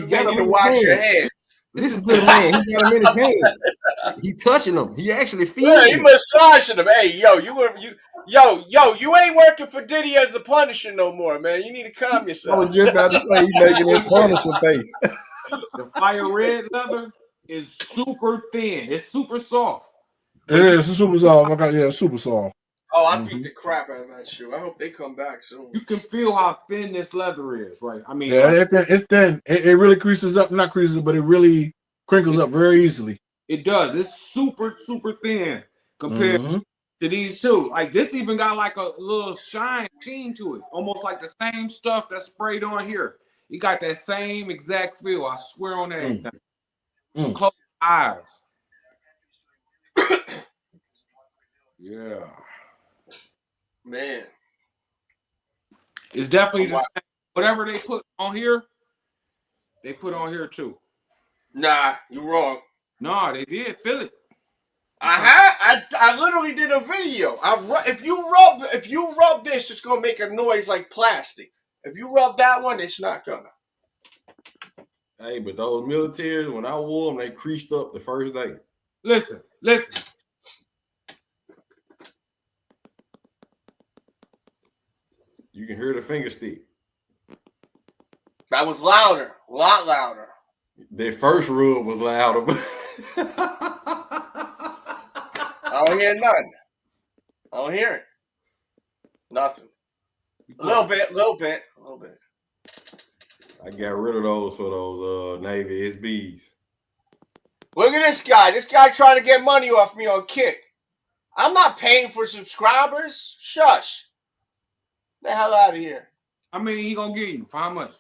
got to wash your hands. Listen to the man. He got him in his hand. He touching them. He actually feeding. Yeah, he massaging them. Hey, you ain't working for Diddy as the Punisher no more, man. You need to calm yourself. I was just about to say he making his Punisher face. The fire red leather is super thin. It's super soft. It is. It's super soft. Super soft. Oh, I beat the crap out of that shoe. I hope they come back soon. You can feel how thin this leather is, right? I mean, it's thin. It really creases up, not creases, but it really crinkles up very easily. It does. It's super, super thin compared to these two. Like this even got like a little sheen to it, almost like the same stuff that's sprayed on here. He got that same exact feel. I swear on everything. Mm. Close eyes. Yeah. Man. It's definitely the same. Whatever they put on here, they put on here too. Nah, you're wrong. No, they did feel it. I literally did a video. If you rub this, it's gonna make a noise like plastic. If you rub that one, it's not gonna. Hey, but those militaries, when I wore them, they creased up the first day. Listen. You can hear the finger stick. That was louder, a lot louder. Their first rub was louder, but I don't hear nothing. I don't hear it. Nothing. A little bit. I got rid of those for those Navy SBs. Look at this guy. This guy trying to get money off me on Kick. I'm not paying for subscribers. Shush. The hell out of here. How many he gonna give you? For how much?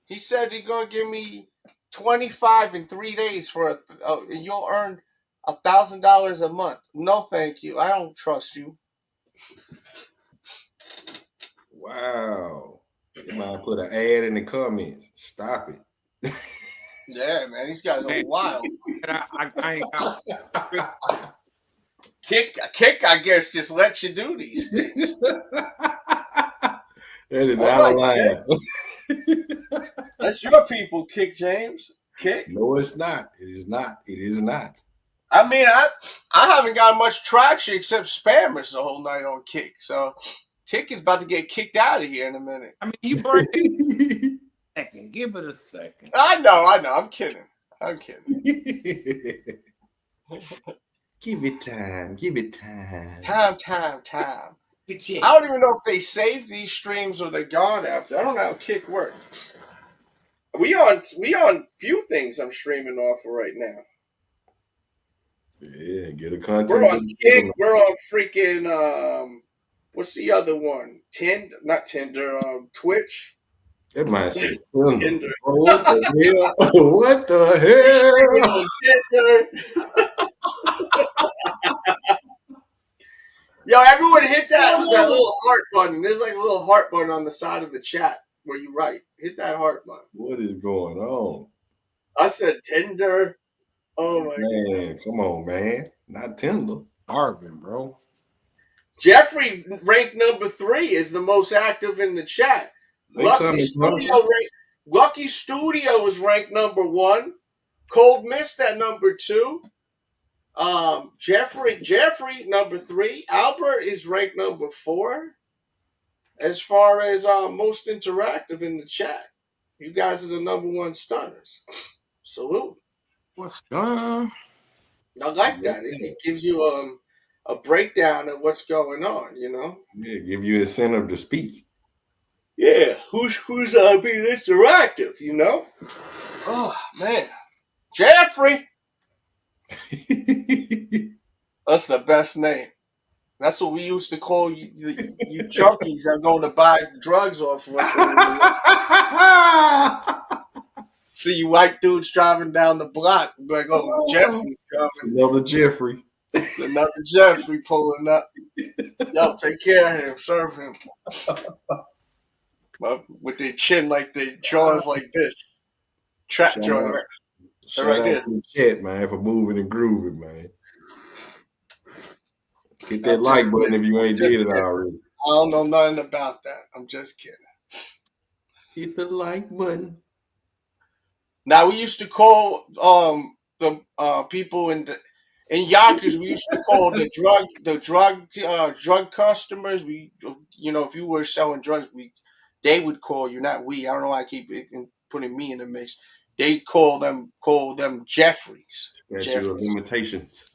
He said he's gonna give me 25 in 3 days for you'll earn $1,000 a month. No, thank you. I don't trust you. Wow. You might put an ad in the comments. Stop it. Yeah, man. These guys are wild. I ain't got Kick, I guess, just lets you do these things. That is out of line. That's your people, Kick James. Kick? No, it's not. It is not. It is not. I mean, I haven't got much traction except spammers the whole night on Kick. So Kick is about to get kicked out of here in a minute. I mean, you break it. Second. Give it a second. I know. I'm kidding. Give it time. Time. I don't even know if they saved these streams or they're gone after. I don't know how Kick works. We on few things I'm streaming off of right now. Yeah, get a content. We're on Kick. We're on freaking what's the other one? Not Tinder. Twitch. That might say Tinder. What the hell? Yo, everyone hit that little heart button. There's like a little heart button on the side of the chat where you write. Hit that heart button. What is going on? I said Tinder. Oh my man, come on, man. Not Tinder. Arvin, bro. Jeffrey, ranked number 3, is the most active in the chat. Lucky Studio is ranked number 1. Cold Mist at number 2. Jeffrey number 3. Albert is ranked number 4. As far as most interactive in the chat, you guys are the number 1 stunners. Salute. What's up? I like that. It gives you a breakdown of what's going on. You know. Yeah, give you incentive to speak. Yeah, who's being interactive? You know. Oh man, Jeffrey. That's the best name. That's what we used to call you junkies that are going to buy drugs off of us. See you white dudes driving down the block. Be like, oh, Jeffrey's coming. Another Jeffrey. Another Jeffrey pulling up. Yo, take care of him. Serve him. With their chin like their jaws like this. Trap jaw. Shout out to the chat, man, for moving and grooving, man. Hit that like button if you ain't did it already. I don't know nothing about that. I'm just kidding. Hit the like button. Now we used to call the people in Yonkers. We used to call the drug customers. We, if you were selling drugs, they would call you, not we. I don't know why I keep putting me in the mix. They call them Jeffries. That's your limitations.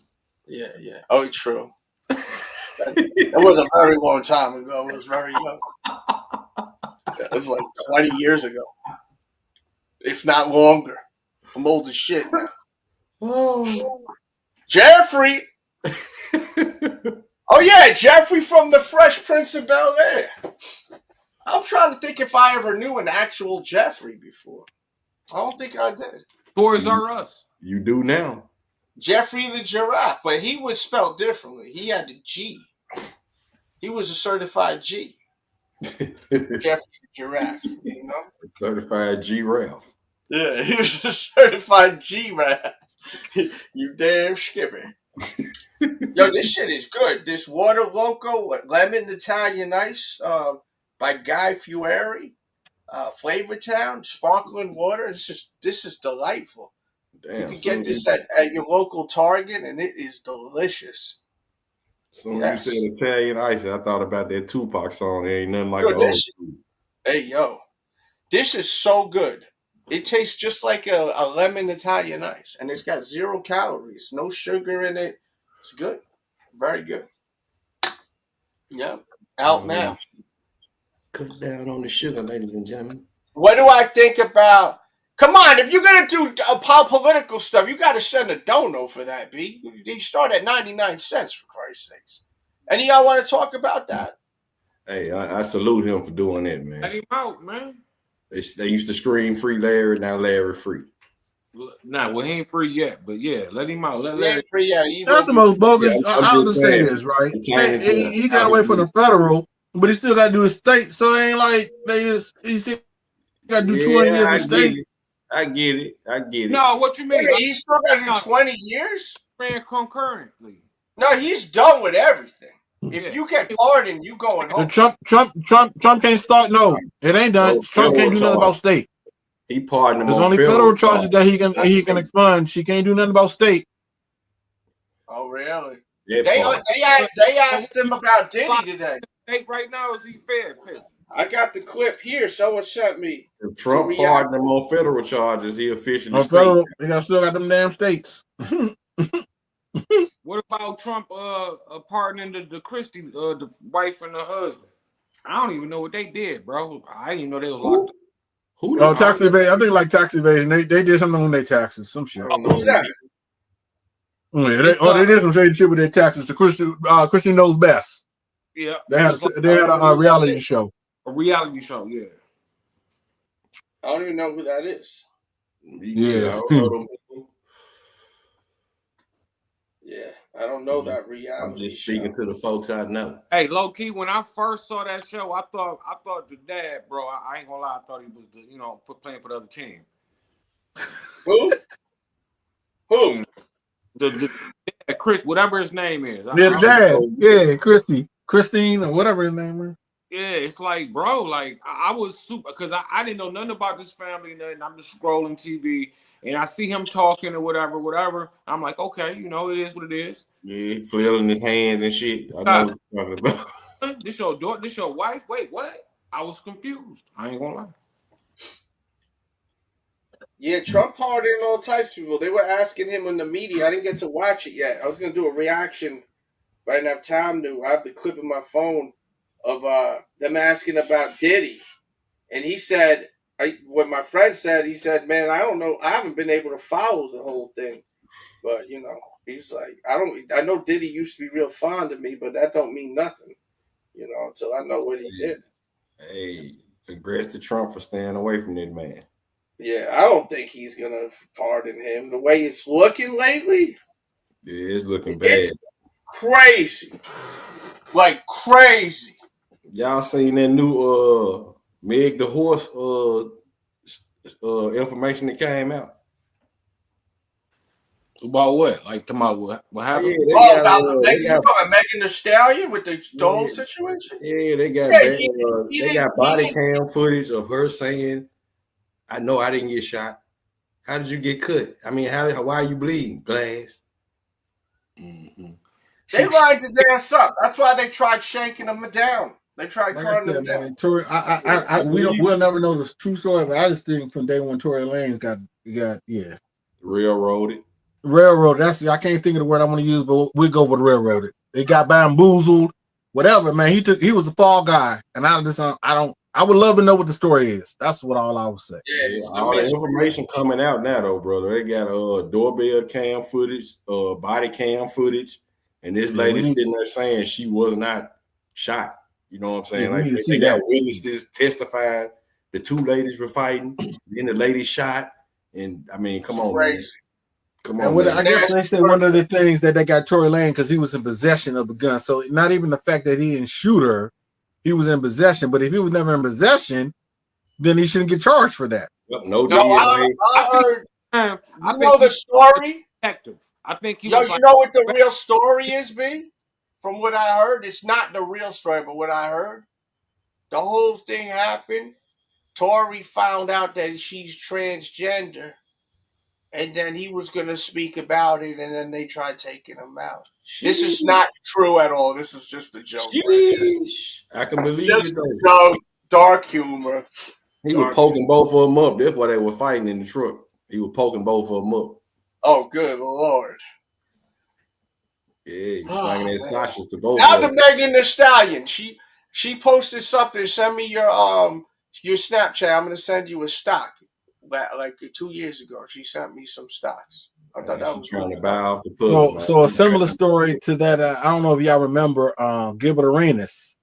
Yeah. Oh, true. That was a very long time ago. I was very young. It was like 20 years ago, if not longer. I'm old as shit now. Oh, Jeffrey. Oh yeah, Jeffrey from the Fresh Prince of Bel-Air. I'm trying to think if I ever knew an actual Jeffrey before. I don't think I did. Toys R Us. You do now. Jeffrey the Giraffe, but he was spelled differently. He had the G. He was a certified G. Jeffrey the Giraffe, you know? Certified G-Ralph. Yeah, he was a certified G-Rap. You damn skipper. Yo, this shit is good. This Water Loco Lemon Italian Ice by Guy Fieri, Flavor Town, sparkling water. This is delightful. Damn, you can get this at your local Target, and it is delicious. So when you said Italian Ice, I thought about that Tupac song. There ain't nothing like Hey, yo. This is so good. It tastes just like a lemon Italian Ice, and it's got 0 calories, no sugar in it. It's good. Very good. Yep. Out now. Cut down on the sugar, ladies and gentlemen. What do I think about... Come on, if you're going to do political stuff, you got to send a dono for that, B. You start at 99 cents, for Christ's sakes. Any of y'all want to talk about that? Hey, I salute him for doing that, man. Let him out, man. They used to scream free Larry, now Larry free. Nah, well, he ain't free yet, but yeah, let him out. Let Larry free yet. That's the most bogus. I'll just say this, right? He got away from the federal, but he still got to do his state. So it ain't like he still got to do 20 years in state. I get it. No, what you mean? Yeah, he's still got to do 20 years? Ran concurrently. No, he's done with everything. If you get pardoned, you going home. Trump can't start. No, it ain't done. Trump can't do nothing about state. He pardoned him. There's only federal charges that he can expunge. She can't do nothing about state. Oh, really? Yeah, they asked him about Diddy today. State right now is he fair? I got the clip here. Someone sent me. If Trump pardoned him on federal charges, he officially on federal. He still got them damn states. What about Trump pardoning the Christie, the wife and the husband? I don't even know what they did, bro. I didn't even know they was locked up. Oh, tax evasion. I think like tax evasion. They did something on their taxes. Some shit. Who's that? They did some shady shit with their taxes. The Christian knows best. Yeah. They had a reality show. A reality show, yeah. I don't even know who that is. Yeah. Yeah, I don't know that reality. I'm just speaking to the folks I know. Hey, low key, when I first saw that show, I thought the dad, bro. I ain't gonna lie, I thought he was playing for the other team. Who? Who? The dad, Chris, whatever his name is. The dad, yeah, Christine, or whatever his name is. Yeah, it's like, bro, like I was super because I didn't know nothing about this family, nothing. I'm just scrolling TV. And I see him talking or whatever. I'm like, okay, it is what it is. Yeah, flailing his hands and shit. I know what you're talking about. This your daughter? This your wife? Wait, what? I was confused. I ain't gonna lie. Yeah, Trump pardoned all types of people. They were asking him in the media. I didn't get to watch it yet. I was gonna do a reaction, but I didn't have time to. I have the clip in my phone of them asking about Diddy, and he said. What my friend said, he said, man, I don't know. I haven't been able to follow the whole thing. But, he's like, I know Diddy used to be real fond of me, but that don't mean nothing, until I know what he did. Hey, congrats to Trump for staying away from that man. Yeah, I don't think he's going to pardon him. The way it's looking lately. Yeah, it's looking bad. It's crazy. Like crazy. Y'all seen that new Meg the Horse information that came out? About what? Like tomorrow, what happened? Yeah, about Megan Thee Stallion with the whole situation? Yeah, they got they got body cam footage of her saying, I know I didn't get shot. How did you get cut? I mean, why are you bleeding? Glass. Mm-hmm. They lined his ass up. That's why they tried shanking him down. They tried cutting him down. We'll never know the true story, but I just think from day one, Tory Lanez got railroaded. I can't think of the word I want to use, but we'll go with railroaded. They got bamboozled, whatever, man. He was a fall guy, and I would love to know what the story is. That's all I would say. Yeah, all the information coming out now, though, brother. They got doorbell cam footage, body cam footage, and this lady sitting there saying she was not shot. You know what I'm saying? Yeah, like they got witnesses testifying. The two ladies were fighting. Then the lady shot. And I mean, come on, man. Come on. And I guess they said one of the things that they got Tory Lane because he was in possession of the gun. So not even the fact that he didn't shoot her, he was in possession. But if he was never in possession, then he shouldn't get charged for that. No, I heard. You know the story? Detective. I think you know what the real story is, B? From what I heard, it's not the real story, but what I heard, the whole thing happened. Tory found out that she's transgender, and then he was going to speak about it, and then they tried taking him out. This is not true at all. This is just a joke. I can believe just it, though. Dark humor. He was poking both of them up. That's why they were fighting in the truck. He was poking both of them up. Oh, good Lord. Yeah, he's slanging that sausage to both. Now to Megan Thee Stallion. She posted something. Send me your Snapchat. I'm gonna send you a stock. Like 2 years ago, she sent me some stocks. I thought that was trying to buy off the pub. So a similar story to that. I don't know if y'all remember Gilbert Arenas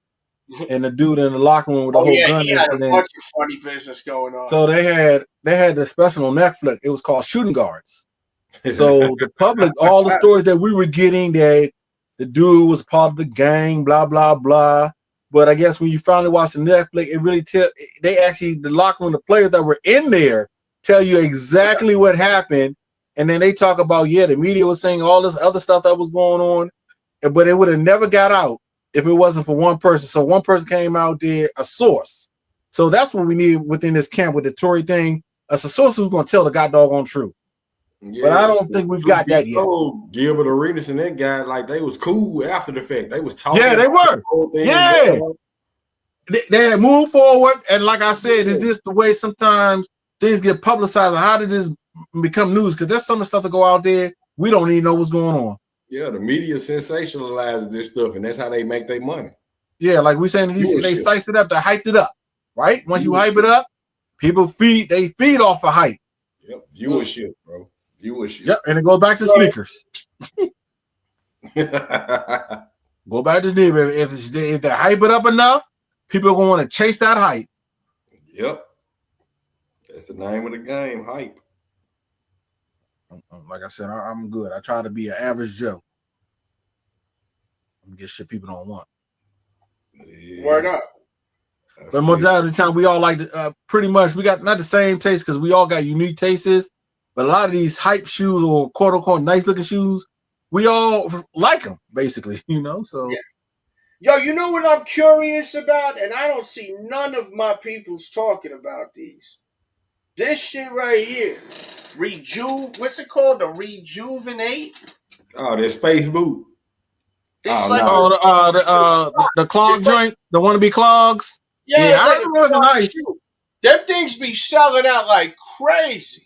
and the dude in the locker room with the whole gun he had incident. a bunch of funny business going on. So they had the special on Netflix. It was called Shooting Guards. So the public, all the stories that we were getting, that the dude was part of the gang, blah blah blah. But I guess when you finally watch the Netflix, it really the locker room, the players that were in there tell you exactly what happened. And then they talk about, the media was saying all this other stuff that was going on, but it would have never got out if it wasn't for one person. So one person came out there, a source. So that's what we need within this camp with the Tory thing. As a source who's going to tell the goddamn truth. Yeah, but I don't think we've got that yet. Gilbert Arenas and that guy, like, they was cool after the fact. They was talking. Yeah, they were. Yeah. They had moved forward. And like I said, it's just the way sometimes things get publicized. How did this become news? Because there's some stuff that go out there, we don't even know what's going on. Yeah, the media sensationalizes this stuff, and that's how they make their money. Yeah, like we saying, they size it up, they hyped it up, right? Once you hype it up, people feed off of hype. Yep, viewership, bro. Viewership. Yep, and it goes back to sneakers. Go back to sneakers. If they hype it up enough, people are going to want to chase that hype. Yep. That's the name of the game, hype. Like I said, I'm good. I try to be an average Joe. I'm get shit people don't want. Yeah. Word up. But most of the time, we all like pretty much. We got not the same taste because we all got unique tastes. But a lot of these hype shoes or quote unquote nice looking shoes, we all like them basically. So. Yeah. Yo, you know what I'm curious about, and I don't see none of my peoples talking about these. This shit right here, what's it called? The Rejuvenate? Oh, the space boot. The clog joint, the wannabe clogs. Yeah, I think those are nice. Them things be selling out like crazy.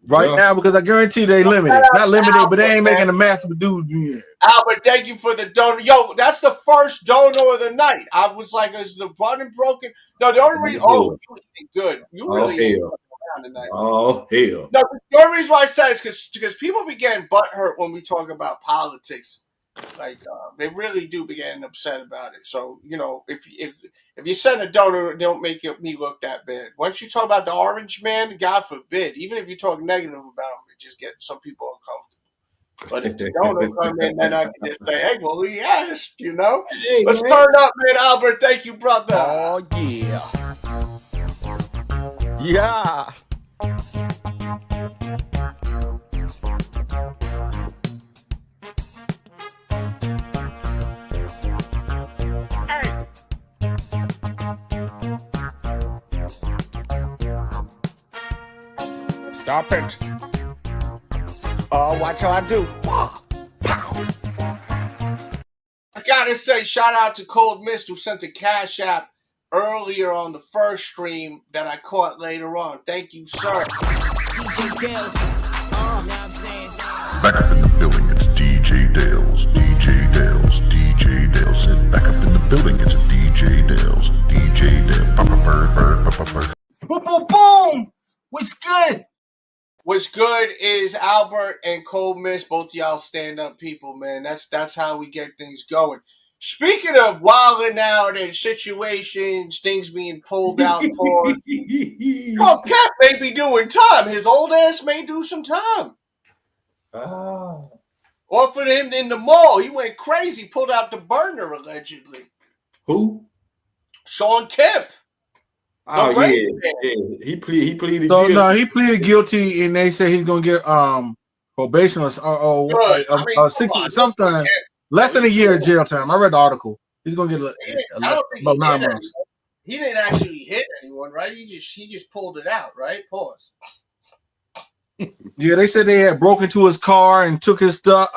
Right now, because I guarantee they limited. Not limited, but they ain't making a massive dude. Yeah. Albert, thank you for the donor. Yo, that's the first donor of the night. I was like, is the button broken? No, the only reason. Oh, you eating good. You really around tonight. Oh, hell. No, the only reason why I said it is because people be getting butthurt when we talk about politics. Like, they really do be getting upset about it. So, if you send a donor, don't make me look that bad. Once you talk about the orange man, God forbid, even if you talk negative about him, it just gets some people uncomfortable. But if the donor come in, then I can just say, hey, well, he asked, Hey, let's turn up, man. Albert, thank you, brother. Oh, yeah. Yeah. Stop it. Watch how I do. I gotta say, shout out to Cold Mist who sent a cash app earlier on the first stream that I caught later on. Thank you, sir. Back up in the building, it's DJ Dales. DJ Dales. DJ Dales. Sit back up in the building, it's DJ Dales. DJ Dales. Papa bird, papa bird. Boom, boom, boom. What's good? What's good is Albert and Cold Mist, both y'all stand-up people, man. That's how we get things going. Speaking of wilding out and situations, things being pulled out for, Pep may be doing time. His old ass may do some time. Offered him in the mall. He went crazy, pulled out the burner, allegedly. Who? Sean Kemp. Oh, yeah. He pleaded So, guilty. no, he pleaded guilty, and they say he's going to get probation or 60 something, less than a year of jail time. I read the article. He's going to get about 9 months. He didn't actually hit anyone, right? He just pulled it out, right? Pause. Yeah, they said they had broke into his car and took his stuff.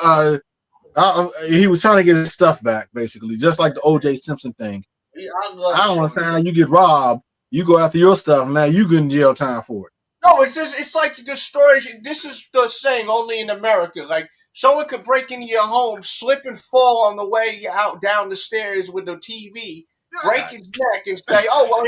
He was trying to get his stuff back, basically, just like the O.J. Simpson thing. Yeah, I don't understand how you get robbed. You go after your stuff, now you get in jail time for it. No, it's like the story. This is the saying only in America. Like, someone could break into your home, slip and fall on the way out down the stairs with the TV, break his neck, and say, "Oh, well,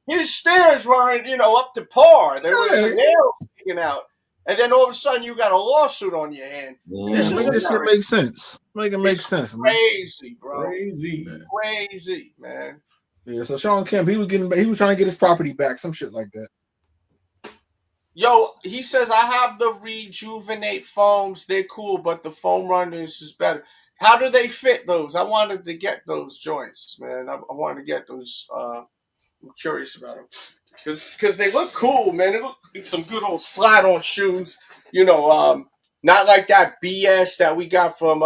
his stairs weren't, up to par. There was a nail sticking out." And then all of a sudden, you got a lawsuit on your hand. This shit makes sense. Make it make sense, man. Crazy, bro. Crazy, man. Yeah. So Sean Kemp, he was trying to get his property back, some shit like that. Yo, he says, I have the Rejuvenate foams. They're cool, but the foam runners is better. How do they fit those? I wanted to get those joints, man. I wanted to get those. I'm curious about them. Because they look cool, man. They look like some good old slide-on shoes. Not like that BS that we got from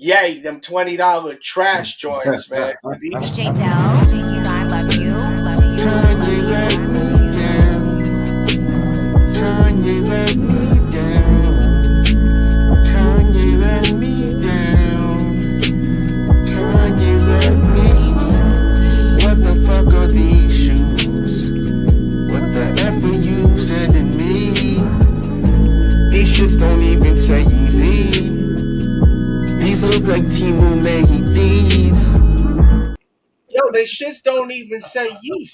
Yay, them $20 trash joints, man. DJ Dells, you know I love you. Kanye let me down. Kanye let me down. Kanye let me down. Kanye let me. What the fuck are these shoes? What the F are you sending me? These shits don't even say easy. These look like Timu made these. Yo, they shits don't even say Yeezy.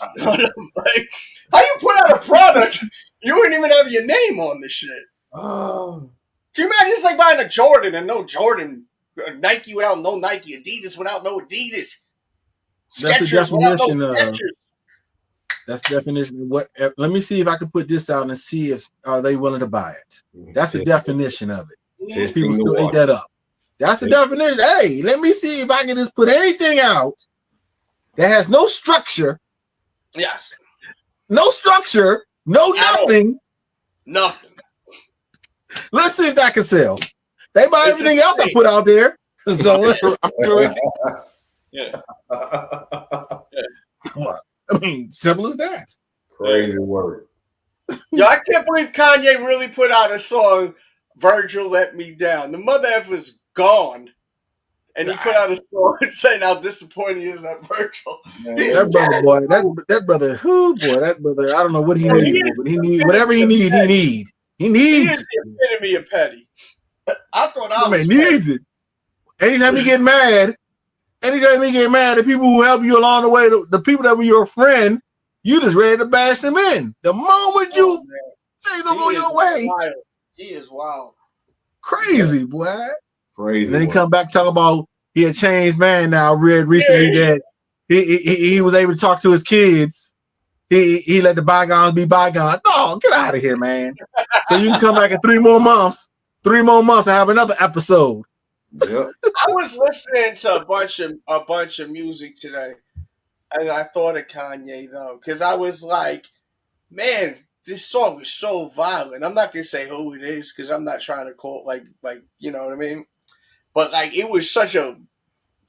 Like, how you put out a product, you wouldn't even have your name on the shit. Can you imagine? It's like buying a Jordan and no Jordan, Nike without no Nike, Adidas without no Adidas. That's the Skechers without definition no of. Skechers. That's the definition of what. Let me see if I can put this out and see if are they willing to buy it. That's the definition of it. People still ate that up. That's the definition. Hey, let me see if I can just put anything out that has no structure. Yes. No structure. No nothing. Nothing. Let's see if that can sell. They buy everything else I put out there. So yeah. I mean, simple as that. Crazy word. Yo, I can't believe Kanye really put out a song, Virgil Let Me Down. The mother effer's gone. And he put out a song saying how disappointing he is that Virgil. That brother, boy, that brother, that brother, I don't know what he needs, but he needs whatever he needs, he needs. He needs. He is the epitome of petty. I thought I was needs it. Anytime you get mad, the people who help you along the way, the people that were your friend, you just ready to bash them in. The moment they don't go your way. Wild. He is wild. Crazy, boy. Crazy. And then he come back talk about he a changed man now. I read recently that he was able to talk to his kids. He let the bygones be bygones. No, get out of here, man. So you can come back in 3 more months. 3 more months and have another episode. Yep. I was listening to a bunch of music today, and I thought of Kanye though, because I was like, man, this song was so violent. I'm not gonna say who it is because I'm not trying to call like you know what I mean. But like it was such a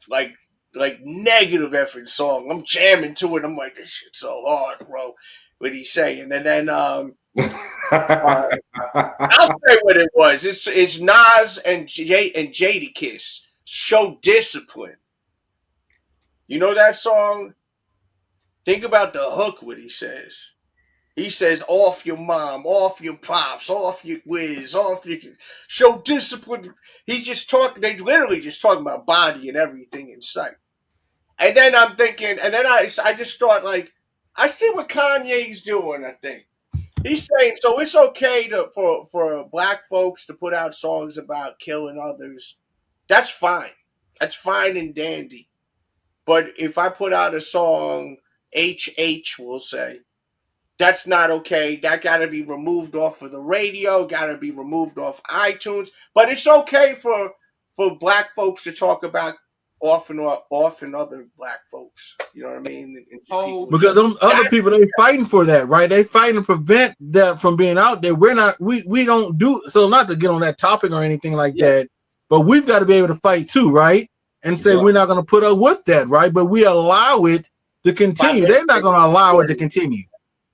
like negative effort song. I'm jamming to it. I'm like, this shit's so hard, bro. What he's saying, and then I'll say what it was. It's Nas and Jadakiss. Show Discipline. You know that song? Think about the hook. What he says. He says, off your mom, off your pops, off your whiz, off your... Show discipline. They literally just talking about body and everything in sight. And then I'm thinking, and then I just thought, like, I see what Kanye's doing, I think. He's saying, so it's okay for black folks to put out songs about killing others. That's fine. that's fine and dandy. But if I put out a song, HH, we'll say, that's not okay. That got to be removed off of the radio, got to be removed off iTunes. But it's okay for black folks to talk about often other black folks. You know what I mean? And because them other people, they fighting for that, right? They fighting to prevent that from being out there. We're not, we don't do so. Not to get on that topic or anything like that, but we've got to be able to fight too, right? And say we're not going to put up with that, right? But we allow it to continue. They're not going to allow it to continue.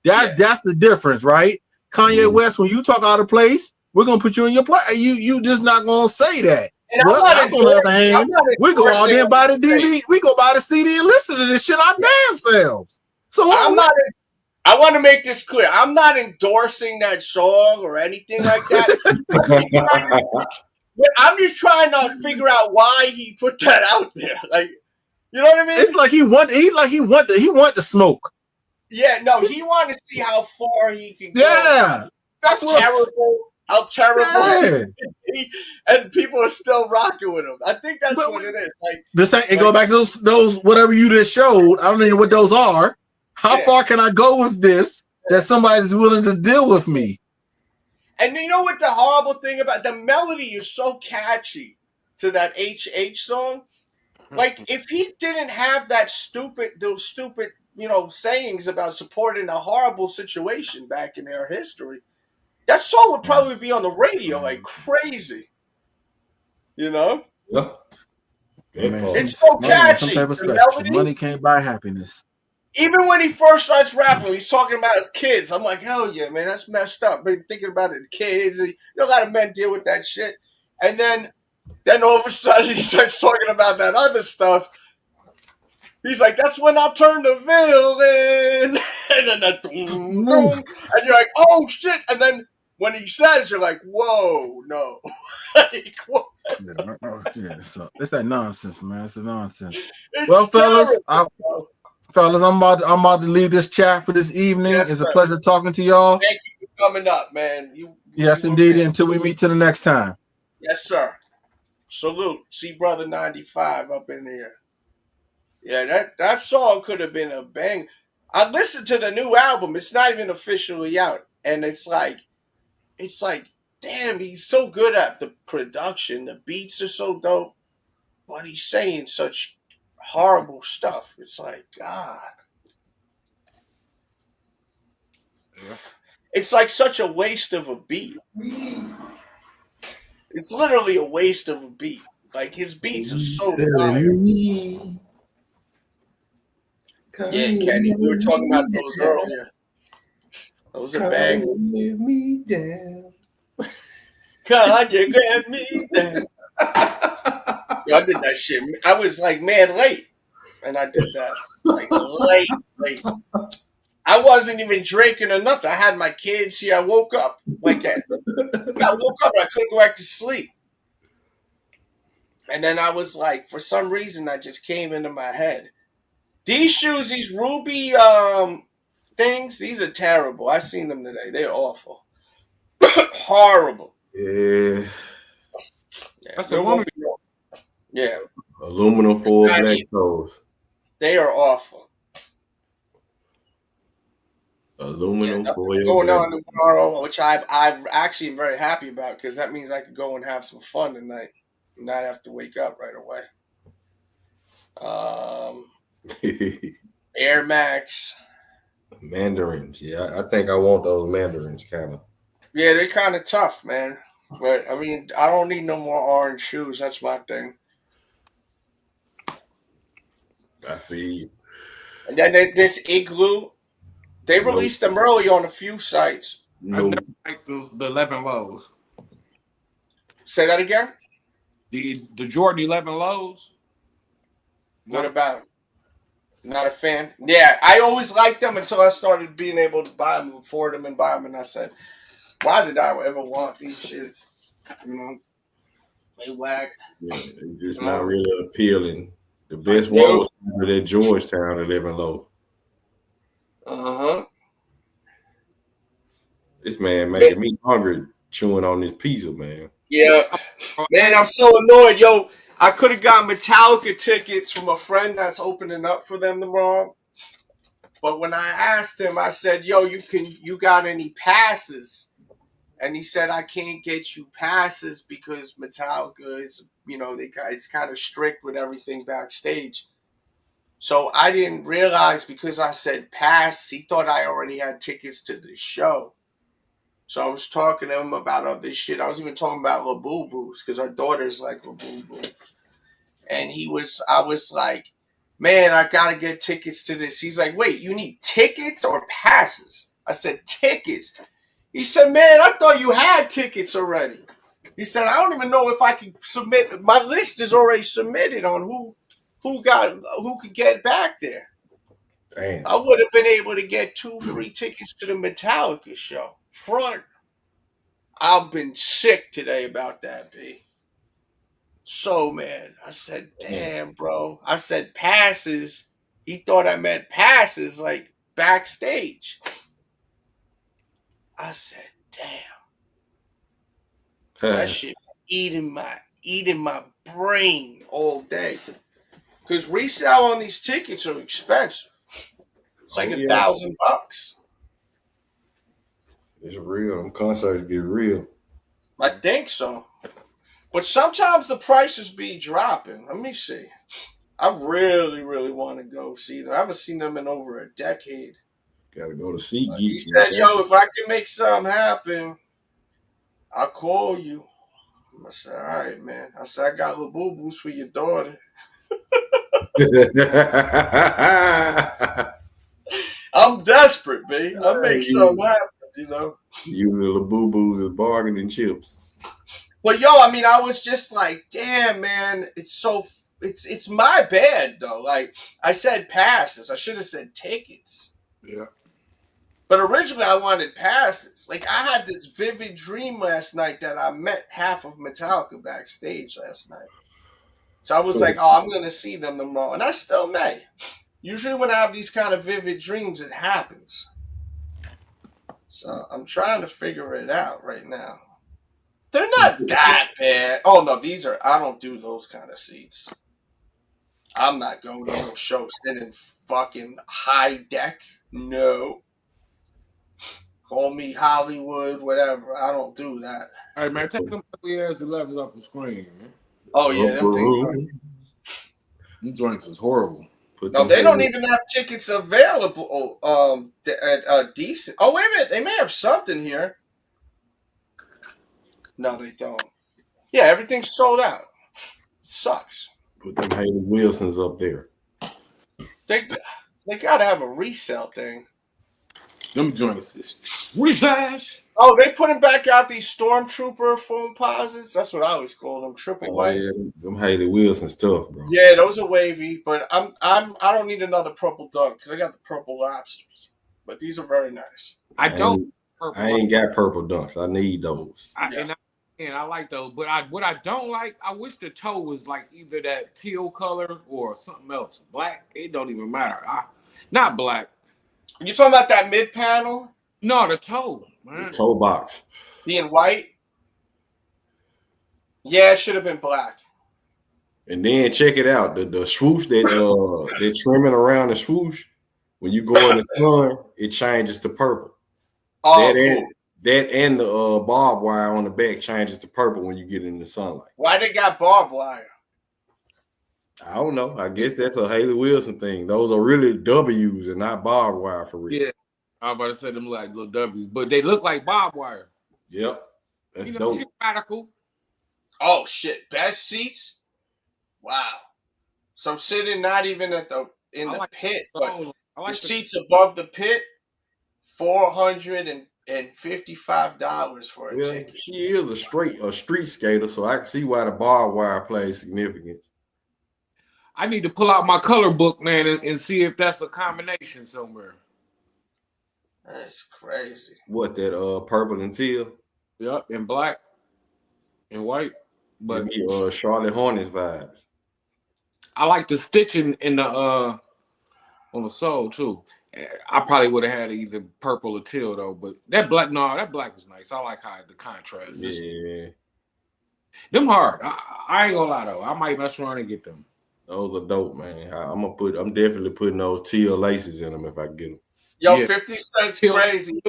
That's the difference, right? Kanye West, when you talk out of place, we're gonna put you in your place. You just not gonna say that. Well, us on the other hand, we go out there and buy the DVD, we go buy the CD and listen to this shit our damn selves. So I want to make this clear. I'm not endorsing that song or anything like that. I'm just trying to figure out why he put that out there. Like, you know what I mean? It's like he want the smoke. Yeah, no, he wanted to see how far he can go. Yeah, that's how terrible. Yeah. And people are still rocking with him. I think that's what it is. Like this ain't. It go back to those whatever you just showed. I don't know what those are. How far can I go with this that somebody's willing to deal with me? And you know what the horrible thing about the melody is so catchy to that HH song. Like if he didn't have those stupid, sayings about supporting a horrible situation back in their history, that song would probably be on the radio like crazy. You know? Yeah. It's so catchy. Some type of special. Money can't buy happiness. Even when he first starts rapping, he's talking about his kids. I'm like, hell yeah, man, that's messed up. Been thinking about it, kids. A lot of men deal with that shit. And then all of a sudden he starts talking about that other stuff. He's like, that's when I turn the villain. And then that boom, boom. And you're like, oh shit. And then when he says, you're like, whoa, no. Like, what? So it's that nonsense, man. It's a nonsense. It's well, fellas, terrible. I'm about to leave this chat for this evening. Yes, it's sir. a pleasure talking to y'all. Thank you for coming up, man. Yes, indeed. Until we meet to the next time. Yes, sir. Salute. See Brother 95 up in here. Yeah, that song could have been a bang. I listened to the new album. It's not even officially out. And it's like, damn, he's so good at the production. The beats are so dope. But he's saying such horrible stuff. It's like, God. Yeah. It's like such a waste of a beat. It's literally a waste of a beat. Like his beats are so fire. Yeah, Kenny, we were talking about those earlier. Those are bangers. Let me down. Kanye let me down. Yo, I did that shit. I was like mad late, and I did that like late. I wasn't even drinking or nothing. I had my kids here. I woke up like that. I woke up and I couldn't go back to sleep. And then I was like, for some reason, I just came into my head. These shoes, these ruby things, these are terrible. I seen them today. They're awful. Horrible. Yeah. That's a woman. Yeah. Aluminum foil black toes. They are awful. Aluminum foil. Going on tomorrow, which I actually am very happy about because that means I can go and have some fun tonight and not have to wake up right away. Air Max. Mandarins. Yeah, I think I want those mandarins kind of. Yeah, they're kind of tough, man. But, I mean, I don't need no more orange shoes. That's my thing. I feel you. And then this Igloo, they released them early on a few sites. I never liked the 11 lows. Say that again? The Jordan 11 lows. What about them? Not a fan? Yeah, I always liked them until I started being able to buy them, afford them, and buy them. And I said, why did I ever want these shits? You know, they whack. Yeah, it's just not really appealing. The best one was that Georgetown 11 low. Uh-huh. This man making me hungry chewing on this pizza, man. Yeah. Man, I'm so annoyed. Yo, I could have got Metallica tickets from a friend that's opening up for them tomorrow. But when I asked him, I said, "Yo, you got any passes?" And he said, "I can't get you passes because Metallica is, it's kind of strict with everything backstage." So I didn't realize because I said pass, he thought I already had tickets to the show. So I was talking to him about other shit. I was even talking about Labubu's because our daughters like Labubu's. And I was like, "Man, I gotta get tickets to this." He's like, "Wait, you need tickets or passes?" I said, "Tickets." He said, "Man, I thought you had tickets already." He said, "I don't even know if I can submit. My list is already submitted on who could get back there." Damn. I would have been able to get 2 free tickets to the Metallica show. Front. I've been sick today about that, B. So, man, I said, "Damn, bro." I said passes. He thought I meant passes like backstage. I said, "Damn." That shit eating my brain all day. Because resale on these tickets are expensive. It's like $1,000. It's real. Them concerts get real. I think so. But sometimes the prices be dropping. Let me see. I really, really want to go see them. I haven't seen them in over a decade. Gotta go to SeatGeek. He said, "Yo, if I can make something happen, I'll call you." I said, "All right, man." I said, "I got little boo-boos for your daughter." I'm desperate, babe. I make something happen, You little boo-boos is bargaining chips. But yo, I mean, I was just like, "Damn, man, it's my bad though." Like I said passes. I should have said tickets. Yeah. But originally I wanted passes. Like I had this vivid dream last night that I met half of Metallica backstage last night. So I was like, "Oh, I'm gonna see them tomorrow," and I still may. Usually when I have these kind of vivid dreams, it happens. So I'm trying to figure it out right now. They're not that bad. Oh no, I don't do those kind of seats. I'm not going to no show sitting in fucking high deck. No. Call me Hollywood, whatever. I don't do that. Hey man, take them ugly ass 11s off the screen, man. Oh yeah, them things are. Them joints is horrible. No, they don't even have tickets available. Decent. Oh wait a minute, they may have something here. No, they don't. Yeah, everything's sold out. It sucks. Put them Haley Wilsons up there. They gotta have a resale thing. Them joints is trash. Oh, they putting back out these Stormtrooper foam posits. That's what I always call them. Triple white. Yeah, them Haley Wilson stuff, bro. Yeah, those are wavy, but I don't need another purple dunk because I got the purple lobsters. But these are very nice. I ain't got purple dunks. I need those. And I like those, but what I don't like, I wish the toe was like either that teal color or something else. Black, it don't even matter. Not black. You talking about that mid panel? No, the toe, man. The toe box. Being white? Yeah, it should have been black. And then check it out. The swoosh that they're trimming around the swoosh, when you go in the sun, it changes to purple. Oh, cool. That and the barbed wire on the back changes to purple when you get in the sunlight. Why they got barbed wire? I don't know. I guess that's a Haley Wilson thing. Those are really W's and not barbed wire for real. Yeah, I was about to say them like little W's, but they look like barbed wire. Yep, that's dope. Shit radical. Oh shit! Best seats. Wow. So sitting not even in the pit, but the seats above the pit. $455 for a ticket. She is a street skater, so I can see why the barbed wire plays significance. I need to pull out my color book, man, and see if that's a combination somewhere. That's crazy. What, that purple and teal? Yep, and black and white. But give me Charlotte Hornets vibes. I like the stitching in the on the sole too. I probably would have had either purple or teal though, but that black is nice. I like how the contrast is. Yeah. Them hard. I ain't gonna lie though. I might mess around and get them. Those are dope, man. I'm definitely putting those teal laces in them if I get them. Yo, 50 Cent's crazy.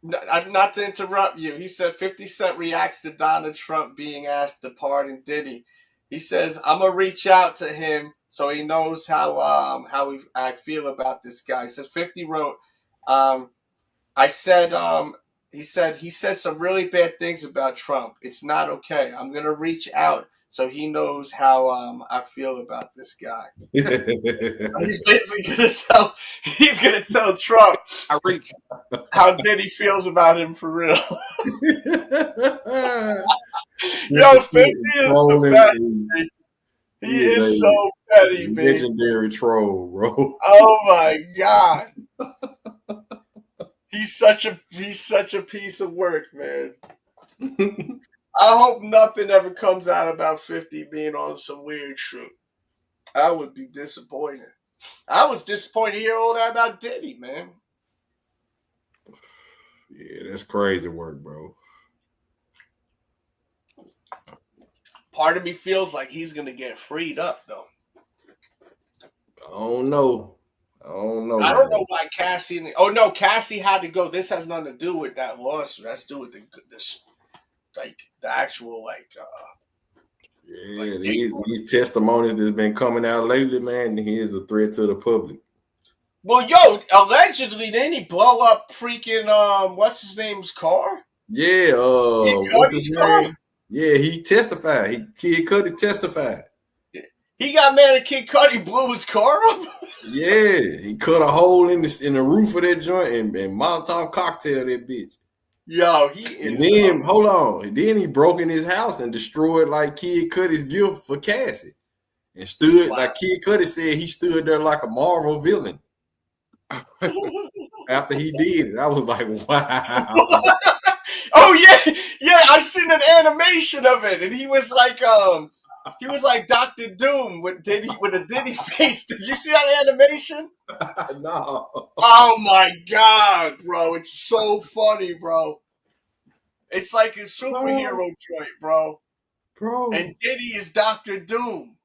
Not to interrupt you. He said 50 Cent reacts to Donald Trump being asked to pardon Diddy. He says, I'm gonna reach out to him so he knows how I feel about this guy. He says 50 wrote, I said he said some really bad things about Trump. It's not okay. I'm gonna reach out so he knows how I feel about this guy. He's basically gonna tell Trump how Diddy feels about him for real. Yo, 50 is the best. He is so petty, man. Legendary troll, bro. Oh my god. He's such a piece of work, man. I hope nothing ever comes out about 50 being on some weird shit. I would be disappointed. I was disappointed to hear all that about Diddy, man. Yeah, that's crazy work, bro. Part of me feels like he's gonna get freed up, though. I don't know. I don't know why Cassie. Oh no, Cassie had to go. This has nothing to do with that lawsuit. That's to do with the actual Yeah, these testimonies that's been coming out lately, man. He is a threat to the public. Well, yo, allegedly, didn't he blow up freaking what's his name's car? Yeah, what's his name? Yeah, he testified. Kid Cudi testified. He got mad at Kid Cudi, blew his car up. Yeah, he cut a hole in the roof of that joint and Molotov cocktail that bitch. Yo, he is. And then hold on, and then he broke in his house and destroyed like Kid Cudi's gift for Cassie, and stood like Kid Cudi said he stood there like a Marvel villain. After he did it, I was like, wow. Oh yeah, I seen an animation of it, and he was like Dr. Doom with a Diddy face. Did you see that animation? No. Oh my god, bro! It's so funny, bro. It's like a superhero joint, bro. And Diddy is Dr. Doom.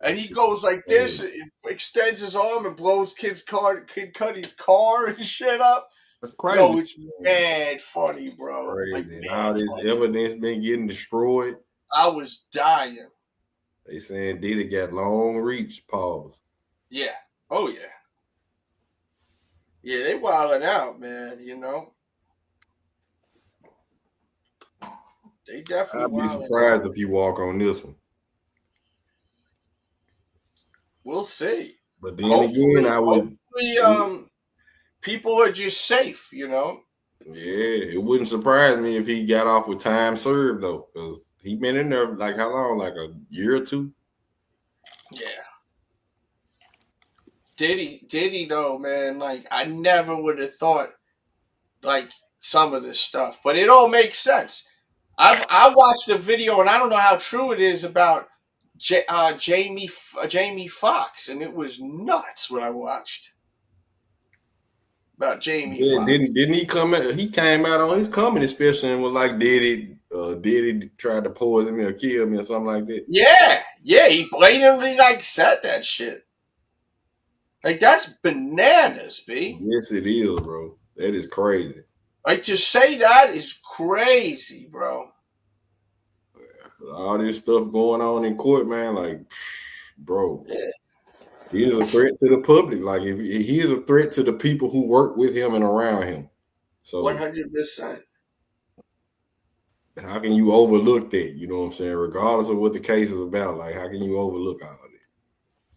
And he goes like this, extends his arm and blows Kid Cudi's car and shit up. That's crazy. Yo, it's mad funny, bro. Crazy. And all this evidence been getting destroyed. I was dying. They saying Diddy got long reach. Pause. Yeah. Oh yeah. Yeah, they wilding out, man. You know. They definitely. I'd be surprised if you walk on this one. We'll see. But then again, I would. Hopefully, people are just safe, you know. Yeah, it wouldn't surprise me if he got off with time served though, because he been in there like how long? Like a year or two. Yeah. Diddy though, man. Like I never would have thought like some of this stuff, but it all makes sense. I watched a video, and I don't know how true it is about Jamie Foxx, and it was nuts what I watched about Jamie. Yeah, Foxx. didn't he come out? He came out on his comedy special and was like, Diddy tried to poison me or kill me or something like that. Yeah, he blatantly like said that shit. Like that's bananas, B. Yes, it is, bro. That is crazy. Like to say that is crazy, bro. All this stuff going on in court, man, like, bro. Yeah. He is a threat to the public. Like, if he is a threat to the people who work with him and around him. So 100%. How can you overlook that? You know what I'm saying? Regardless of what the case is about, like, how can you overlook all of it?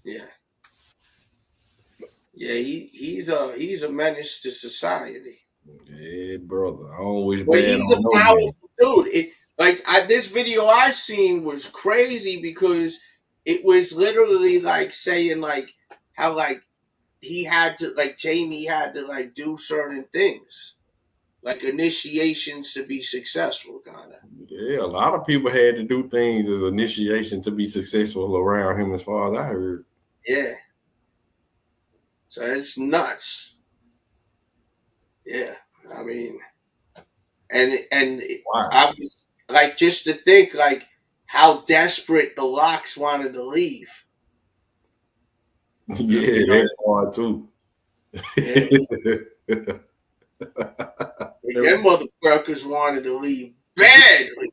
Yeah. Yeah, he's a menace to society. Yeah, brother. I don't wish but bad he's on a powerful dude. This video I seen was crazy because it was literally like saying like how like he had to like Jamie had to like do certain things, like initiations to be successful, kind of. Yeah, a lot of people had to do things as initiation to be successful around him, as far as I heard. Yeah. So it's nuts. Yeah, I mean, and wow. Like, just to think, like, how desperate the Locks wanted to leave. Yeah, that part too. Yeah. Them motherfuckers wanted to leave badly.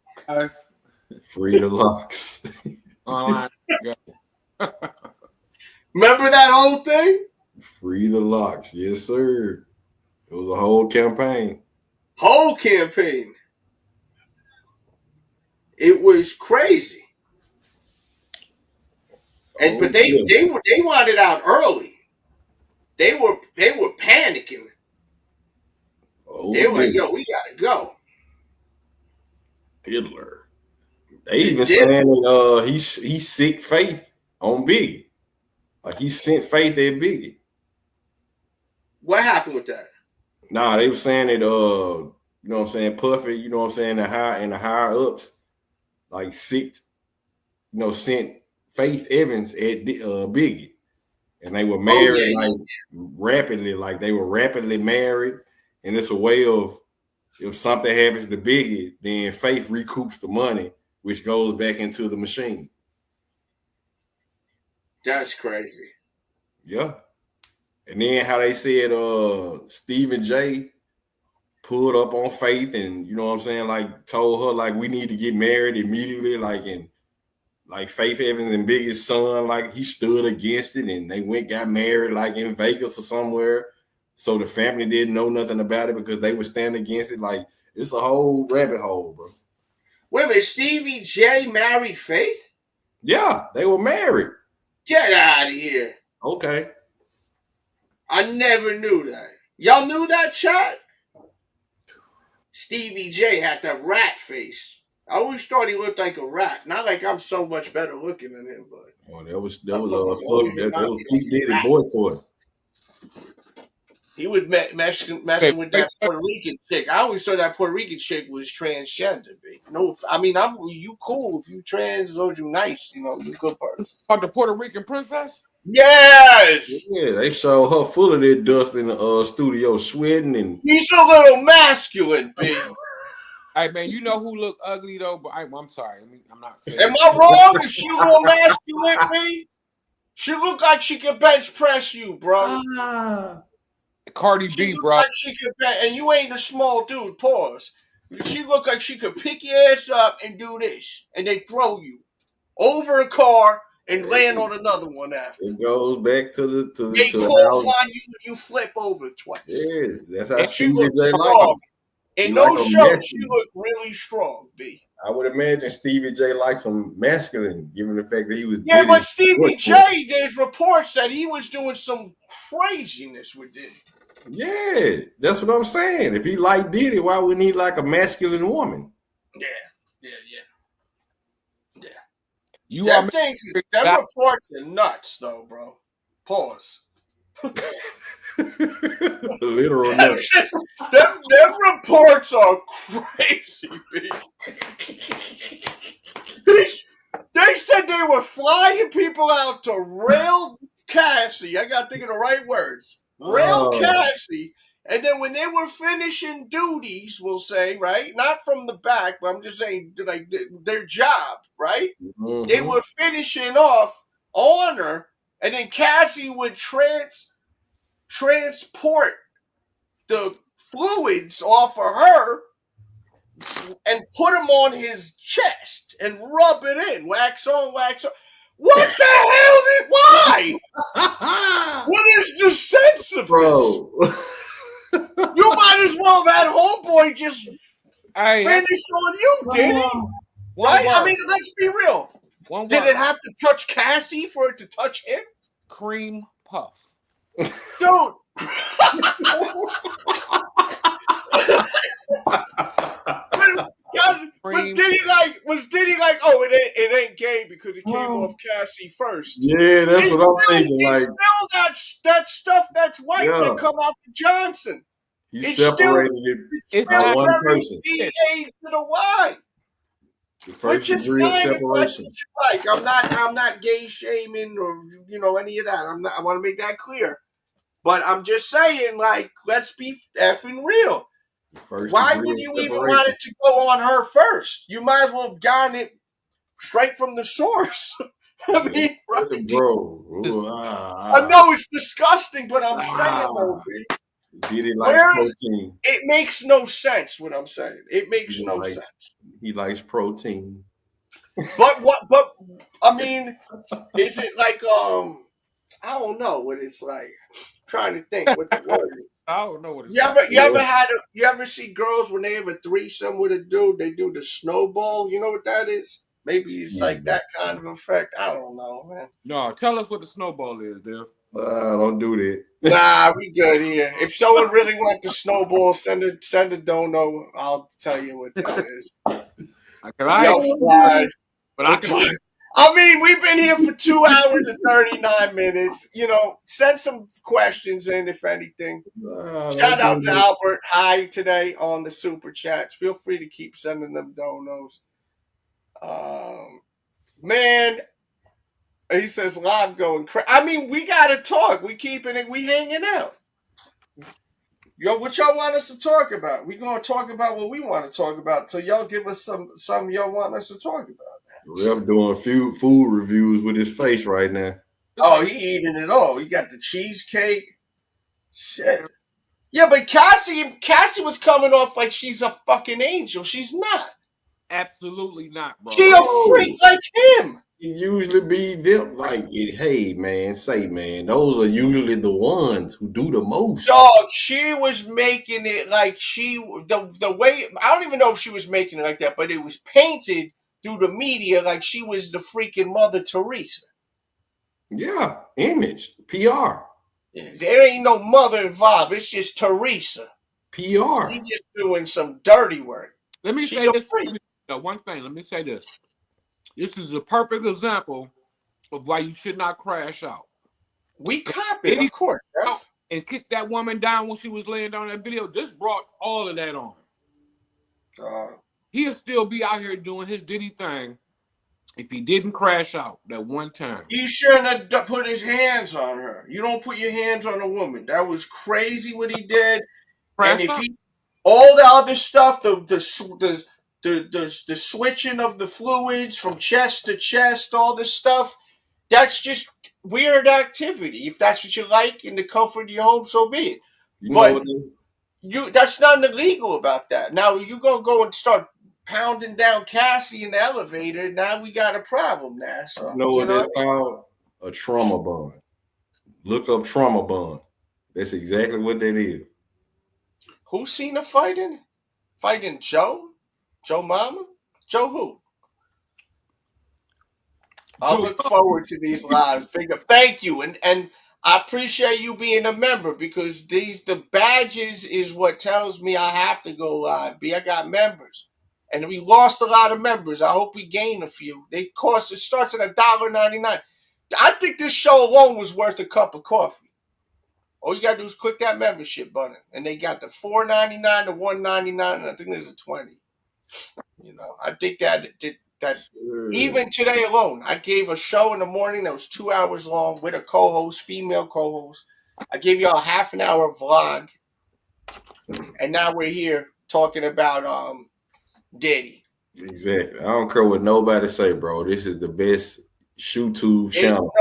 Free the Locks. Online. Remember that whole thing? Free the Locks. Yes, sir. It was a whole campaign. Whole campaign. It was crazy. And but they wanted out early. They were panicking. They were like, yo, we gotta go. Diddler. They even saying that he sick Faith on Biggie. Like he sent Faith at Biggie. What happened with that? Nah, they were saying that you know what I'm saying, Puffy, you know what I'm saying, the higher ups, like sent Faith Evans at Biggie. And they were married rapidly, like they were rapidly married. And it's a way of, if something happens to Biggie, then Faith recoups the money, which goes back into the machine. That's crazy. Yeah. And then how they said Stephen J pulled up on Faith and, you know what I'm saying, like told her like we need to get married immediately, like Faith Evans and Biggie's son, like he stood against it and they got married like in Vegas or somewhere. So the family didn't know nothing about it because they would stand against it. Like it's a whole rabbit hole, bro. Wait a minute, Stevie J married Faith? Yeah, they were married. Get out of here. Okay. I never knew that. Y'all knew that, chat? Stevie J had that rat face. I always thought he looked like a rat. Not like I'm so much better looking than him, but that was Pete Diddy boy toy. He was messing with that Puerto Rican chick. I always thought that Puerto Rican chick was transgender. No, I mean, you cool if you trans, as long as you nice, you know, you good parts. About the Puerto Rican princess? Yes. Yeah, they showed her full of that dust in the studio, sweating and. He's a little masculine, B. Hey man, you know who look ugly though? But I'm sorry. I'm not saying. Am I wrong? Is she a little masculine, B? She look like she can bench press you, bro. Cardi B, bro. Like she could, and you ain't a small dude. Pause. She look like she could pick your ass up and do this, and they throw you over a car and land on another one after. It goes back to the they close on you and you flip over twice. Yeah, that's how she looked J strong. like In those shows, she looked really strong, B. I would imagine Stevie J likes some masculine, given the fact that he was. Yeah, but Stevie J, there's reports that he was doing some craziness with Diddy. Yeah, that's what I'm saying. If he liked Diddy, why wouldn't he like a masculine woman? Yeah. You them reports are nuts, though, bro. Pause. Literal nuts. Them reports are crazy, B. They said they were flying people out to rail Cassie. I got to think of the right words. Rail Cassie. And then when they were finishing duties, we'll say, right? Not from the back, but I'm just saying, like, their job, right? Mm-hmm. They were finishing off on her, and then Cassie would transport the fluids off of her and put them on his chest and rub it in. Wax on, wax on. What the hell? Why? What is the sense of this? You might as well have had homeboy just finish on you, did he? Right? I mean, let's be real. Did it have to touch Cassie for it to touch him? Cream puff. Dude. Was Diddy like, oh, it ain't gay because it came off Cassie first? Yeah, that's what I'm thinking. It's still that stuff that's white that come out to Johnson. He separated it by one person. DA to the Y. The first degree of separation. Like, I'm not gay shaming or any of that. I want to make that clear. But I'm just saying, like, let's be effing real. Why would you even want it to go on her first? You might as well have gotten it straight from the source. I mean, right? Bro. I know it's disgusting, but I'm saying though, Did it like protein? It makes no sense. What I'm saying, it makes no sense. He likes protein. But I mean, is it like I don't know what it's like. I'm trying to think what the word is. I don't know what it's You ever see girls when they have a threesome with a dude, they do the snowball? You know what that is? Maybe it's like that kind of effect. I don't know, man. No, tell us what the snowball is, Dev. Don't do that. Nah, we good here. If someone really wants the snowball, send a dono. I'll tell you what that is. I mean, we've been here for 2 hours and 39 minutes. You know, send some questions in, if anything. Shout out to Albert High today on the super chats. Feel free to keep sending them donos. Man, he says live going crazy. I mean, we gotta talk. We keeping it. We hanging out. Yo, what y'all want us to talk about? We gonna talk about what we want to talk about. So y'all give us some y'all want us to talk about. We're doing food reviews with his face right now. Oh, he eating it all. He got the cheesecake. Shit. Yeah, but Cassie was coming off like she's a fucking angel. She's not. Absolutely not, bro. She a freak like him. It usually be them like it. Hey, man, those are usually the ones who do the most. Dog, she was making it like the way, I don't even know if she was making it like that, but it was painted through the media like she was the freaking Mother Teresa. Yeah, image, PR. There ain't no mother involved. It's just Teresa. PR. He's just doing some dirty work. Let me say this. One thing. Let me say this. This is a perfect example of why you should not crash out. We copied, of course. And kick that woman down when she was laying down that video. This brought all of that on. He'll still be out here doing his Diddy thing if he didn't crash out that one time. He shouldn't have put his hands on her. You don't put your hands on a woman. That was crazy what he did. And if he, all the other stuff, the switching of the fluids from chest to chest, all this stuff, that's just weird activity. If that's what you like in the comfort of your home, so be it. That's nothing illegal about that. Now you gonna go and start pounding down Cassie in the elevator. Now we got a problem now. So you know what that's called? A trauma bond. Look up trauma bond. That's exactly what that is. Who's seen her fighting? Fighting Joe? Joe Mama? Joe who? I look forward to these lives. Big up. Thank you. And I appreciate you being a member because the badges is what tells me I have to go live. I got members. And we lost a lot of members. I hope we gain a few. It starts at $1.99. I think this show alone was worth a cup of coffee. All you gotta do is click that membership button. And they got the $4.99, the $1.99, and I think there's a $20. You know, I think that even today alone, I gave a show in the morning that was 2 hours long with a co-host, female co-host. I gave y'all a half an hour vlog. And now we're here talking about Diddy. Exactly. I don't care what nobody say, bro. This is the best YouTube channel.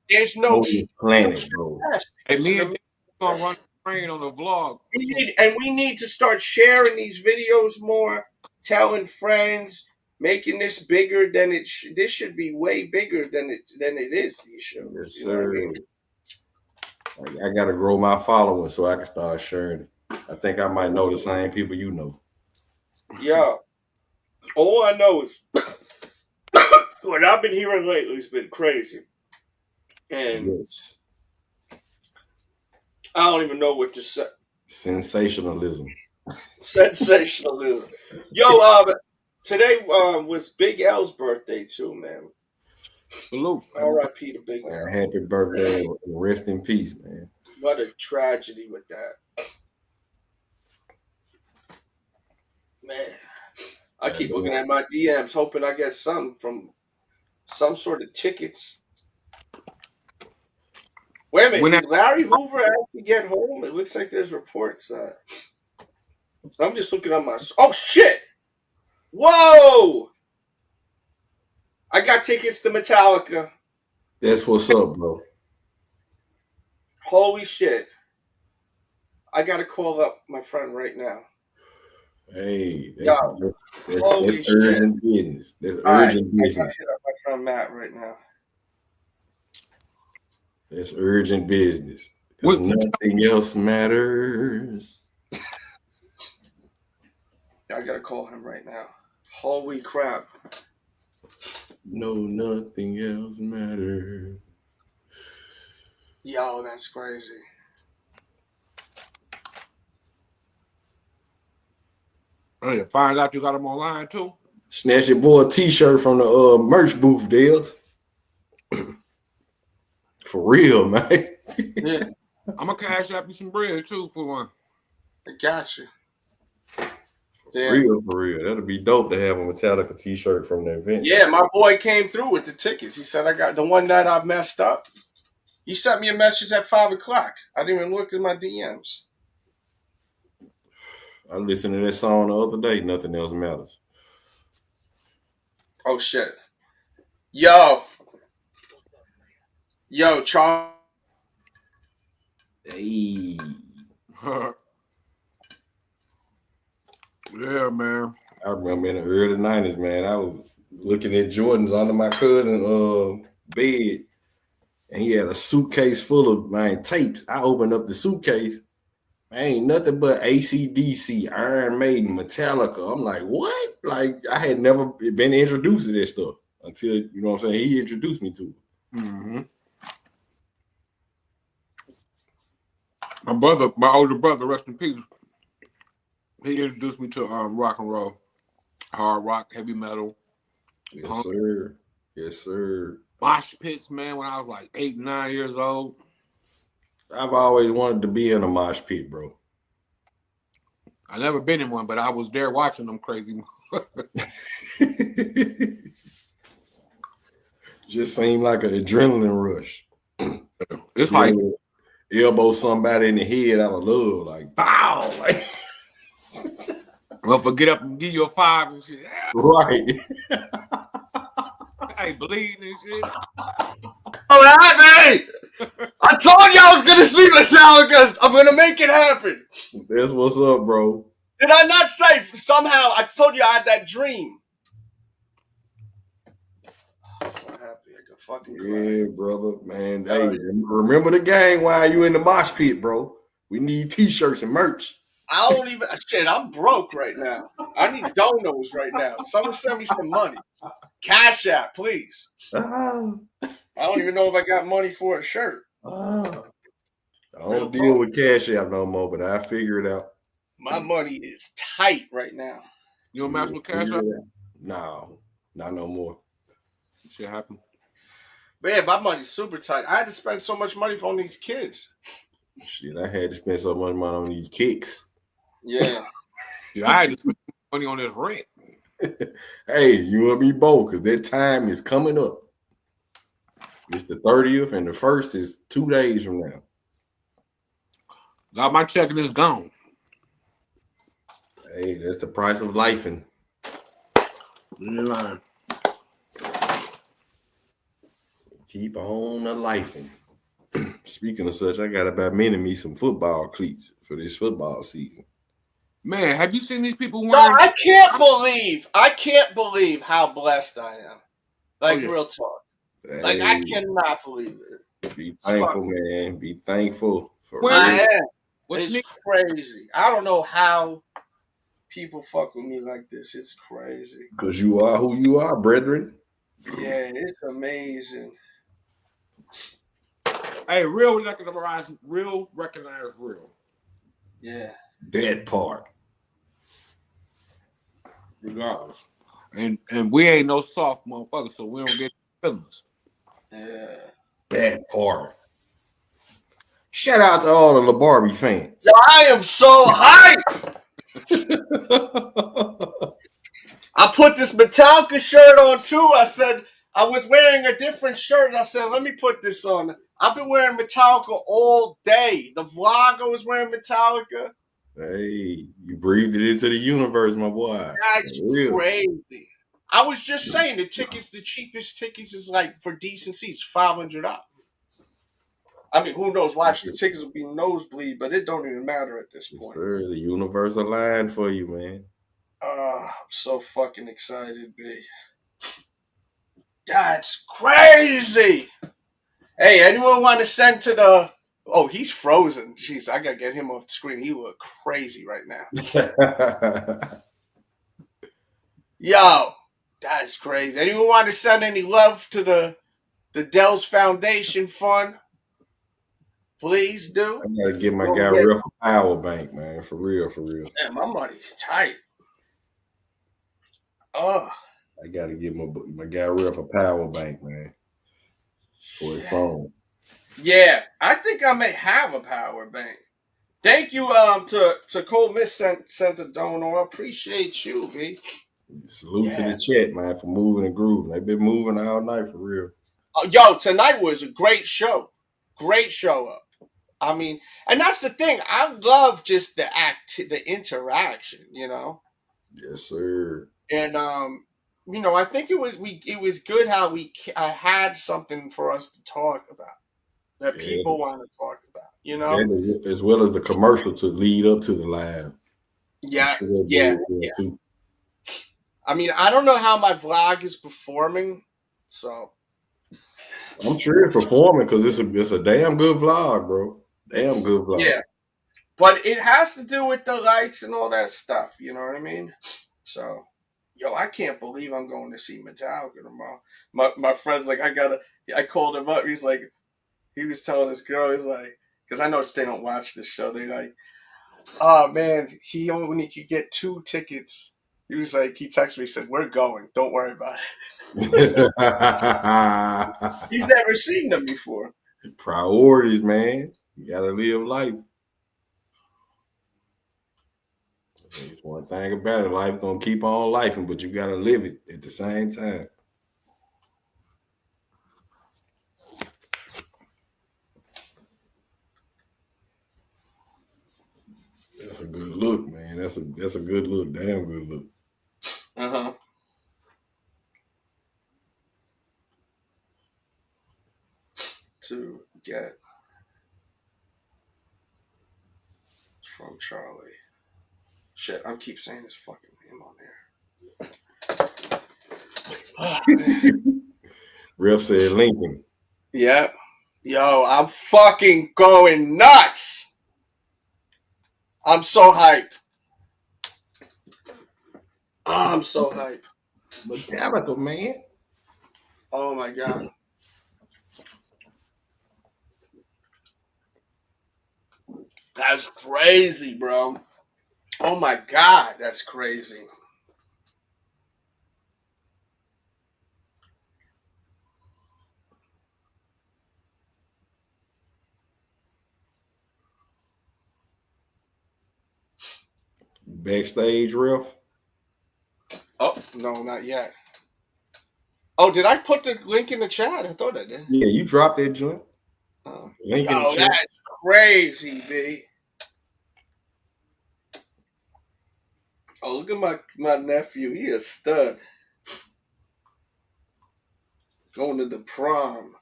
There's no planet, bro. Hey, me and gonna run the train on the vlog. We need to start sharing these videos more, telling friends, making this bigger than it. This should be way bigger than it is. These shows. Yes, sir. I gotta grow my following so I can start sharing it. I think I might know the same people you know. Yeah. All I know is what I've been hearing lately has been crazy. And yes. I don't even know what to say. Sensationalism. Sensationalism. Yo, today was Big L's birthday too, man. Salute. R.I.P. to Big L. Happy birthday. Rest in peace, man. What a tragedy with that. Man. I keep looking at my DMs, hoping I get some sort of tickets. Wait a minute, did Larry Hoover actually get home? It looks like there's reports. I'm just looking at my. Oh shit! Whoa! I got tickets to Metallica. That's what's up, bro. Holy shit! I gotta call up my friend right now. Hey, that's holy urgent business. That's urgent business. I gotta hit up my friend Matt right now. That's urgent business. Because nothing else matters. I gotta call him right now. Holy crap. No, nothing else matters. Yo, that's crazy. Hey, find out you got them online too. Snatch your boy a t-shirt from the merch booth, Dales. For real, man. Yeah. I'm gonna cash out you some bread too for one. I got you. For real. That'd be dope to have a Metallica t-shirt from the event. Yeah, my boy came through with the tickets. He said, I got the one that I messed up. He sent me a message at 5 o'clock. I didn't even look at my DMs. I listened to that song the other day. Nothing else matters. Oh, shit. Yo, Charles. Hey. Yeah, man. I remember in the early 90s, man, I was looking at Jordans under my cousin's bed, and he had a suitcase full of tapes. I opened up the suitcase. Ain't nothing but AC/DC, Iron Maiden, Metallica. I'm like, what? Like, I had never been introduced to this stuff until, you know what I'm saying, he introduced me to it. Mm-hmm. My older brother, rest in peace, he introduced me to rock and roll, hard rock, heavy metal. Yes, punk. sir. Yes, sir. Mosh pits, man, when I was like 8, 9 years old. I've always wanted to be in a mosh pit, bro. I never been in one, but I was there watching them crazy. Just seemed like an adrenaline rush. It's like elbow somebody in the head out of love, like pow, like. Well, get up and give you a 5 and shit. Right. I ain't bleeding and shit. Oh, hey! I told you I was gonna see Metallica. I'm gonna make it happen. That's what's up, bro. Did I not say somehow? I told you I had that dream. I'm so happy I could fucking cry. Yeah, brother, man. Hey, remember the gang while you in the mosh pit, bro. We need t-shirts and merch. I don't even shit. I'm broke right now. I need donos right now. Someone send me some money. Cash App, please. I don't even know if I got money for a shirt. I don't deal with Cash App no more, but I figure it out. My money is tight right now. You don't mess with Cash App? No, not no more. Shit happened. Man, my money's super tight. I had to spend so much money on these kids. Shit, I had to spend so much money on these kicks. Yeah. Yeah, I had to spend money on this rent. Hey, you and me both, because that time is coming up. It's the 30th, and the 1st is 2 days from now. Got my check and it's gone. Hey, that's the price of life. And you lying. Keep on a lifing. Speaking of such, I gotta buy me some football cleats for this football season. Man, have you seen these people wearing? No, I can't believe how blessed I am. Like, real talk. Hey, like, I cannot believe it. Be thankful, man. Be thankful. I am. It's crazy. I don't know how people fuck with me like this. It's crazy. Because you are who you are, brethren. Yeah, it's amazing. Hey, real recognize real. Yeah. That part. Regardless. And we ain't no soft motherfuckers, so we don't get feelings. Yeah. That part. Shout out to all the LaBarbie fans. I am so hyped. I put this Metallica shirt on too. I said I was wearing a different shirt. I said, let me put this on. I've been wearing Metallica all day. The vlog, I was wearing Metallica. Hey, you breathed it into the universe, my boy. That's crazy. I was just saying the cheapest tickets is like for decent seats, $500. I mean, who knows? Watch the tickets will be nosebleed, but it don't even matter at this point. Sir, the universe aligned for you, man. I'm so fucking excited, B. That's crazy. Hey, anyone want to send to the? Oh, he's frozen. Jeez, I gotta get him off the screen. He look crazy right now. Yo, that's crazy. Anyone want to send any love to the Dells Foundation Fund? Please do. I gotta get my guy real power bank, man. For real, for real. Man, my money's tight. Oh, I gotta get my guy real for power bank, man. For his phone. Yeah, I think I may have a power bank. Thank you, to Cole Miss sent a donor. I appreciate you, V. Salute to the chat, man, for moving and grooving. They've been moving all night for real. Yo, tonight was a great show. Great show up. I mean, and that's the thing. I love just the interaction, you know. Yes, sir. And you know, I think it was good how I had something for us to talk about that people want to talk about, you know, and as well as the commercial to lead up to the live. Yeah. I mean, I don't know how my vlog is performing, so I'm sure it's performing because it's a damn good vlog, bro. Damn good vlog. Yeah, but it has to do with the likes and all that stuff. You know what I mean? So, yo, I can't believe I'm going to see Metallica tomorrow. My friend's like, I called him up. He's like, he was telling this girl, he's like, because I know they don't watch this show. They're like, oh man, he only could get 2 tickets. He was like, he texted me, he said, we're going. Don't worry about it. He's never seen them before. Priorities, man. You gotta live life. There's one thing about it, life gonna keep on lifing, but you gotta live it at the same time. That's a good look, man. That's a good look. Damn good look. Uh-huh. To get from Charlie. Shit, I keep saying his fucking name on there. Ref said Lincoln. Yeah. Yo, I'm fucking going nuts. I'm so hype. I'm so hype. Metallica, man. Oh my god. That's crazy, bro. Oh my god, that's crazy. Backstage, Ref? Oh, no, not yet. Oh, did I put the link in the chat? I thought I did. Yeah, you dropped that joint. Link in the chat. That's crazy, B. Oh, look at my nephew. He a stud. Going to the prom.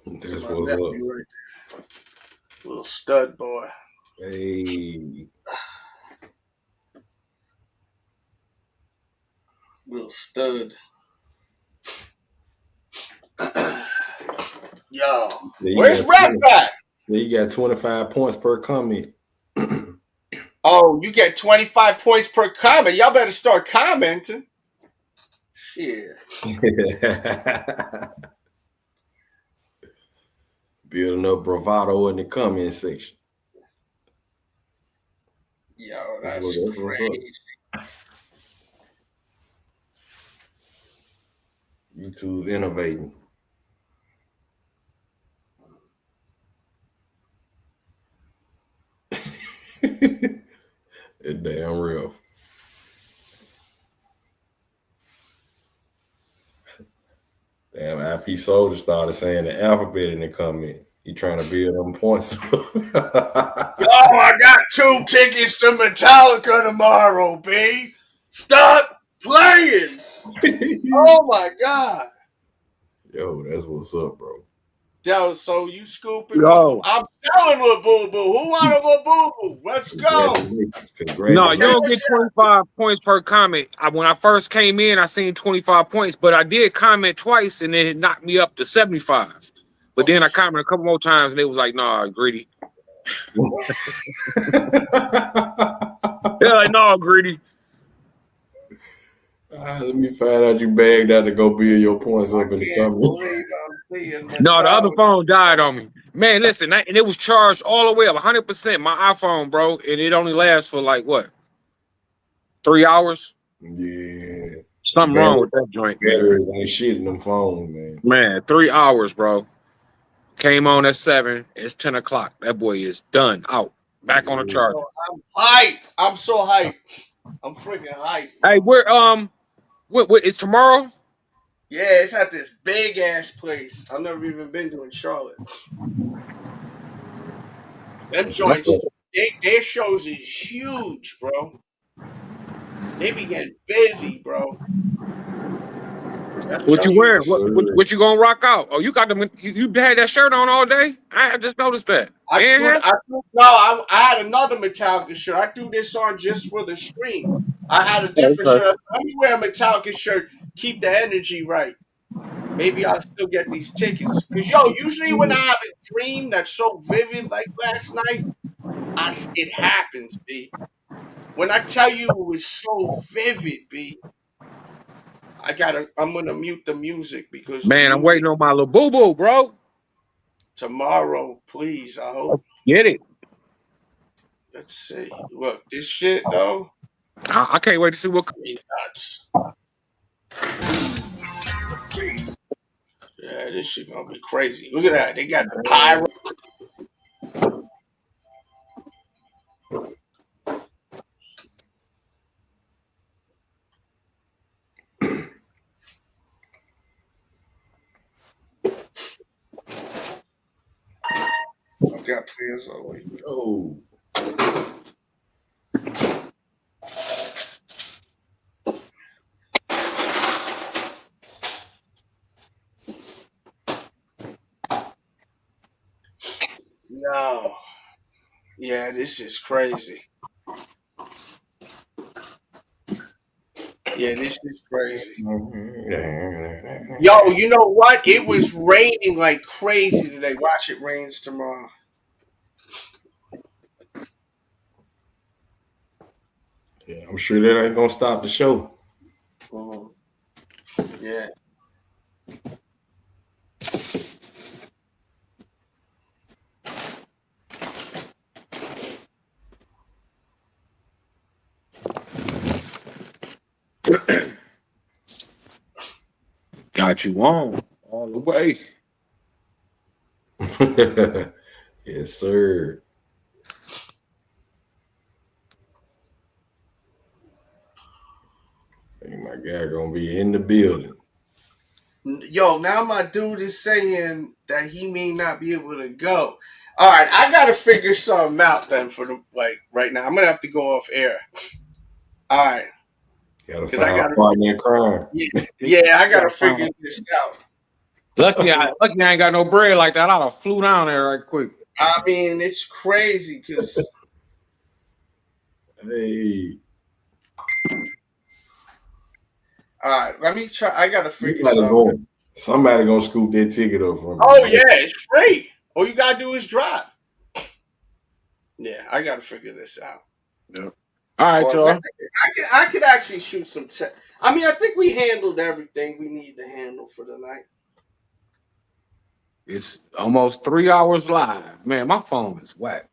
That's my what's up. right there. Little stud boy. Hey. Little stud. Yo, where's Ref at? Yeah, you got 25 points per comment. Oh, you get 25 points per comment. Y'all better start commenting. Shit. Building up bravado in the comment section. Yo, that's crazy. YouTube innovating. It's damn real. Damn, IP Soldier started saying the alphabet in the comment. You trying to build them points? I got 2 tickets to Metallica tomorrow, B. Stop playing. Oh my God. Yo, that's what's up, bro. Yo, so you scooping? Yo. I'm selling Lil Boo Boo. Who want a Lil Boo Boo? Let's go. No, you don't get 25 points per comment. When I first came in, I seen 25 points, but I did comment twice, and it knocked me up to 75. But then I commented a couple more times, and they was like, "Nah, greedy." They're like, "No, greedy." Let me find out you bagged out to go build your points up in the comments. No, the other phone died on me. Man, listen, and it was charged all the way up, 100%. My iPhone, bro, and it only lasts for like what, 3 hours? Yeah, something wrong with that joint. Batteries ain't shit in them phones, man. Man, 3 hours, bro. Came on at 7. It's 10 o'clock. That boy is done out. Back on the charger. I'm hyped. I'm so hyped. I'm freaking hyped. Hey, it's tomorrow? Yeah, it's at this big ass place. I've never even been to in Charlotte. Them joints, their shows is huge, bro. They be getting busy, bro. What you wearing? What you gonna rock out? Oh, you got them. You had that shirt on all day? I just noticed that. I had another Metallica shirt. I threw this on just for the stream. I had a different shirt. Let me wear a Metallica shirt. Keep the energy right. Maybe I'll still get these tickets. Cause usually when I have a dream that's so vivid like last night, it happens, B. When I tell you it was so vivid, B. I'm gonna mute the music because I'm waiting on my little boo boo, bro. Tomorrow, please. I hope. Get it. Let's see. Look, this shit though. I can't wait to see what. Nuts. Yeah, this shit gonna be crazy. Look at that. They got the pyro. I got plans all week. Oh. No. Yeah, this is crazy. Yeah, this is crazy. Yo, you know what? It was raining like crazy today. Watch it rains tomorrow. Yeah, I'm sure that ain't gonna stop the show. Yeah. Got you on all the way. Yes, sir. Hey, my guy gonna be in the building. Yo, now my dude is saying that he may not be able to go. All right, I gotta figure something out then for the right now. I'm gonna have to go off air. All right. Because I got a partner in crime. Yeah, I gotta figure this out. Lucky I ain't got no bread like that. I'd have flew down there right quick. I mean, it's crazy because hey. All right, let me try. I gotta figure something out. Somebody gonna scoop that ticket up for me. Oh yeah, it's free. All you gotta do is drive. Yeah, I gotta figure this out. Yeah. All right, y'all. I could actually shoot some. I mean, I think we handled everything we need to handle for the night. It's almost 3 hours live. Man, my phone is whack.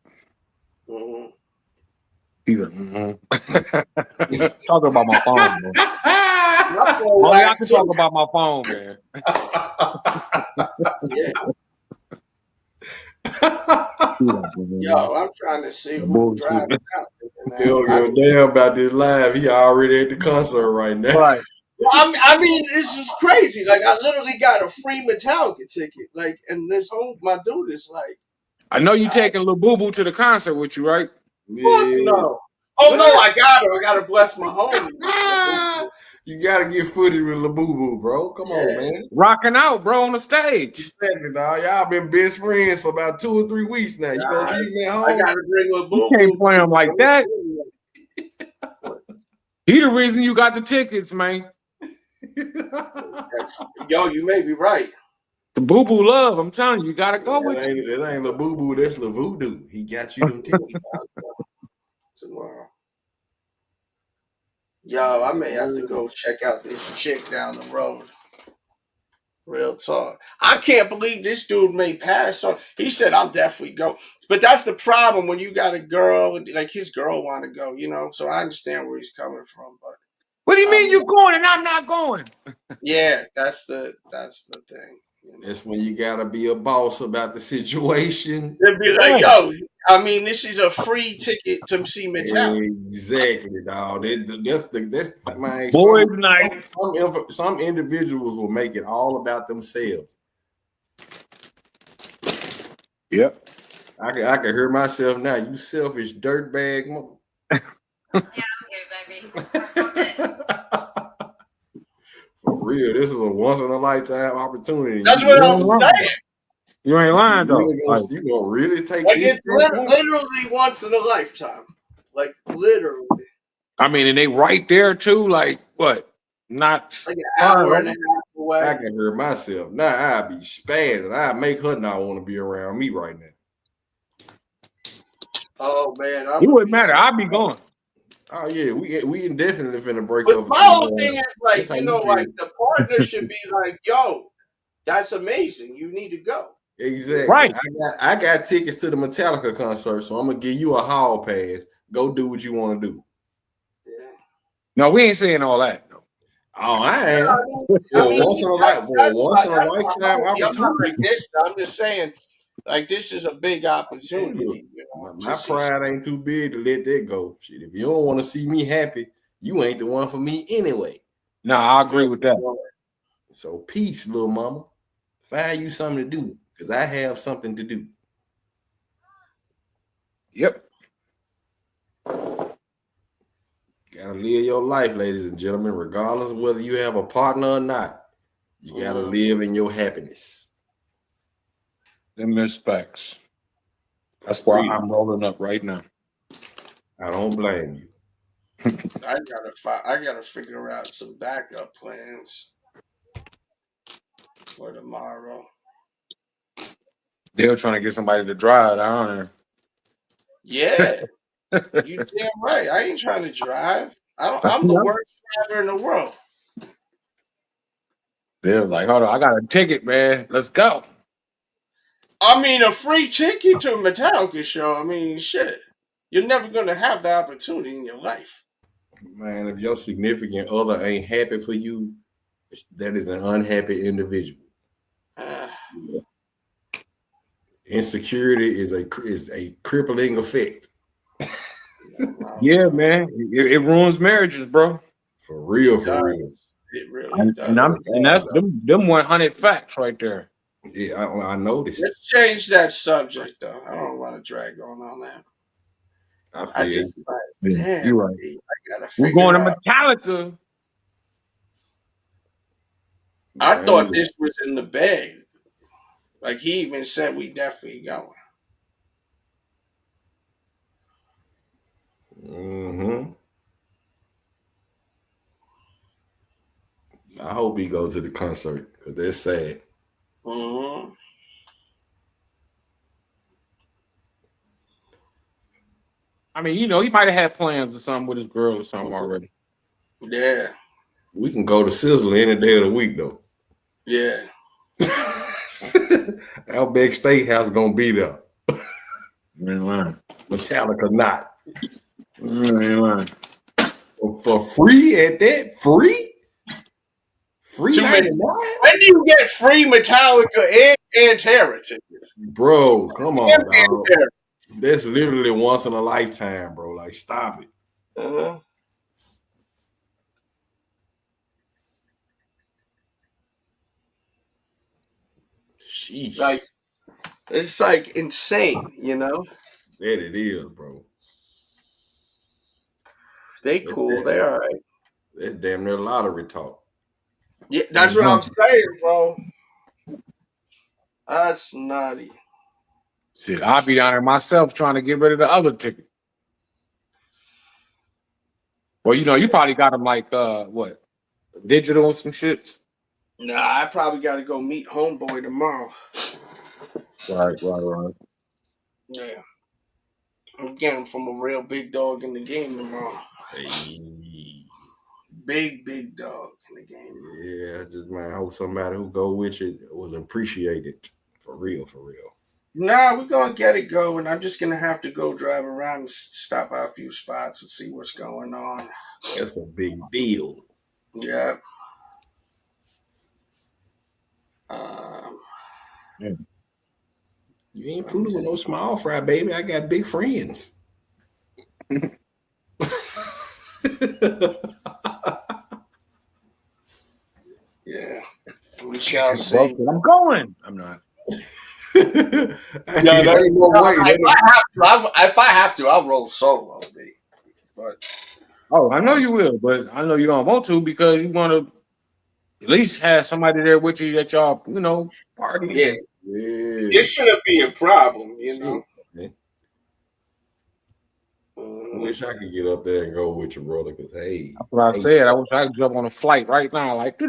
Mm-hmm. He's like, talking about my phone, man. Only I can talk about my phone, man. Yo, I'm trying to see who's driving out. He don't give a damn about this live. He already at the concert right now. Right. Well, I mean, it's just crazy. Like, I literally got a free Metallica ticket. Like, and my dude is like, I know you taking Lil Boo Boo to the concert with you, right? fuck no. Oh no, I gotta bless my homie. You gotta get footage with Lil Boo Boo, bro. Come on, man. Rocking out, bro, on the stage. Exactly, dog. Y'all been best friends for about 2 or 3 weeks now. You gonna leave me at home? I gotta bring Lil Boo Boo. You can't play him like that. He the reason you got the tickets, man. Yo, you may be right. The Boo Boo love, I'm telling you, you gotta go with it. It ain't Lil Boo Boo, that's Lil Voodoo. He got you them tickets. Tomorrow. Yo, I may have to go check out this chick down the road. Real talk. I can't believe this dude may pass on. He said, I'll definitely go. But that's the problem when you got a girl, like his girl want to go, you know? So I understand where he's coming from. But what do you mean you going and I'm not going? Yeah, that's the thing. You know? That's when you gotta be a boss about the situation. They'd be like, yo, I mean, this is a free ticket to see Metallica. Exactly, dog. That's my boys' night. Some individuals will make it all about themselves. Yep. I can hear myself now. You selfish dirtbag mother. Down here, baby. For real, this is a once in a lifetime opportunity. That's what I'm saying. You ain't lying though. You gonna really take like this? It's literally once in a lifetime. Like literally. I mean, and they right there too. Like what? Not like an hour and a half away. I can hear myself now. I'd be spazzing. I'd make her not want to be around me right now. Oh man, it wouldn't matter. I'd be going. Oh yeah, we indefinitely finna break but up. My whole thing is like, you know, like the partner should be like, yo, that's amazing. You need to go. Exactly. Right. I got tickets to the Metallica concert, so I'm gonna give you a hall pass. Go do what you want to do. Yeah. No, we ain't saying all that. No. Oh, I am. Once in a lifetime opportunity. I'm just saying, like, this is a big opportunity. You know? My pride ain't too big to let that go. Shit, if you don't want to see me happy, you ain't the one for me anyway. No, I agree with that. So peace, little mama. Find you something to do, because I have something to do. Yep. Gotta live your life, ladies and gentlemen, regardless of whether you have a partner or not. You gotta live in your happiness. Them respects. That's why I'm rolling up right now. I don't blame you. I gotta figure out some backup plans for tomorrow. They're trying to get somebody to drive down there. Yeah, you damn right. I ain't trying to drive. I'm the worst driver in the world. They was like, hold on, I got a ticket, man. Let's go. I mean, a free ticket to a Metallica show. I mean, shit. You're never gonna have the opportunity in your life. Man, if your significant other ain't happy for you, that is an unhappy individual. Insecurity is a crippling effect. Yeah, man. It ruins marriages, bro. For real, for real. It really does. And that's them 100 facts right there. Yeah, I noticed. Let's change that subject, though. I don't want to drag on that. I feel damn, you're right. I gotta We're going to Metallica. I thought this was in the bag. Like, he even said we definitely going. Mm-hmm. I hope he goes to the concert, because they're sad. Mm-hmm. I mean, you know, he might have had plans or something with his girl or something already. Yeah. We can go to Sizzle any day of the week, though. Yeah. Outback Steakhouse gonna be there. Metallica not. For free at that? Free? Free 99? When do you get free Metallica and Terror tickets? Bro, come on, dog. That's literally once in a lifetime, bro. Like, stop it. Sheesh. Like, it's like insane, you know? That it is, bro. They cool. They all right. That's damn near lottery talk. Yeah, that's what I'm saying, bro. That's nutty. Shit, I'll be down there myself trying to get rid of the other ticket. Well, you know, you probably got them like what, digital and some shits. Nah, I probably got to go meet homeboy tomorrow. Right. Yeah, I'm getting from a real big dog in the game tomorrow. Hey. Big dog in the game. Yeah, just man, I hope somebody who go with you will appreciate it. For real. Nah, we're gonna get it going. I'm just gonna have to go drive around and stop by a few spots and see what's going on. That's a big deal. Yeah. You ain't fooling with no small fry, baby. I got big friends. Yeah. We shall see. I'm going. I'm not. Yeah, there ain't no way. If I have to, I'll roll solo, B. But I know you will, but I know you don't want to because you want to at least have somebody there with you that y'all, you know, party. Yeah. It shouldn't be a problem, you know. I wish I could get up there and go with you, brother. Cause hey, that's what I said. I wish I could jump on a flight right now, like.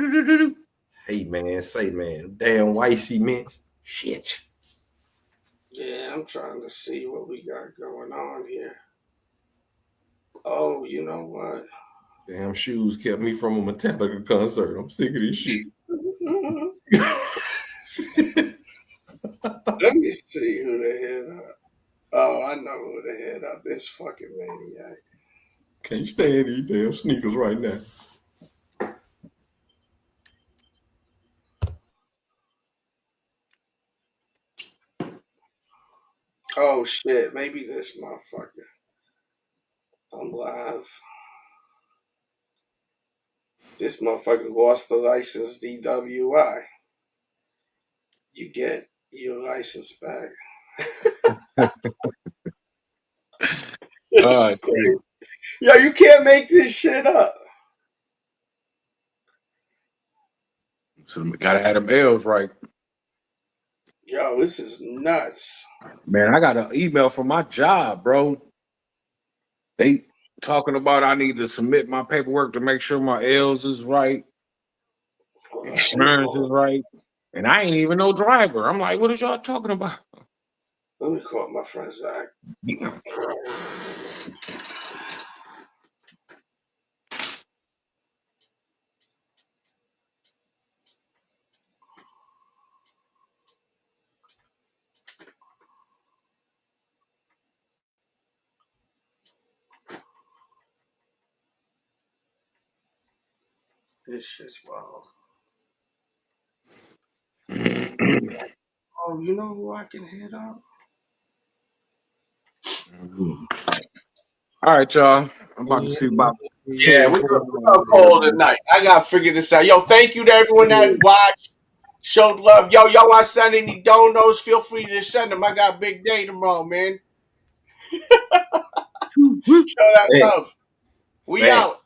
Hey man, damn white cements, shit. Yeah, I'm trying to see what we got going on here. Oh, you know what? Damn shoes kept me from a Metallica concert. I'm sick of this shit. Let me see who the head up. Oh, I know who the head up. This fucking maniac. Can't stand these damn sneakers right now. Oh shit, maybe this motherfucker. I'm live. This motherfucker lost the license DWI. You get your license back. It's crazy. Yo, you can't make this shit up. So we gotta have them L's right. Yo, this is nuts. Man, I got an email from my job, bro. They talking about I need to submit my paperwork to make sure my L's is right, insurance is right, and I ain't even no driver. I'm like, what is y'all talking about? Let me call my friend Zach. Yeah. This shit's wild. Oh, you know who I can hit up? All right, y'all. I'm about to see about. Yeah, we're gonna call tonight. I gotta figure this out. Yo, thank you to everyone that watched, showed love. Yo, y'all want to send any donos? Feel free to send them. I got a big day tomorrow, man. Show that love. We out.